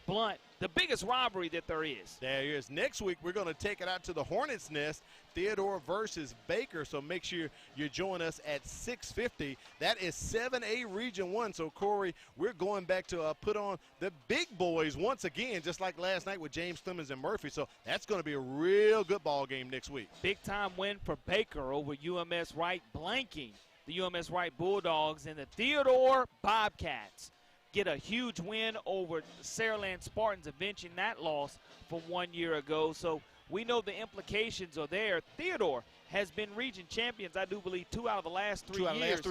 S2: Blount, the biggest robbery that there is.
S15: There is. Next week, we're going to take it out to the Hornets' Nest, Theodore versus Baker. So make sure you join us at 6:50. That is 7A Region 1. So, Corey, we're going back to put on the big boys once again, just like last night with James Clemens and Murphy. So that's going to be a real good ball game next week.
S2: Big-time win for Baker over UMS Wright, blanking the UMS Wright Bulldogs, and the Theodore Bobcats get a huge win over Saraland Spartans, avenging that loss from 1 year ago. So we know the implications are there. Theodore has been region champions, I do believe, 2 out of the last 3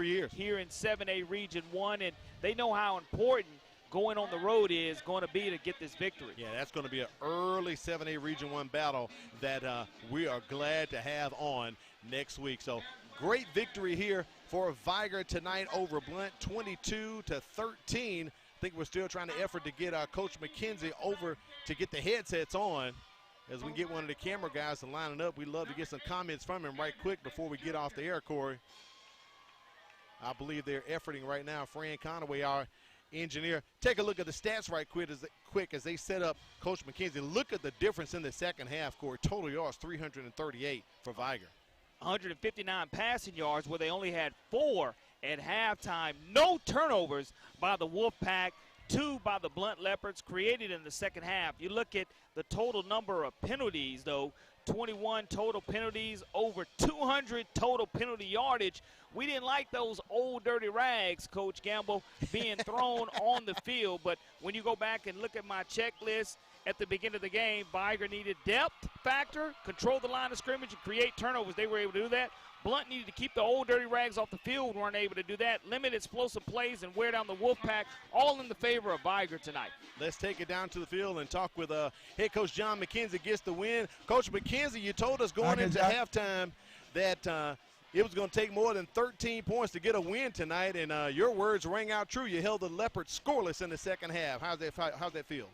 S2: years here in 7A Region 1, and they know how important going on the road is going to be to get this victory.
S15: Yeah, that's going to be an early 7A Region 1 battle that we are glad to have on next week. So great victory here for Vigor tonight over Blount, 22-13. I think we're still trying to effort to get Coach McKenzie over to get the headsets on as we get one of the camera guys to line it up. We'd love to get some comments from him right quick before we get off the air, Corey. I believe they're efforting right now. Fran Conaway, our engineer. Take a look at the stats right quick as they set up Coach McKenzie. Look at the difference in the second half, Corey. Total yards, 338 for Vigor.
S2: 159 passing yards where they only had 4 at halftime. No turnovers by the Wolfpack, 2 by the Blount Leopards created in the second half. You look at the total number of penalties, though, 21 total penalties, over 200 total penalty yardage. We didn't like those old dirty rags, Coach Gamble, being thrown on the field. But when you go back and look at my checklist at the beginning of the game, Vigor needed depth factor, control the line of scrimmage, and create turnovers. They were able to do that. Blount needed to keep the old dirty rags off the field, weren't able to do that. Limit explosive plays and wear down the Wolfpack, all in the favor of Vigor tonight.
S15: Let's take it down to the field and talk with head coach John McKenzie gets the win. Coach McKenzie, you told us going into halftime that it was going to take more than 13 points to get a win tonight, and your words rang out true. You held the Leopards scoreless in the second half. How's that feel?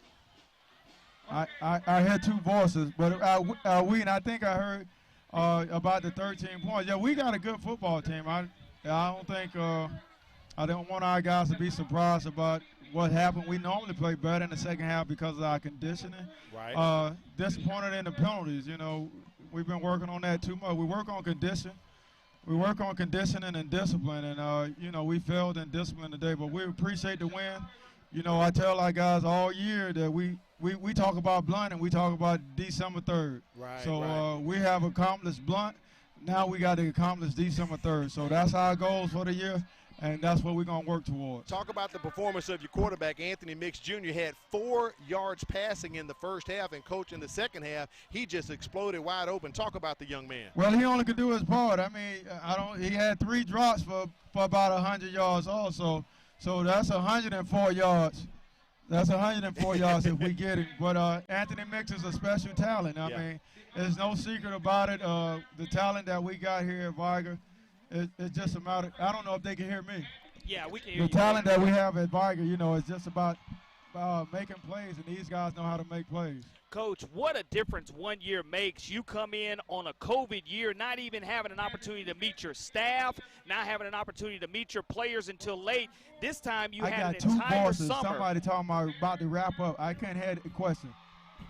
S8: I had two voices, but I think I heard about the 13 points. Yeah, we got a good football team. I don't think I don't want our guys to be surprised about what happened. We normally play better in the second half because of our conditioning.
S15: Right.
S8: Disappointed in the penalties. You know, we've been working on that too much. We work on condition. We work on conditioning and discipline, and you know, we failed in discipline today, but we appreciate the win. You know, I tell our guys all year that we talk about Blount and we talk about December 3rd.
S15: Right.
S8: So we have accomplished Blount. Now we got to accomplish December 3rd. So that's our goals for the year, and that's what we're going to work towards.
S15: Talk about the performance of your quarterback. Anthony Mix Jr. had 4 yards passing in the first half, and Coach, in the second half, he just exploded wide open. Talk about the young man.
S8: Well, he only could do his part. I mean, he had 3 drops for about 100 yards also. So that's 104 yards. That's 104 yards if we get it. But Anthony Mix is a special talent. I mean, there's no secret about it. The talent that we got here at Vigor, it's just a matter. I don't know if they can hear me.
S2: Yeah, we can hear you.
S8: The talent that we have at Vigor, you know, it's just about making plays, and these guys know how to make plays.
S2: Coach, what a difference 1 year makes. You come in on a COVID year, not even having an opportunity to meet your staff, not having an opportunity to meet your players until late. This time you had an entire summer.
S8: Somebody talking about to wrap up. I can't hear the question.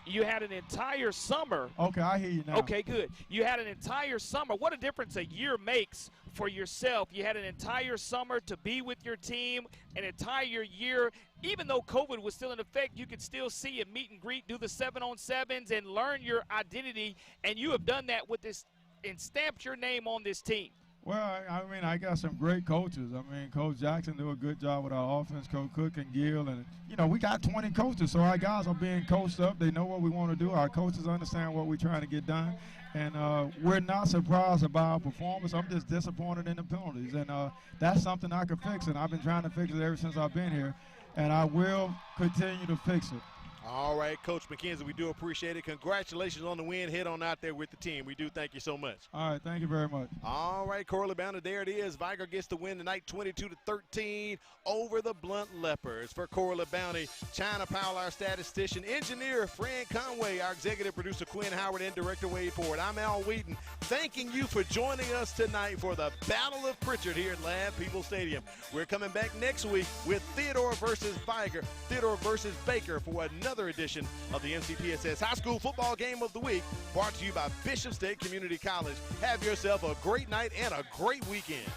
S2: You had an entire summer.
S8: Okay, I hear you now.
S2: Okay, good. You had an entire summer. What a difference a year makes for yourself. You had an entire summer to be with your team, an entire year. Even though COVID was still in effect, you could still see and meet and greet, do the 7-on-7s, and learn your identity. And you have done that with this and stamped your name on this team.
S8: Well, I mean, I got some great coaches. I mean, Coach Jackson do a good job with our offense, Coach Cook and Gill. And, you know, we got 20 coaches, so our guys are being coached up. They know what we want to do. Our coaches understand what we're trying to get done. And we're not surprised about our performance. I'm just disappointed in the penalties. And that's something I can fix, and I've been trying to fix it ever since I've been here. And I will continue to fix it.
S15: All right, Coach McKenzie, we do appreciate it. Congratulations on the win. Head on out there with the team. We do thank you so much.
S8: All right, thank you very much.
S15: All right, Corley Blount, there it is. Vigor gets the win tonight, 22-13 over the Blount Leopards. For Corley Bounty, China Powell, our statistician, engineer Fran Conway, our executive producer Quinn Howard, and director Wade Ford. I'm Al Wheaton, thanking you for joining us tonight for the Battle of Pritchard here at Lab People Stadium. We're coming back next week with Theodore versus Vigor, Theodore versus Baker for another edition of the MCPSS High School Football Game of the Week, brought to you by Bishop State Community College. Have yourself a great night and a great weekend.